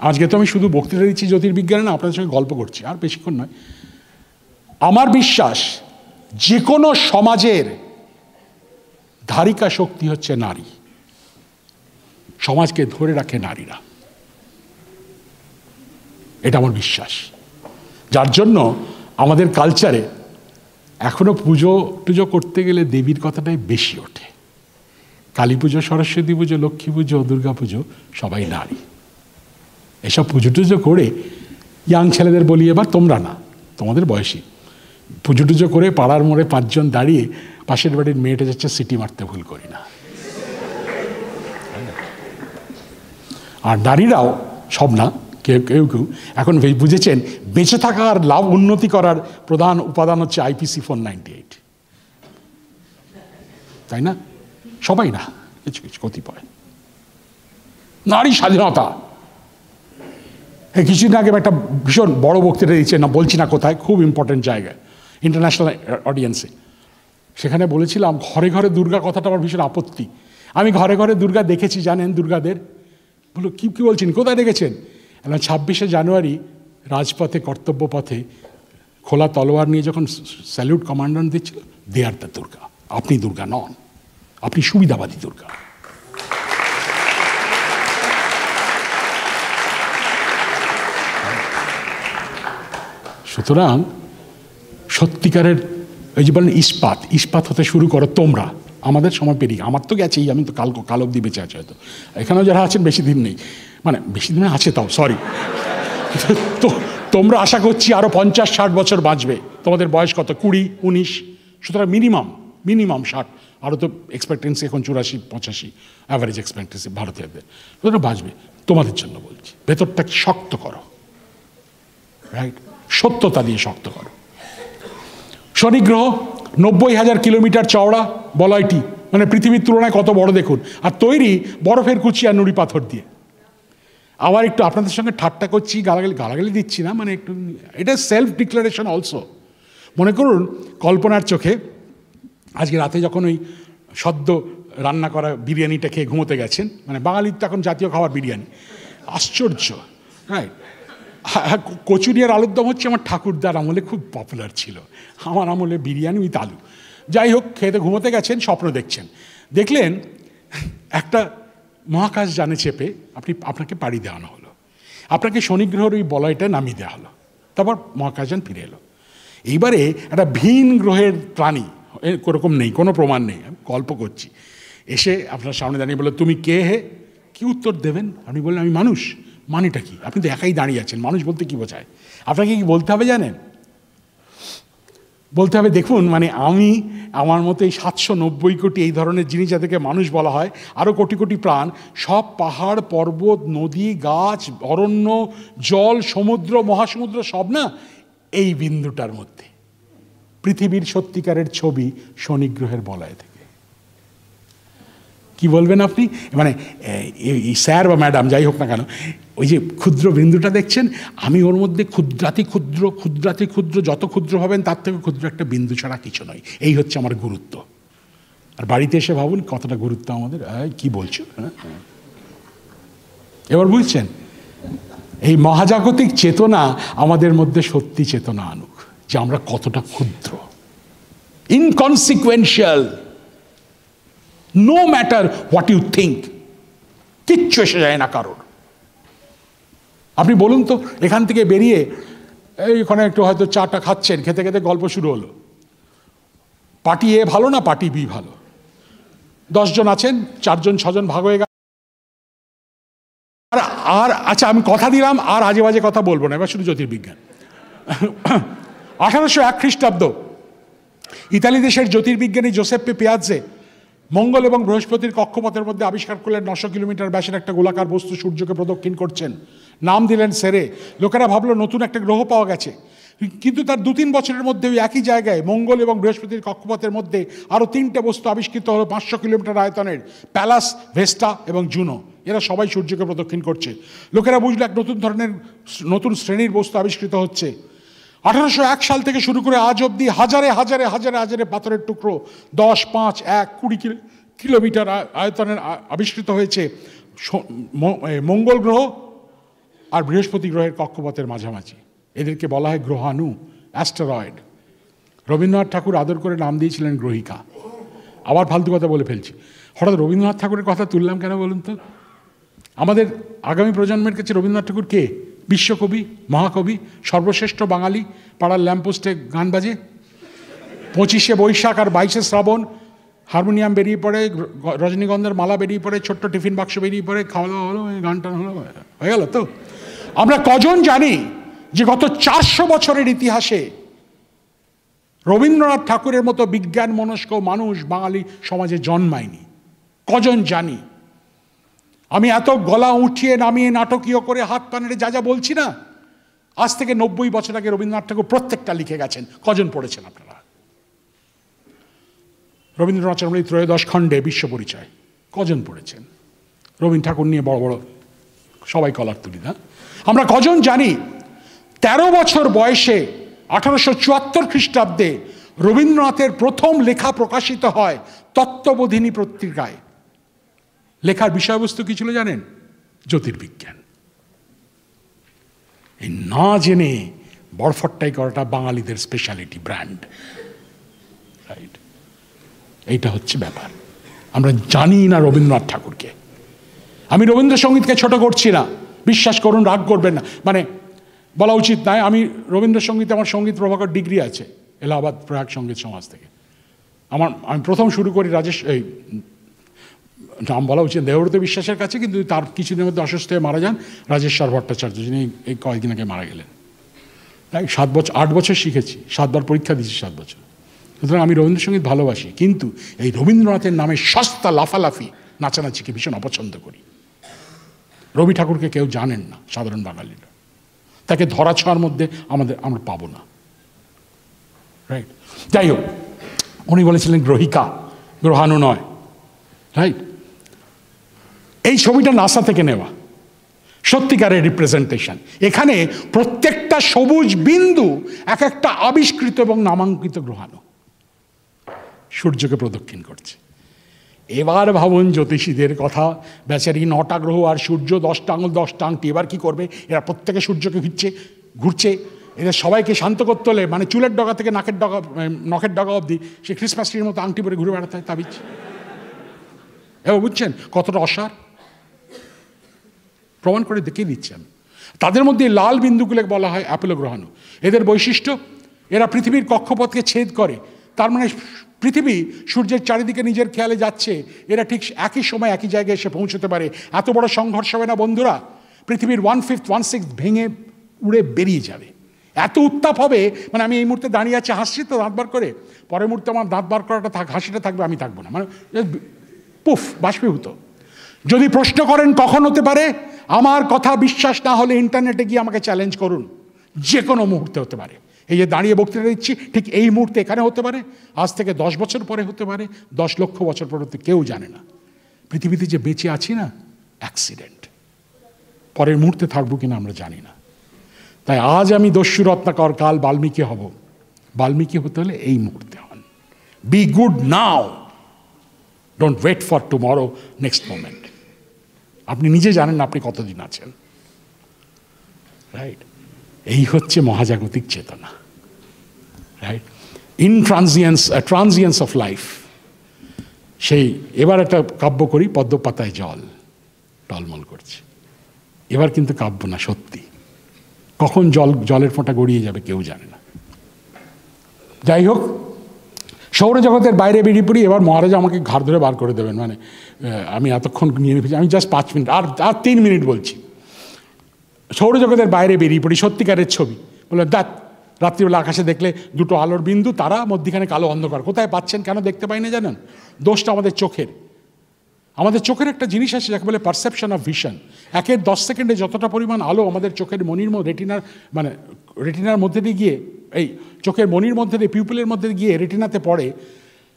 আজকে তো আমি শুধু বক্তৃতা দিচ্ছি জ্যোতির্বিজ্ঞানে না, আপনাদের সঙ্গে গল্প করছি, আর বেশিক্ষণ নয়। আমার বিশ্বাস যে কোনো সমাজের ধারিকা শক্তি হচ্ছে নারী। সমাজকে ধরে রাখে নারীরা, এটা আমার বিশ্বাস। যার জন্য আমাদের কালচারে এখনো পুজো টুজো করতে গেলে দেবীর কথাটাই বেশি ওঠে। কালী পুজো, সরস্বতী পুজো, লক্ষ্মী পুজো, দুর্গা পুজো, সবাই নারী। এসব পুজো টুজো করে ইয়াং ছেলেদের বলি, এবার তোমরা না, তোমাদের বয়সী, পুজো টুজো করে পাড়ার মোড়ে 5 জন দাঁড়িয়ে পাশের বাড়ির মেয়েটা যাচ্ছে সিটি মারতে ভুল করি না। আর নারীরাও, সব না, কেউ কেউ কেউ এখন বুঝেছেন বেঁচে থাকার লাভ উন্নতি করার প্রধান উপাদান হচ্ছে IPC 498, তাই না? সবাই না, কিছু কিছু কতিপয়। নারী স্বাধীনতা, কিছুদিন আগে একটা ভীষণ বড় বক্তৃতা দিচ্ছে, না বলছি না কোথায়, খুব ইম্পর্টেন্ট জায়গায়, ইন্টারন্যাশনাল অডিয়েন্সে। সেখানে বলেছিলাম ঘরে ঘরে দুর্গা কথাটা আমার ভীষণ আপত্তি। আমি ঘরে ঘরে দুর্গা দেখেছি, জানেন দুর্গাদের। বলো কি বলছেন, কোথায় দেখেছেন? 26শে জানুয়ারি রাজপথে কর্তব্য পথে খোলা তলোয়ার নিয়ে যখন স্যালুট কমান্ডার দিচ্ছিল, দে আর দ্য দুর্গা। আপনি দুর্গা নন, আপনি সুবিধাবাদী দুর্গা। সুতরাং সত্যিকারের ওই যে বলেন ইস্পাত, ইস্পাত হতে শুরু করো তোমরা। আমাদের সময় পেরিয়ে, আমার তো গেছেই, আমি তো কাল অব্দি বেঁচে আছি হয়তো, এখানেও যারা আছেন বেশি দিন নেই, মানে বেশি দিন আছে তাও সরি। তো তোমরা আশা করছি আরও 50-60 বছর বাঁচবে। তোমাদের বয়স কত? 20-19, সুতরাং মিনিমাম 60। আরও তো এক্সপেক্টেন্সি এখন 84-85 অ্যাভারেজ এক্সপেক্টেন্সি ভারতীয়দের, সুতরাং বাঁচবে। তোমাদের জন্য বলছি, ভেতরটাকে শক্ত করো, রাইট, সত্যতা দিয়ে শক্ত করো। শনি গ্রহ 90,000 কিলোমিটার চওড়া বলয়টি, মানে পৃথিবীর তুলনায় কত বড় দেখুন, আর তৈরি বরফের কুচি আর নুড়ি পাথর দিয়ে। আবার একটু আপনাদের সঙ্গে ঠাট্টা করছি, গালাগালি দিচ্ছি না, মানে একটু এটা সেলফ ডিক্লারেশন অলসো। মনে করুন কল্পনার চোখে আজকে রাতে যখন ওই সদ্য রান্না করা বিরিয়ানিটা খেয়ে ঘুমোতে গেছেন, মানে বাঙালির তো এখন জাতীয় খাবার বিরিয়ানি, আশ্চর্য, রাইট। কচুরি আর আলুর দম হচ্ছে আমার ঠাকুরদার আমলে খুব পপুলার ছিল, আমার আমলে বিরিয়ানি উইথ আলু। যাই হোক, খেতে ঘুমোতে গেছেন, স্বপ্ন দেখছেন, দেখলেন একটা মহাকাশ যানে চেপে আপনাকে পাড়ি দেওয়ানো হলো, আপনাকে শনিগ্রহের ওই বলয়টা নামিয়ে দেওয়া হলো, তারপর মহাকাশযান ফিরে এলো। এইবারে একটা ভিন গ্রহের প্রাণী, ওরকম নেই, কোনো প্রমাণ নেই, আমি গল্প করছি, এসে আপনার সামনে দাঁড়িয়ে বললো তুমি কে হে? কি উত্তর দেবেন? আপনি বললেন আমি মানুষ। মানেটা কি? আপনি তো একাই দাঁড়িয়ে আছেন, মানুষ বলতে কি বোঝায়? আপনাকে কি বলতে হবে জানেন? বলতে হবে দেখুন, মানে আমি আমার মতো এই 790 কোটি এই ধরনের জিনিস যাদেরকে মানুষ বলা হয়, আরও কোটি কোটি প্রাণ, সব পাহাড় পর্বত নদী গাছ অরণ্য জল সমুদ্র মহাসমুদ্র সব না এই বিন্দুটার মধ্যে। পৃথিবীর সত্যিকারের ছবি শনিগ্রহের বলয় থেকে। কি বলবেন আপনি? মানে এই স্যার বা ম্যাডাম যাই হোক না কেন, ওই যে ক্ষুদ্র বিন্দুটা দেখছেন, আমি ওর মধ্যে ক্ষুদ্রাতি ক্ষুদ্র যত ক্ষুদ্র হবেন তার থেকে ক্ষুদ্র একটা বিন্দু ছাড়া কিছু নয়। এই হচ্ছে আমার গুরুত্ব। আর বাড়িতে এসে ভাবুন কতটা গুরুত্ব আমাদের। কি বলছো? এবার বুঝছেন, এই মহাজাগতিক চেতনা আমাদের মধ্যে সত্যি চেতনা আনুক যে আমরা কতটা ক্ষুদ্র, inconsequential, no matter what you think, কিচ্ছু এসে যায় না কারোর। আপনি বলুন তো, এখান থেকে বেরিয়ে এইখানে একটু হয়তো চাটা খাচ্ছেন, খেতে খেতে গল্প শুরু হলো, পার্টি এ ভালো না পার্টি বি ভালো? 10 জন আছেন, 4 জন 6 জন ভাগ হয়ে গেল। আর আচ্ছা আমি কথা দিলাম আর আজে বাজে কথা বলবো না, এবার শুধু জ্যোতির্বিজ্ঞান। 1801 খ্রিস্টাব্দ ইতালি দেশের জ্যোতির্বিজ্ঞানী জোসেপ্পে পিয়াজ্জে মঙ্গল এবং বৃহস্পতির কক্ষপথের মধ্যে আবিষ্কার করলেন 900 কিলোমিটার ব্যাসের একটা গোলাকার বস্তু সূর্যকে প্রদক্ষিণ করছেন। নাম দিলেন সেরে। লোকেরা ভাবলো নতুন একটা গ্রহ পাওয়া গেছে, কিন্তু তার 2-3 বছরের মধ্যে ওই একই জায়গায় মঙ্গল এবং বৃহস্পতির কক্ষপথের মধ্যে আরও 3টে বস্তু আবিষ্কৃত হলো 500 কিলোমিটার আয়তনের, প্যালাস, ভেস্টা এবং জুনো। এরা সবাই সূর্যকে প্রদক্ষিণ করছে। লোকেরা বুঝলো এক নতুন শ্রেণীর বস্তু আবিষ্কৃত হচ্ছে। 1801 সাল থেকে শুরু করে আজ অবধি হাজারে হাজারে হাজারে হাজারে পাথরের টুকরো 10, 5, 1, 20 কিলোমিটার আয়তনের আবিষ্কৃত হয়েছে মঙ্গল গ্রহ আর বৃহস্পতি গ্রহের কক্ষপথের মাঝামাঝি। এদেরকে বলা হয় গ্রহাণু, অ্যাস্টেরয়েড। রবীন্দ্রনাথ ঠাকুর আদর করে নাম দিয়েছিলেন গ্রহিকা। আবার ফালতু কথা বলে ফেলছি, হঠাৎ রবীন্দ্রনাথ ঠাকুরের কথা তুললাম কেন বলুন তো? আমাদের আগামী প্রজন্মের কাছে রবীন্দ্রনাথ ঠাকুর কে? বিশ্বকবি, মহাকবি, সর্বশ্রেষ্ঠ বাঙালি। পাড়ার ল্যাম্পপোস্টে গান বাজে, 25শে বৈশাখ আর 22শে শ্রাবণ হারমোনিয়াম বেরিয়ে পড়ে, রজনীগন্ধার মালা বেরিয়ে পড়ে, ছোট্ট টিফিন বাক্স বেরিয়ে পড়ে, খাওয়া দাওয়া হলো, গান টান হলো, হয়ে গেল তো। আমরা কজন জানি যে গত 400 বছরের ইতিহাসে রবীন্দ্রনাথ ঠাকুরের মতো বিজ্ঞান মনস্ক মানুষ বাঙালি সমাজে জন্মায়নি? কজন জানি? আমি এত গলা উঠিয়ে নামিয়ে নাটকীয় করে হাত পানেরে যা বলছি না, আজ থেকে 90 বছর আগে রবীন্দ্রনাথ ঠাকুর প্রত্যেকটা লিখে গেছেন। কজন পড়েছেন আপনারা? রবীন্দ্রনাথ চরমণী ত্রয়োদশ খণ্ডে বিশ্ব পরিচয় কজন পড়েছেন? রবীন্দ্র ঠাকুর নিয়ে বড় বড় সবাই কলার তুলি না। আমরা কজন জানি 13 বছর বয়সে 1874 খ্রিস্টাব্দে রবীন্দ্রনাথের প্রথম লেখা প্রকাশিত হয় তত্ত্ববোধিনী পত্রিকায়। লেখার বিষয়বস্তু কি ছিল জানেন? জ্যোতির্বিজ্ঞান। এই না জেনে বড়ফট্টাই করাটা বাঙালিদের স্পেশালিটি, ব্র্যান্ড, রাইট? এইটা হচ্ছে ব্যাপার। আমরা জানি না রবীন্দ্রনাথ ঠাকুরকে। আমি রবীন্দ্রসঙ্গীতকে ছোট করছি না, বিশ্বাস করুন, রাগ করবেন না, মানে বলা উচিত নয়। আমি রবীন্দ্রসঙ্গীতে আমার সঙ্গীত প্রভাকর ডিগ্রি আছে এলাহাবাদ প্রয়াগ সঙ্গীত সমাজ থেকে। আমি প্রথম শুরু করি রাজেশ, এই নাম বলা উচিত দেবব্রত বিশ্বাসের কাছে, কিন্তু তার কিছুদিনের মধ্যে অসুস্থ হয়ে মারা যান রাজেশ্বর ভট্টাচার্য, যিনি এই কয়েকদিন আগে মারা গেলেন। তাই 8 বছর শিখেছি, 7 বার পরীক্ষা দিয়েছি 7 বছর। সুতরাং আমি রবীন্দ্রসঙ্গীত ভালোবাসি, কিন্তু এই রবীন্দ্রনাথের নামে সস্তা লাফালাফি নাচানাচিকে ভীষণ অপছন্দ করি। রবি ঠাকুরকে কেউ জানেন না সাধারণ বাঙালিরা, তাকে ধরা ছোঁয়ার মধ্যে আমরা পাবো না, রাইট? যাই হোক, উনি বলেছিলেন গ্রহিকা, গ্রহাণু নয়, রাইট? এই ছবিটা নাসা থেকে নেওয়া, সত্যিকারের রিপ্রেজেন্টেশন। এখানে প্রত্যেকটা সবুজ বিন্দু এক একটা আবিষ্কৃত এবং নামাঙ্কিত গ্রহাণু সূর্যকে প্রদক্ষিণ করছে। এবার ভাবুন জ্যোতিষীদের কথা, বেচারি 9টা গ্রহ আর সূর্য 10টা আঙুল 10টা আংটি, এবার কি করবে? এরা প্রত্যেকে সূর্যকে ঘুরছে, এদের সবাইকে শান্ত করতে হলে, মানে চুলের ডগা থেকে নখের ডগা অবধি সে ক্রিসমাস ট্রির মতো আংটি পরে ঘুরে বেড়াতে হয় তাবিজ। এবার বুঝছেন কতটা অসার? প্রমাণ করে দেখিয়ে দিচ্ছি আমি। তাদের মধ্যে লাল বিন্দুগুলোকে বলা হয় অ্যাপোলো গ্রহাণু। এদের বৈশিষ্ট্য, এরা পৃথিবীর কক্ষপথকে ছেদ করে। তার মানে পৃথিবী সূর্যের চারিদিকে নিজের খেয়ালে যাচ্ছে, এরা ঠিক একই সময় একই জায়গায় এসে পৌঁছতে পারে। এত বড় সংঘর্ষ হবে না বন্ধুরা, পৃথিবীর 1/5 1/6 ভেঙে উড়ে বেরিয়ে যাবে। এত উত্তাপ হবে, মানে আমি এই মুহূর্তে দাঁড়িয়ে আছি, হাসছি তো দাঁত বার করে, পরের মুহূর্তে আমার দাঁত বার করাটা হাসিটা থাকবে, আমি থাকবো না, মানে পুফ, বাষ্পীভূত। যদি প্রশ্ন করেন কখন হতে পারে, আমার কথা বিশ্বাস না হলে ইন্টারনেটে গিয়ে আমাকে চ্যালেঞ্জ করুন, যে কোনো মুহূর্তে হতে পারে। এই যে দাঁড়িয়ে বক্তৃতা দিচ্ছি, ঠিক এই মুহূর্তে এখানে হতে পারে, আজ থেকে 10 বছর পরে হতে পারে, 10 লক্ষ বছর পরে হতে, কেউ জানে না। পৃথিবীতে যে বেঁচে আছি না, অ্যাক্সিডেন্ট, পরের মুহূর্তে থাকবো কিনা আমরা জানি না। তাই আজ আমি দস্যু রত্নাকর, কাল বাল্মীকি হব। বাল্মীকি হতে হলে এই মুহূর্তে হন। Be good now, don't wait for tomorrow, next moment. আপনি নিজে জানেন না আপনি কতদিন আছেন, রাইট? এই হচ্ছে মহাজাগতিক চেতনা, রাইট? Transience of life. সেই এবার একটা কাব্য করি, পদ্ম পাতায় জল টলমল করছে। এবার কিন্তু কাব্য না, সত্যি। কখন জলের ফোঁটা গড়িয়ে যাবে কেউ জানে না। যাই হোক, সৌরজগতের বাইরে বেরিয়ে পড়ি। এবার মহারাজ আমাকে ঘাড় ধরে বার করে দেবেন, মানে আমি এতক্ষণ নিয়ে নিয়েছি, আমি জাস্ট 5 মিনিট, আর 3 মিনিট বলছি। সৌরজগতের বাইরে বেরিয়ে পড়ি, সত্যিকারের ছবি। বললেন দেখ, রাত্রিবেলা আকাশে দেখলে দুটো আলোর বিন্দু, তারা, মধ্যিখানে কালো অন্ধকার। কোথায় পাচ্ছেন, কেন দেখতে পাই না জানেন? দোষটা আমাদের চোখের। আমাদের চোখের একটা জিনিস আছে যাকে বলে পারসেপশন অফ ভিশন। 1-10 সেকেন্ডে যতটা পরিমাণ আলো আমাদের চোখের মনির রেটিনার মধ্যে দিয়ে গিয়ে, এই চোখের মনির মধ্যে দিয়ে, পিউপিলের মধ্যে গিয়ে রেটিনাতে পড়ে,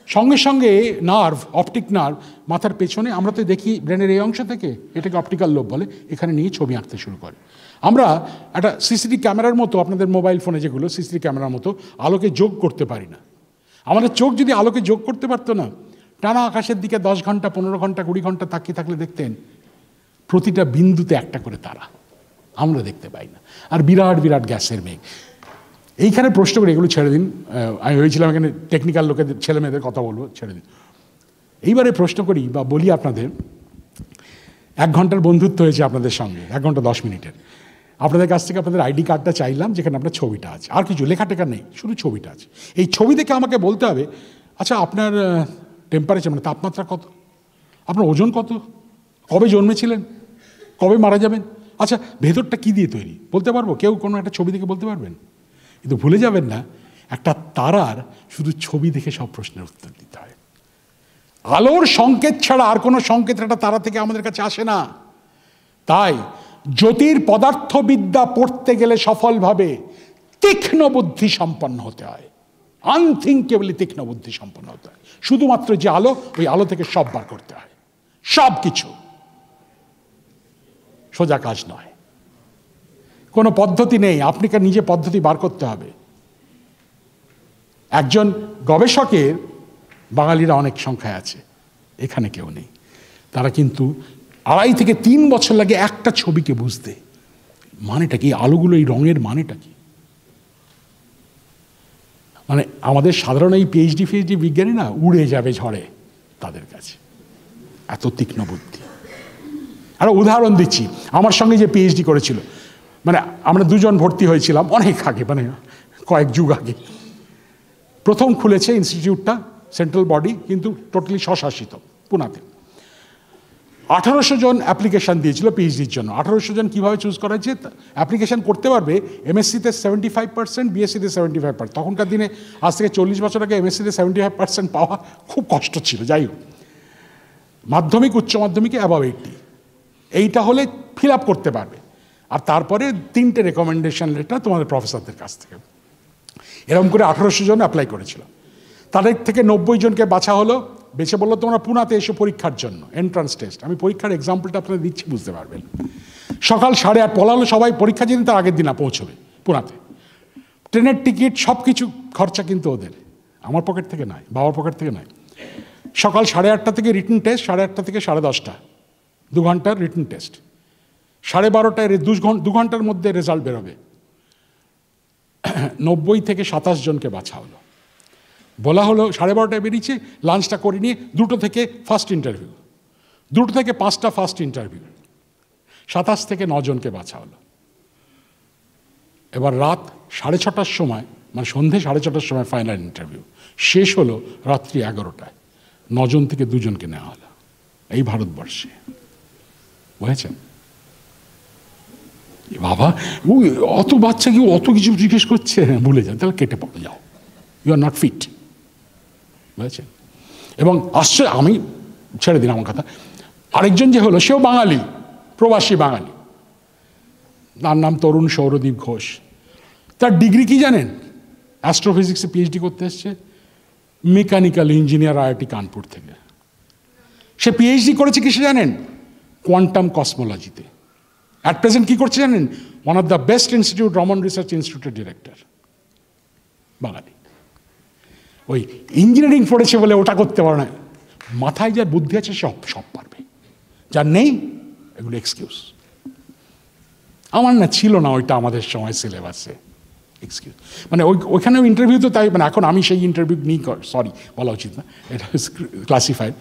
সঙ্গে সঙ্গে নার্ভ, অপটিক নার্ভ মাথার পেছনে, আমরা তো দেখি ব্রেনের এই অংশ থেকে, এটাকে অপটিক্যাল লোব বলে, এখানে নিয়ে ছবি আঁকতে শুরু করে। আমরা একটা সিসিটিভি ক্যামেরার মতো, আপনাদের মোবাইল ফোনে যেগুলো সিসিটিভি ক্যামেরার মতো, আলোকে যোগ করতে পারি না। আমাদের চোখ যদি আলোকে যোগ করতে পারতো না, টানা আকাশের দিকে 10 ঘন্টা, 15 ঘন্টা, 20 ঘন্টা তাকিয়ে থাকলে দেখতেন প্রতিটা বিন্দুতে একটা করে তারা, আমরা দেখতে পাই না। আর বিরাট বিরাট গ্যাসের মেঘ। এইখানে প্রশ্ন করে, এগুলো ছেড়ে দিন, আমি ভেবেছিলাম এখানে টেকনিক্যাল লোকেদের, ছেলে মেয়েদের কথা বলবো, ছেড়ে দিন। এইবারে প্রশ্ন করি বা বলি আপনাদের, 1 ঘন্টার বন্ধুত্ব হয়েছে আপনাদের সঙ্গে, 1 ঘন্টা 10 মিনিটের। আপনাদের কাছ থেকে আপনাদের আইডি কার্ডটা চাইলাম, যেখানে আপনার ছবিটা আছে, আর কিছু লেখা টেখা নেই, শুধু ছবিটা আছে। এই ছবি দেখে আমাকে বলতে হবে, আচ্ছা আপনার টেম্পারেচার, মানে তাপমাত্রা কত, আপনার ওজন কত, কবে জন্মেছিলেন, কবে মারা যাবেন, আচ্ছা ভেতরটা কী দিয়ে তৈরি, বলতে পারবো? কেউ কোনো একটা ছবি দেখে বলতে পারবেন? কিন্তু ভুলে যাবেন না, একটা তারার শুধু ছবি দেখে সব প্রশ্নের উত্তর দিতে হয়। আলোর সংকেত ছাড়া আর কোনো সংকেত একটা তারা থেকে আমাদের কাছে আসে না। তাই জ্যোতির পদার্থবিদ্যা পড়তে গেলে সফলভাবে তীক্ষ্ণ বুদ্ধি সম্পন্ন হতে হয়, আনথিঙ্কেবলি তীক্ষ্ণ বুদ্ধি সম্পন্ন হতে হয়। শুধুমাত্র যে আলো, ওই আলো থেকে সব বার করতে হয়, সব কিছু। সোজা কাজ নয়, কোনো পদ্ধতি নেই, আপনাকে নিজে পদ্ধতি বার করতে হবে। একজন গবেষকের বাঙালিরা অনেক সংখ্যায় আছে, এখানে কেউ নেই। তারা কিন্তু 2.5 থেকে 3 বছর লাগে একটা ছবিকে বুঝতে। মানেটা কি? আলোগুলো এই রঙের মানেটা কি? মানে আমাদের সাধারণ এই পিএইচডি ফিএইচডি বিজ্ঞানী না উড়ে যাবে ঝড়ে তাদের কাছে, এত তীক্ষ্ণ বুদ্ধি। একটা উদাহরণ দিচ্ছি, আমার সঙ্গে যে পিএইচডি করেছিল, মানে আমরা দুজন ভর্তি হয়েছিলাম অনেক আগে, মানে কয়েক যুগ আগে। প্রথম খুলেছে ইনস্টিটিউটটা, সেন্ট্রাল বডি, কিন্তু টোটালি স্বশাসিত, পুনাতে। 1800 জন অ্যাপ্লিকেশান দিয়েছিল পিএইচডির জন্য। 1800 জন কীভাবে চুজ করা হয়েছে? অ্যাপ্লিকেশান করতে পারবে এমএসসিতে 75%, বিএসসিতে 75%। তখনকার দিনে, আজ থেকে 40 বছর আগে এমএসসিতে 75% পাওয়া খুব কষ্ট ছিল। যাই হোক, মাধ্যমিক উচ্চ মাধ্যমিকে অ্যাবাভ 80, এইটা হলে ফিল আপ করতে পারবে। আর তারপরে 3টে রেকমেন্ডেশন লেটার তোমাদের প্রফেসরদের কাছ থেকে। এরকম করে 1800 জন অ্যাপ্লাই করেছিল। তাদের থেকে 90 জনকে বাছা হলো, বেছে বললো তোমরা পুনাতে এসে পরীক্ষার জন্য, এন্ট্রান্স টেস্ট। আমি পরীক্ষার এক্সাম্পলটা আপনাদের দিচ্ছি, বুঝতে পারবেন। সকাল 8:30 বলা হলো সবাই পরীক্ষা যেদিন তার আগের দিন পৌঁছবে পুনাতে। ট্রেনের টিকিট সব কিছু খরচা কিন্তু ওদের, আমার পকেট থেকে নয়, বাবার পকেট থেকে নয়। সকাল 8:30 থেকে রিটেন টেস্ট, 8:30 থেকে 10:30, 2 ঘন্টার রিটেন টেস্ট। 12:30টায় 2 ঘন্টার মধ্যে রেজাল্ট বেরোবে। 90 থেকে 27 জনকে বাছা হলো। বলা হলো 12:30টায় বেরিয়েছে, লাঞ্চটা করে নিয়ে 2টো থেকে ফার্স্ট ইন্টারভিউ, 2টো থেকে 5টা ফার্স্ট ইন্টারভিউ। 27 থেকে 9 জনকে বাছা হলো। এবার রাত 6:30টার সময়, মানে সন্ধে 6:30টার সময় ফাইনাল ইন্টারভিউ শেষ হলো রাত্রি 11টায়। 9 জন থেকে 2 জনকে নেওয়া হলো এই ভারতবর্ষে, বুঝেছেন? বাবা, অত বাচ্চা কি অত কিছু জিজ্ঞেস করছে? ভুলে যান, তাহলে কেটে পড়ে যাও, ইউ আর নট ফিট, বুঝেছেন? এবং আশ্চর্য, আমি ছেড়ে দিন আমার কথা। আরেকজন যে হলো, সেও বাঙালি, প্রবাসী বাঙালি, তার নাম তরুণ সৌরদীপ ঘোষ। তার ডিগ্রি কি জানেন? অ্যাস্ট্রোফিজিক্সে পিএইচডি করতে এসছে, মেকানিক্যাল ইঞ্জিনিয়ার, আইআইটি কানপুর থেকে। সে পিএইচডি করেছে কিসে জানেন? কোয়ান্টাম কসমোলজিতে। অ্যাট প্রেজেন্ট কী করছে জানেন? One of the best institute, Raman research ইনস্টিটিউটের ডিরেক্টর, বাঙালি। ওই ইঞ্জিনিয়ারিং পড়েছে বলে ওটা করতে পারে না। মাথায় যার বুদ্ধি আছে সব পারবে, যার নেই এগুলো এক্সকিউজ। আমার না ছিল না ওইটা আমাদের সময় সিলেবাসে, এক্সকিউজ। মানে ওইখানেও ইন্টারভিউ তো তাই, মানে এখন আমি সেই ইন্টারভিউ নিই, সরি বলা উচিত না, এটা ক্লাসিফাইড।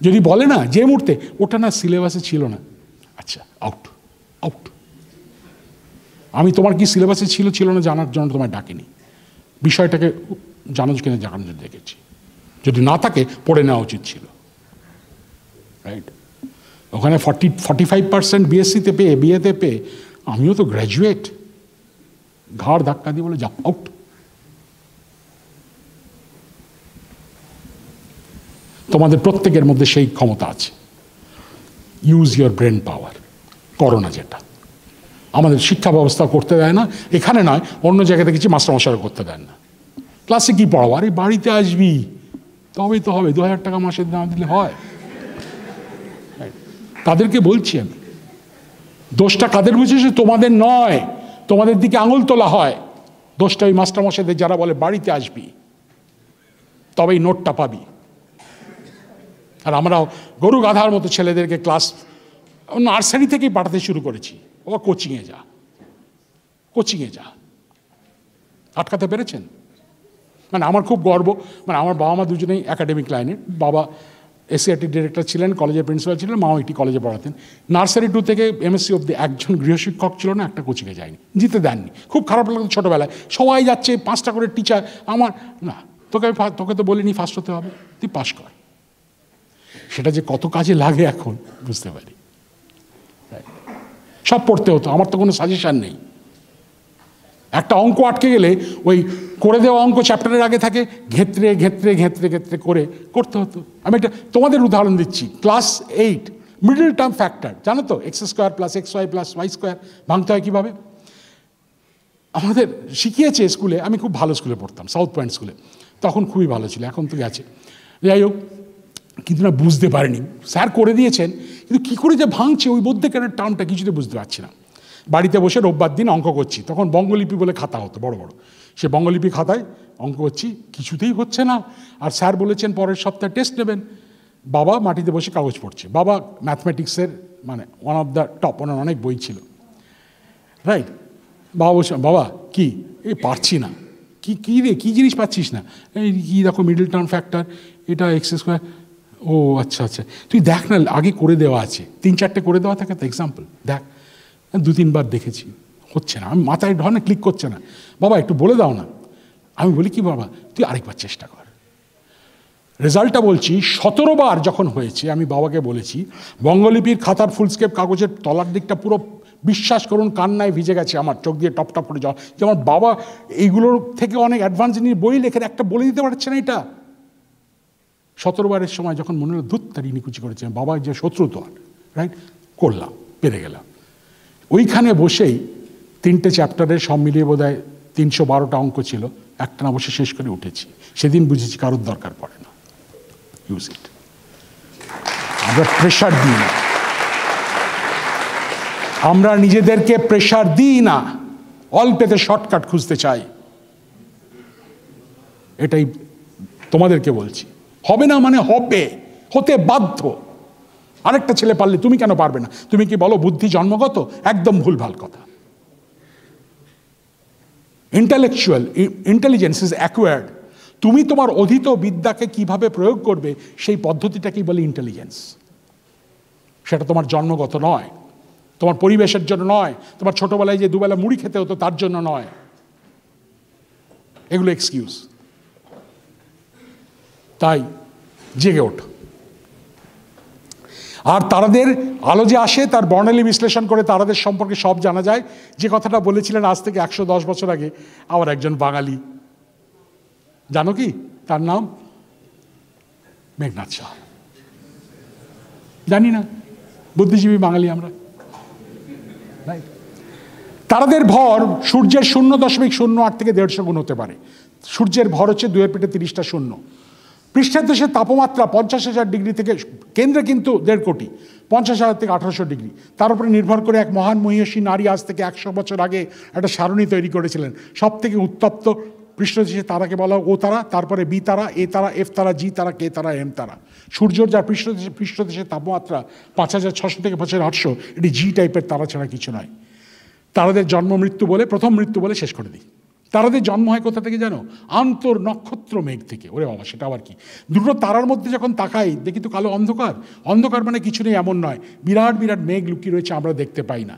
যদি বলে না যে মুহূর্তে ওটা না সিলেবাসে ছিল না, আচ্ছা আউট আউট। আমি তোমার কি সিলেবাসে ছিল না জানার জন্য তোমায় ডাকিনি, বিষয়টাকে জানো কিনা জানানোর জন্য দেখেছি। যদি না থাকে পড়ে নেওয়া উচিত ছিল, রাইট? ওখানে 45% বিএসসিতে পেয়ে, বিএতে পেয়ে, আমিও তো গ্র্যাজুয়েট, ঘাড় ধাক্কা দিয়ে বলে যা আউট। তোমাদের প্রত্যেকের মধ্যে সেই ক্ষমতা আছে, ইউজ ইউর ব্রেন পাওয়ার। করো না যেটা আমাদের শিক্ষা ব্যবস্থা করতে দেয় না, এখানে নয় অন্য জায়গায় দেখেছি মাস্টারমশাইরা করতে দেন না। ক্লাসে কি পড়াবো? আরে বাড়িতে আসবি তবেই তো হবে, 2000 টাকা মাসে না দিলে হয়? তাদেরকে বলছি আমি, দোষটা কাদের বুঝেছে? তোমাদের নয়, তোমাদের দিকে আঙুল তোলা হয়। দোষটা ওই মাস্টারমশাইদের যারা বলে বাড়িতে আসবি তবেই নোটটা পাবি। আর আমরা গরু গাধার মতো ছেলেদেরকে ক্লাস নার্সারি থেকেই পাঠাতে শুরু করেছি, ও কোচিংয়ে যা, কোচিংয়ে যা। আটকাতে পেরেছেন? মানে আমার খুব গর্ব, মানে আমার বাবা মা দুজনেই একাডেমিক লাইনের। বাবা এসিআরটি ডিরেক্টর ছিলেন, কলেজের প্রিন্সিপাল ছিলেন, মাও একটি কলেজে পড়াতেন। নার্সারি 2 থেকে এমএসসি অব্দি একজন গৃহশিক্ষক ছিল না, একটা কোচিংয়ে যায়নি, জিতে দেননি। খুব খারাপ লাগতো ছোটোবেলায়, সবাই যাচ্ছে 5টা করে টিচার, আমার না, তোকে তো বলিনি ফার্স্ট হতে হবে, তুই পাস কর। সেটা যে কত কাজে লাগে এখন বুঝতে পারি। সব পড়তে হতো, আমার তো কোনো সাজেশান নেই। একটা অঙ্ক আটকে গেলে ওই করে দেওয়া অঙ্ক চ্যাপ্টারের আগে থাকে, ঘেত্রে ঘেত্রে ঘেত্রে ঘেত্রে করে করতে হতো। আমি একটা তোমাদের উদাহরণ দিচ্ছি, ক্লাস 8 মিডল টার্ম ফ্যাক্টর জানো তো, x² + xy + y² ভাঙতে হয় কীভাবে? আমাদের শিখিয়েছে স্কুলে, আমি খুব ভালো স্কুলে পড়তাম, সাউথ পয়েন্ট স্কুলে, তখন খুবই ভালো ছিল, এখন তো গেছে। যাই হোক, কিন্তু না বুঝতে পারিনি, স্যার করে দিয়েছেন, কিন্তু কী করে যে ভাঙছে ওই মধ্যেখানের টার্মটা কিছুতে বুঝতে পারছি না। বাড়িতে বসে রোববার দিন অঙ্ক করছি, তখন বঙ্গলিপি বলে খাতা হতো বড় বড়, সে বঙ্গলিপি খাতায় অঙ্ক করছি, কিছুতেই হচ্ছে না। আর স্যার বলেছেন পরের সপ্তাহে টেস্ট নেবেন। বাবা মাটিতে বসে কাগজ পড়ছে, বাবা ম্যাথমেটিক্সের মানে ওয়ান অফ দ্য টপ, ওনার অনেক বই ছিল। রাইট? বাবা বলছে, বাবা কি এই পারছি না, কি রে কী জিনিস পাচ্ছিস না? এই কী দেখো মিডল টার্ম ফ্যাক্টর, এটা এক্স স্কোয়ার। ও আচ্ছা আচ্ছা, তুই দেখ না, আগে করে দেওয়া আছে, 3-4টে করে দেওয়া থাকে তো এক্সাম্পল, দেখ। 2-3বার দেখেছি, হচ্ছে না, আমি মাথায় ঢনে ক্লিক করছে না। বাবা একটু বলে দাও না। আমি বলি কি বাবা, তুই আরেকবার চেষ্টা কর। রেজাল্টটা বলছি, 17বার যখন হয়েছে আমি বাবাকে বলেছি, বঙ্গলিপির খাতার ফুলস্কেপ কাগজের তলার দিকটা পুরো বিশ্বাস করুন কান্নায় ভিজে গেছে, আমার চোখ দিয়ে টপ টপ করে যাওয়া, যে আমার বাবা এইগুলোর থেকে অনেক অ্যাডভান্স নিয়ে বই লেখে একটা বলে দিতে পারছে না এটা। 17বারের সময় যখন মনে হলো ধুত তার নিকুচি করেছে, বাবা যে শত্রু তো আর, রাইট, করলাম, পেরে গেলাম। ওইখানে বসেই 3টে চ্যাপ্টারের সব মিলিয়ে বোধহয় 312টা অঙ্ক ছিল, একটা না বসে শেষ করে উঠেছি। সেদিন বুঝেছি কারোর দরকার পড়ে না, ইউজ ইট। আমরা প্রেশার দিই না, আমরা নিজেদেরকে প্রেশার দিই না, অল্পেতে শর্টকাট খুঁজতে চাই। এটাই তোমাদেরকে বলছি। হবে না মানে হবে, হতে বাধ্য। আরেকটা ছেলে পারলে তুমি কেন পারবে না? তুমি কি বলো বুদ্ধি জন্মগত? একদম ভুলভাল কথা। Intelligence is acquired. তুমি তোমার অধীত বিদ্যাকে কিভাবে প্রয়োগ করবে সেই পদ্ধতিটাকেই বলে ইন্টেলিজেন্স। সেটা তোমার জন্মগত নয়, তোমার পরিবেশের জন্য নয়, তোমার ছোটবেলায় যে দুবেলা মুড়ি খেতে হতো তার জন্য নয়। এগুলো এক্সকিউজ। তাই জেগে ওঠ। আর তারাদের আলো যে আসে তার বর্ণালী বিশ্লেষণ করে তারাদের সম্পর্কে সব জানা যায়। যে কথাটা বলেছিলেন আজ থেকে 110 বছর আগে আবার একজন বাঙালি, জানো কি তার নাম? মেঘনাথ সাহা। জানি না, বুদ্ধিজীবী বাঙালি আমরা। তারাদের ভর সূর্যের 0.08 থেকে 150 গুণ হতে পারে। সূর্যের ভর হচ্ছে 2 এর পেটে 30টা শূন্য। পৃষ্ঠের দেশের তাপমাত্রা 50,000 ডিগ্রি থেকে, কেন্দ্রে কিন্তু 1.5 কোটি, 50,000 থেকে 1800 ডিগ্রি। তার উপরে নির্ভর করে এক মহান মহিষী নারী আজ থেকে 100 বছর আগে একটা সারণী তৈরি করেছিলেন। সব থেকে উত্তপ্ত পৃষ্ঠদেশের তারাকে বলা ও তারা, তারপরে বি তারা, এ তারা, এফ তারা, জি তারা, কে তারা, এম তারা। সূর্যর যার পৃষ্ঠদেশের তাপমাত্রা 5600 থেকে 5800, এটি জি টাইপের তারা ছাড়া কিছু নয়। তারাদের জন্ম মৃত্যু বলে, প্রথম মৃত্যু বলে শেষ করে দিই। তারাদের জন্ম হয় কোথা থেকে জানো? আন্তর নক্ষত্র মেঘ থেকে। ওরে বাবা, সেটা আবার কি? দুটো তারার মধ্যে যখন তাকাই দেখি তো কালো অন্ধকার। অন্ধকার মানে কিছু নেই এমন নয়, বিরাট বিরাট মেঘ লুকিয়ে রয়েছে, আমরা দেখতে পাই না।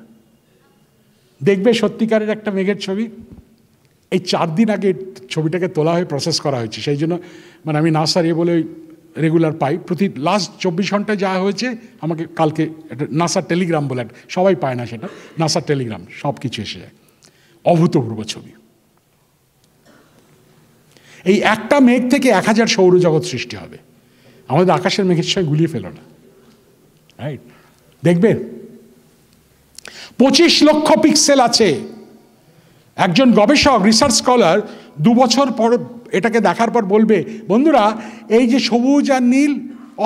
দেখবে সত্যিকারের একটা মেঘের ছবি, এই 4 দিন আগে ছবিটাকে তোলা হয়ে প্রসেস করা হয়েছে। সেই জন্য মানে আমি নাসার বলে ওই রেগুলার পাই, প্রতি লাস্ট 24 ঘন্টায় যা হয়েছে আমাকে কালকে একটা নাসার টেলিগ্রাম বলে, সবাই পায় না সেটা, নাসার টেলিগ্রাম, সব কিছু এসে যায়। অভূতপূর্ব ছবি। এই একটা মেঘ থেকে 1000 সৌরজগৎ সৃষ্টি হবে। আমাদের আকাশের মেঘের সঙ্গে গুলিয়ে ফেলো না, রাইট? দেখবে 25 লক্ষ পিক্সেল আছে। একজন গবেষক, রিসার্চ স্কলার 2 বছর পর এটাকে দেখার পর বলবে, বন্ধুরা এই যে সবুজ আর নীল,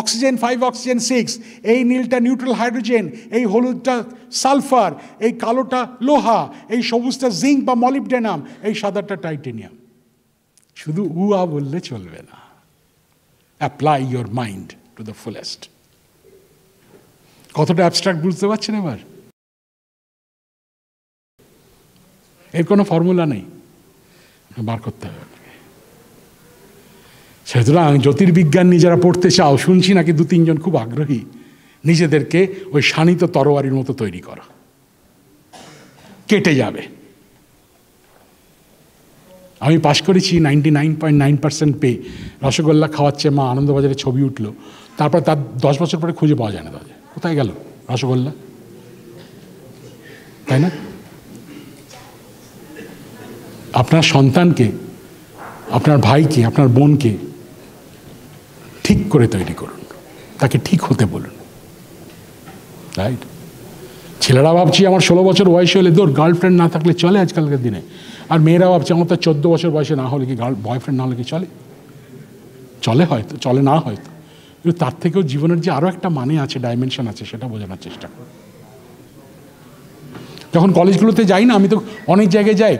অক্সিজেন 5, অক্সিজেন 6, এই নীলটা নিউট্রাল হাইড্রোজেন, এই হলুদটা সালফার, এই কালোটা লোহা, এই সবুজটা জিঙ্ক বা মলিবডেনাম, এই সাদাটা টাইটেনিয়াম। শুধু উয়া বললে চলবে না, apply your mind to the fullest. কতটা অ্যাবস্ট্রাক্ট বুঝতে পারছেন এবার? এর কোনো ফর্মুলা নেই, বার করতে হবে। সুতরাং জ্যোতির্বিজ্ঞান নিয়ে যারা পড়তে চাও, শুনছি নাকি 2-3 জন খুব আগ্রহী, নিজেদেরকে ওই শানিত তরোয়ারির মতো তৈরি করো, কেটে যাবে। আমি পাশ করেছি 99.9% পেয়ে। রসগোল্লা খাওয়াচ্ছে মা, আনন্দবাজারে ছবি উঠলো, তারপর তার 10 বছর পরে খুঁজে পাওয়া যায় না। দাদা কোথায় গেল রসগোল্লা, তাই না? আপনার সন্তানকে, আপনার ভাইকে, আপনার বোনকে ঠিক করে তৈরি করুন, তাকে ঠিক হতে বলুন, রাইট? ছেলেরা ভাবছি আমার 16 বছর বয়সে হলে তোর গার্লফ্রেন্ড না থাকলে চলে আজকালকার দিনে, আর মেয়েরা ভাবছে আমার তো 14 বছর বয়সে না হলে কি বয়ফ্রেন্ড না হলে কি চলে? চলে হয়তো, চলে না হয়তো, কিন্তু তার থেকেও জীবনের যে আরও একটা মানে আছে, ডাইমেনশন আছে, সেটা বোঝানোর চেষ্টা করুন। যখন কলেজগুলোতে যাই না, আমি তো অনেক জায়গায় যাই,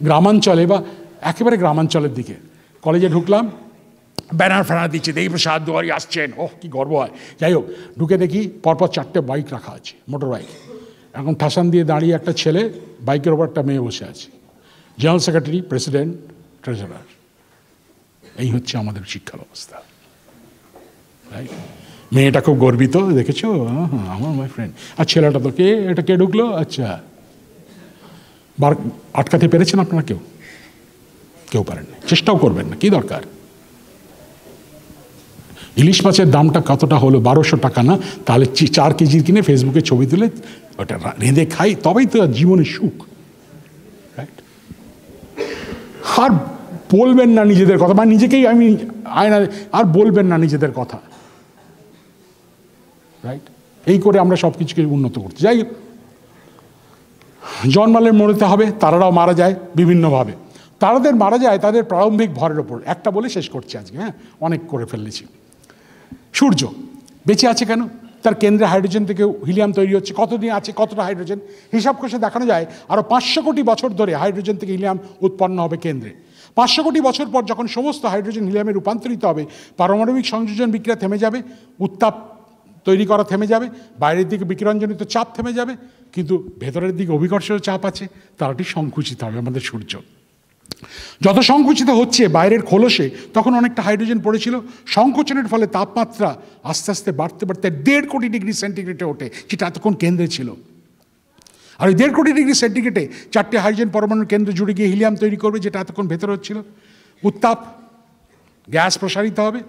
গ্রামাঞ্চলে বা একেবারে গ্রামাঞ্চলের দিকে, কলেজে ঢুকলাম, ব্যানার ফ্যানার দিচ্ছে, দেই প্রসাদ দুয়ারি আসছেন, ওহ কি গর্ব হয়। যাই হোক, ঢুকে দেখি পরপর 4টে বাইক রাখা আছে, মোটর বাইক। এখন ঠাসান দিয়ে দাঁড়িয়ে একটা ছেলে, বাইকের ওপর একটা মেয়ে বসে আছে, জেনারেল সেক্রেটারি, প্রেসিডেন্ট, ট্রেজারার। এই হচ্ছে আমাদের শিক্ষা ব্যবস্থা। মেয়েটা খুব গর্বিত, দেখেছো, আমার মাই ফ্রেন্ড। আর ছেলেটা তো কে, এটা কে ঢুকলো, আচ্ছা। আটকাতে পেরেছেন আপনারা? কেউ পারেন না, চেষ্টাও করবেন না, কি দরকার? ইলিশ মাছের দামটা কতটা হলো? 1200 টাকা না? তাহলে 4 কেজির কিনে ফেসবুকে ছবি তুলে ওটা রেঁধে খাই, তবেই তো জীবনের সুখ। রাইট? আর বলবেন না নিজেদের কথা, বা নিজেকেই আমি আয়না, আর বলবেন না নিজেদের কথা। রাইট? এই করে আমরা সব কিছুকে উন্নত করতে যাই। জন্মালের মরতে হবে, তারারাও মারা যায় বিভিন্নভাবে। তারাদের মারা যায় তাদের প্রারম্ভিক ভরের ওপর। একটা বলে শেষ করছি আজকে, হ্যাঁ, অনেক করে ফেলেছি। সূর্য বেঁচে আছে কেন? তার কেন্দ্রে হাইড্রোজেন থেকে হিলিয়াম তৈরি হচ্ছে। কতদিন আছে, কতটা হাইড্রোজেন? হিসাব করে দেখানো যায় আরও 500 কোটি বছর ধরে হাইড্রোজেন থেকে হিলিয়াম উৎপন্ন হবে কেন্দ্রে। 500 কোটি বছর পর যখন সমস্ত হাইড্রোজেন হিলিয়ামে রূপান্তরিত হবে, পারমাণবিক সংযোজন বিক্রিয়া থেমে যাবে, উত্তাপ তৈরি করা থেমে যাবে, বাইরের দিকে বিকিরণজনিত চাপ থেমে যাবে, কিন্তু ভেতরের দিকে অভিকর্ষীয় চাপ আছে, তারাটি সংকুচিত হবে। আমাদের সূর্য যত সংকুচিত হচ্ছে বাইরের খোলসে, তখন অনেকটা হাইড্রোজেন পড়েছিল। সংকোচনের ফলে তাপমাত্রা আস্তে আস্তে বাড়তে বাড়তে 1.5 কোটি ডিগ্রি সেন্টিগ্রেডে ওঠে, যেটা এতক্ষণ কেন্দ্রে ছিল। আর ওই 1.5 কোটি ডিগ্রি সেন্টিগ্রেডে 4টে হাইড্রোজেন পরমাণুর কেন্দ্র জুড়ে গিয়ে হিলিয়াম তৈরি করবে, যেটা এতক্ষণ ভেতরে হচ্ছিল। উত্তাপ, গ্যাস প্রসারিত হবে।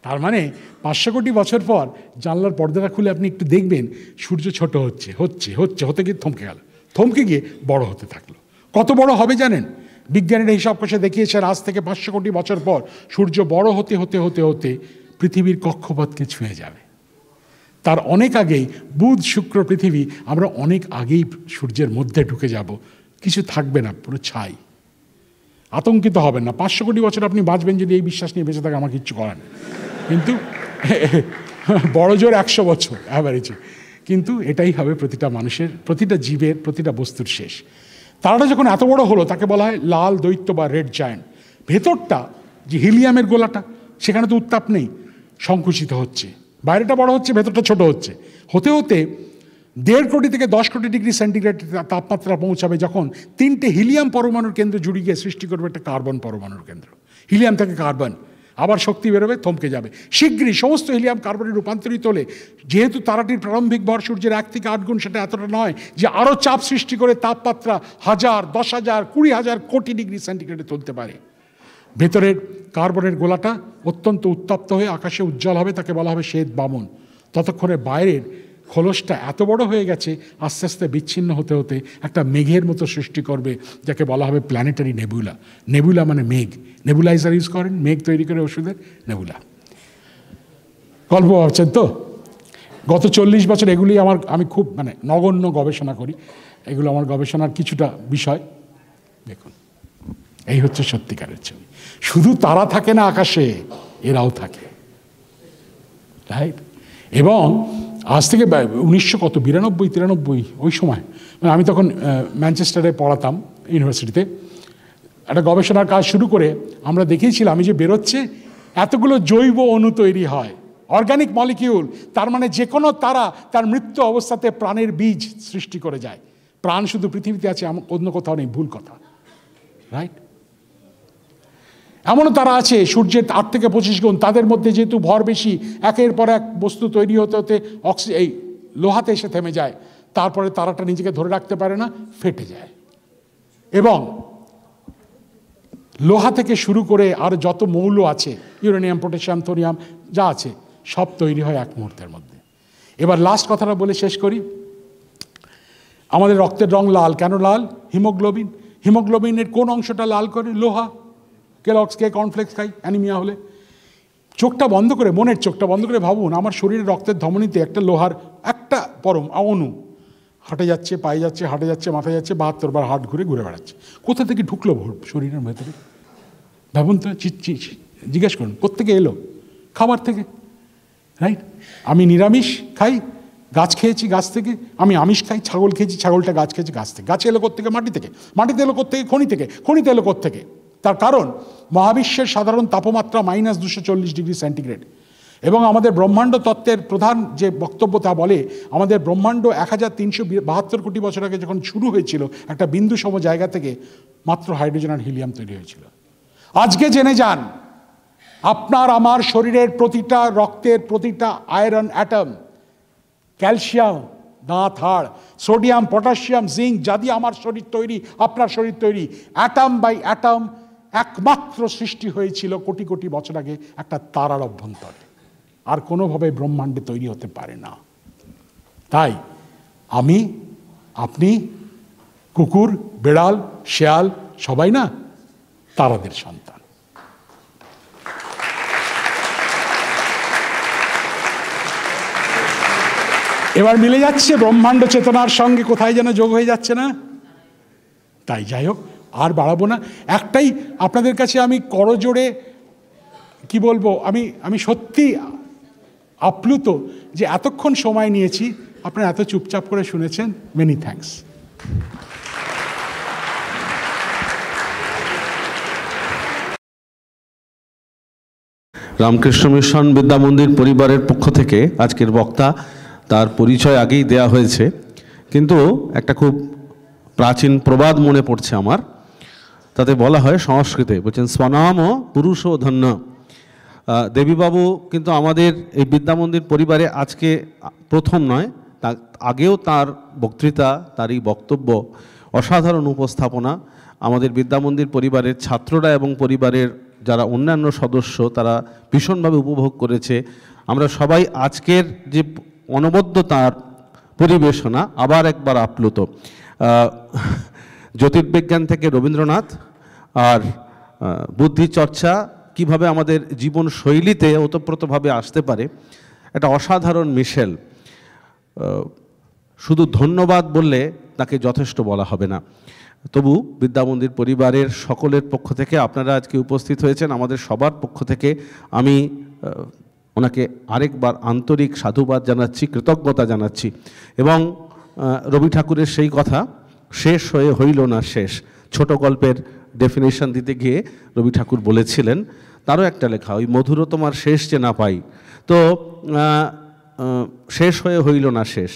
তার মানে 500 কোটি বছর পর জানলার পর্দাটা খুলে আপনি একটু দেখবেন সূর্য ছোট হচ্ছে হচ্ছে হচ্ছে হতে গিয়ে থমকে গেল, থমকে গিয়ে বড় হতে থাকলো। কত বড় হবে জানেন? বিজ্ঞানীরা হিসাব কষে দেখিয়েছেন আজ থেকে 500 কোটি বছর পর সূর্য বড় হতে হতে হতে হতে পৃথিবীর কক্ষপথকে ছুঁয়ে যাবে। তার অনেক আগেই বুধ, শুক্র, পৃথিবী, আমরা অনেক আগেই সূর্যের মধ্যে ঢুকে যাব, কিছু থাকবে না, পুরো ছাই। আতঙ্কিত হবেন না, 500 কোটি বছর আপনি বাঁচবেন যদি এই বিশ্বাস নিয়ে বেঁচে থাকে, আমার কিচ্ছু করার নেই। কিন্তু বড় জোর 100 বছর অ্যাভারেজে, কিন্তু এটাই হবে প্রতিটা মানুষের, প্রতিটা জীবের, প্রতিটা বস্তুর শেষ। তারাটা যখন এত বড় হলো তাকে বলা হয় লাল দৈত্য বা রেড জায়ান্ট। ভেতরটা যে হিলিয়ামের গোলাটা, সেখানে তো উত্তাপ নেই, সংকুচিত হচ্ছে, বাইরেটা বড় হচ্ছে, ভেতরটা ছোট হচ্ছে। হতে হতে 1.5 কোটি থেকে 10 কোটি ডিগ্রি সেন্টিগ্রেড তাপমাত্রা পৌঁছাবে, যখন 3টে হিলিয়াম পরমাণুর কেন্দ্র জুড়ে গিয়ে সৃষ্টি করবে একটা কার্বন পরমাণুর কেন্দ্র। হিলিয়াম থেকে কার্বন, আবার শক্তি বেরোবে, থমকে যাবে। শীঘ্রই সমস্ত হিলিয়াম কার্বনে রূপান্তরিত হলে, যেহেতু তারাটির প্রারম্ভিক ভর সূর্যের 1 থেকে 8 গুণ, সেটা এতটা নয় যে আরও চাপ সৃষ্টি করে তাপমাত্রা 1000, 10,000, 20,000 কোটি ডিগ্রি সেন্টিগ্রেডে তুলতে পারে। ভেতরের কার্বনের গোলাটা অত্যন্ত উত্তপ্ত হয়ে আকাশে উজ্জ্বল হবে, তাকে বলা হবে শ্বেত বামন। ততক্ষণে বাইরের খোলসটা এত বড় হয়ে গেছে, আস্তে আস্তে বিচ্ছিন্ন হতে হতে একটা মেঘের মতো সৃষ্টি করবে, যাকে বলা হবে প্ল্যানেটারি নেবুলা। নেবুলা মানে মেঘ, নেবুলাইজার ইউজ করেন মেঘ তৈরি করে ওষুধের, নেবুলা। গল্প ভাবছেন তো? গত 40 বছর এগুলি আমি খুব নগণ্য গবেষণা করি, এগুলো আমার গবেষণার কিছুটা বিষয়। দেখুন, এই হচ্ছে সত্যিকারের ছবি। শুধু তারা থাকে না আকাশে, এরাও থাকে। রাইট? এবং আজ থেকে 1992-93 ওই সময়, আমি তখন ম্যানচেস্টারে পড়াতাম ইউনিভার্সিটিতে, একটা গবেষণার কাজ শুরু করে আমরা দেখিয়েছিলাম যে বেরোচ্ছে এতগুলো জৈব অণু তৈরি হয়, অর্গানিক মলিকিউল। তার মানে যে কোনো তারা তার মৃত্যু অবস্থাতে প্রাণের বীজ সৃষ্টি করে যায়। প্রাণ শুধু পৃথিবীতে আছে, অন্য কোথাও নেই, ভুল কথা। রাইট? এমনও তারা আছে সূর্যের 8 থেকে 25 গুণ, তাদের মধ্যে যেহেতু ভর বেশি, একের পর এক বস্তু তৈরি হতে হতে এই লোহাতে এসে থেমে যায়, তারপরে তারাটা নিজেকে ধরে রাখতে পারে না, ফেটে যায়। এবং লোহা থেকে শুরু করে আর যত মৌল আছে, ইউরেনিয়াম, পটাশিয়াম, থোরিয়াম যা আছে, সব তৈরি হয় 1 মুহূর্তের মধ্যে। এবার লাস্ট কথাটা বলে শেষ করি। আমাদের রক্তের রং লাল কেন? লাল হিমোগ্লোবিন। হিমোগ্লোবিনের কোন অংশটা লাল করে? লোহা। কেলগস কে কর্নফ্লেক্স খাই অ্যানিমিয়া হলে। চোখটা বন্ধ করে, মনের চোখটা বন্ধ করে ভাবুন, আমার শরীরের রক্তের ধমনীতে একটা লোহার একটা অণু হাঁটে যাচ্ছে, পায়ে যাচ্ছে, হাঁটে যাচ্ছে, মাথায় যাচ্ছে, 72 বার হাট ঘুরে ঘুরে বেড়াচ্ছে। কোথা থেকে ঢুকলো শরীরের ভেতরে? ভাবুন তো, জিজ্ঞেস করুন, কোত্থেকে এলো? খাবার থেকে। রাইট? আমি নিরামিষ খাই, গাছ খেয়েছি গাছ থেকে। আমি আমিষ খাই, ছাগল খেয়েছি, ছাগলটা গাছ খেয়েছি গাছ থেকে। গাছে এলো কোত্থেকে? মাটি থেকে। মাটিতে এলো কোত্থেকে? খনি থেকে। খনিতে এলো কোত্থেকে? তার কারণ মহাবিশ্বের সাধারণ তাপমাত্রা -240 ডিগ্রি সেন্টিগ্রেড। এবং আমাদের ব্রহ্মাণ্ড তত্ত্বের প্রধান যে বক্তব্য তা বলে আমাদের ব্রহ্মাণ্ড 1372 কোটি বছর আগে যখন শুরু হয়েছিল একটা বিন্দু সম জায়গা থেকে মাত্র হাইড্রোজেন আর হিলিয়াম তৈরি হয়েছিল। আজকে জেনে যান আপনার আমার শরীরের প্রতিটা রক্তের প্রতিটা আয়রন অ্যাটম, ক্যালসিয়াম, দাঁত হাড়, সোডিয়াম, পটাশিয়াম, জিঙ্ক যা দিয়ে আমার শরীর তৈরি, আপনার শরীর তৈরি, অ্যাটম বাই অ্যাটম একমাত্র সৃষ্টি হয়েছিল কোটি কোটি বছর আগে একটা তারার অভ্যন্তরে, আর কোনোভাবে ব্রহ্মাণ্ডে তৈরি হতে পারে না। তাই আমি, আপনি, কুকুর, বেড়াল, শেয়াল সবাই না তারাদের সন্তান। এবার মিলে যাচ্ছে ব্রহ্মাণ্ড চেতনার সঙ্গে, কোথায় যেন যোগ হয়ে যাচ্ছে না? তাই যাই হোক, আর বাড়াবো না। একটাই আপনাদের কাছে আমি করজোড়ে কি বলবো, আমি সত্যি আপ্লুত যে এতক্ষণ সময় নিয়েছি, আপনারা এত চুপচাপ করে শুনেছেন। Many thanks.
রামকৃষ্ণ মিশন বিদ্যা মন্দির পরিবারের পক্ষ থেকে আজকের বক্তা, তার পরিচয় আগেই দেয়া হয়েছে, কিন্তু একটা খুব প্রাচীন প্রবাদ মনে পড়ছে আমার। তাতে বলা হয় সংস্কৃতে, বলছেন স্বনাম পুরুষ ধন্য। দেবীবাবু কিন্তু আমাদের এই বিদ্যা মন্দির পরিবারে আজকে প্রথম নয়, তা আগেও তার বক্তৃতা, তার এই বক্তব্য, অসাধারণ উপস্থাপনা আমাদের বিদ্যা মন্দির পরিবারের ছাত্ররা এবং পরিবারের যারা অন্যান্য সদস্য তারা ভীষণভাবে উপভোগ করেছে। আমরা সবাই আজকের যে অনবদ্য তার পরিবেশনা আবার একবার আপ্লুত। জ্যোতির্বিজ্ঞান থেকে রবীন্দ্রনাথ আর বুদ্ধিচর্চা কিভাবে আমাদের জীবনশৈলীতে ওতপ্রোতভাবে আসতে পারে, একটা অসাধারণ মিশেল। শুধু ধন্যবাদ বললে তাকে যথেষ্ট বলা হবে না। তবু বিদ্যা মন্দির পরিবারের সকলের পক্ষ থেকে আপনারা আজকে উপস্থিত হয়েছেন, আমাদের সবার পক্ষ থেকে আমি ওনাকে আরেকবার আন্তরিক সাধুবাদ জানাচ্ছি, কৃতজ্ঞতা জানাচ্ছি। এবং রবি ঠাকুরের সেই কথা, শেষ হয়ে হইল না শেষ, ছোট গল্পের ডেফিনেশন দিতে গিয়ে রবি ঠাকুর বলেছিলেন, তারও একটা লেখা, ওই মধুর তোমার শেষ যে না পাই। তো শেষ হয়ে হইল না শেষ।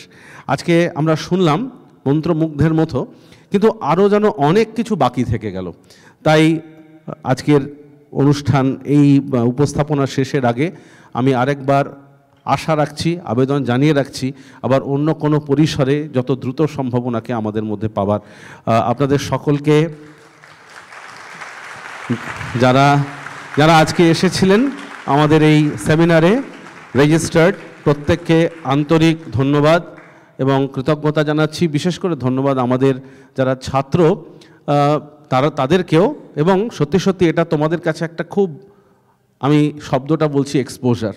আজকে আমরা শুনলাম মন্ত্রমুগ্ধের মতো, কিন্তু আরও যেন অনেক কিছু বাকি থেকে গেল। তাই আজকের অনুষ্ঠান এই উপস্থাপনা শেষের আগে আমি আরেকবার আশা রাখছি, আবেদন জানিয়ে রাখছি, আবার অন্য কোনো পরিসরে যত দ্রুত সম্ভব ওনাকে আমাদের মধ্যে পাওয়ার। আপনাদের সকলকে, যারা যারা আজকে এসেছিলেন আমাদের এই সেমিনারে রেজিস্টার্ড, প্রত্যেককে আন্তরিক ধন্যবাদ এবং কৃতজ্ঞতা জানাচ্ছি। বিশেষ করে ধন্যবাদ আমাদের যারা ছাত্র, তাদেরকেও। এবং সত্যি সত্যি এটা তোমাদের কাছে একটা খুব, আমি শব্দটা বলছি এক্সপোজার।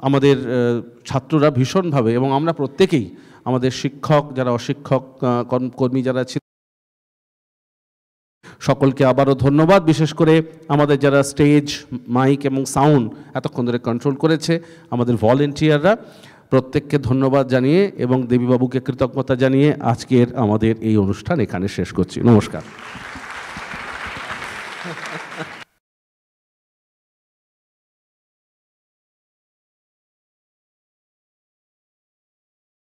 আমাদের ছাত্ররা ভীষণভাবে, এবং আমরা প্রত্যেকেই, আমাদের শিক্ষক যারা, অশিক্ষক কর্মী যারা ছিল, সকলকে আবারও ধন্যবাদ। বিশেষ করে আমাদের যারা স্টেজ, মাইক এবং সাউন্ড এতক্ষণ ধরে কন্ট্রোল করেছে, আমাদের ভলেন্টিয়াররা, প্রত্যেককে ধন্যবাদ জানিয়ে এবং দেবীবাবুকে কৃতজ্ঞতা জানিয়ে আজকের আমাদের এই অনুষ্ঠান এখানে শেষ করছি। নমস্কার।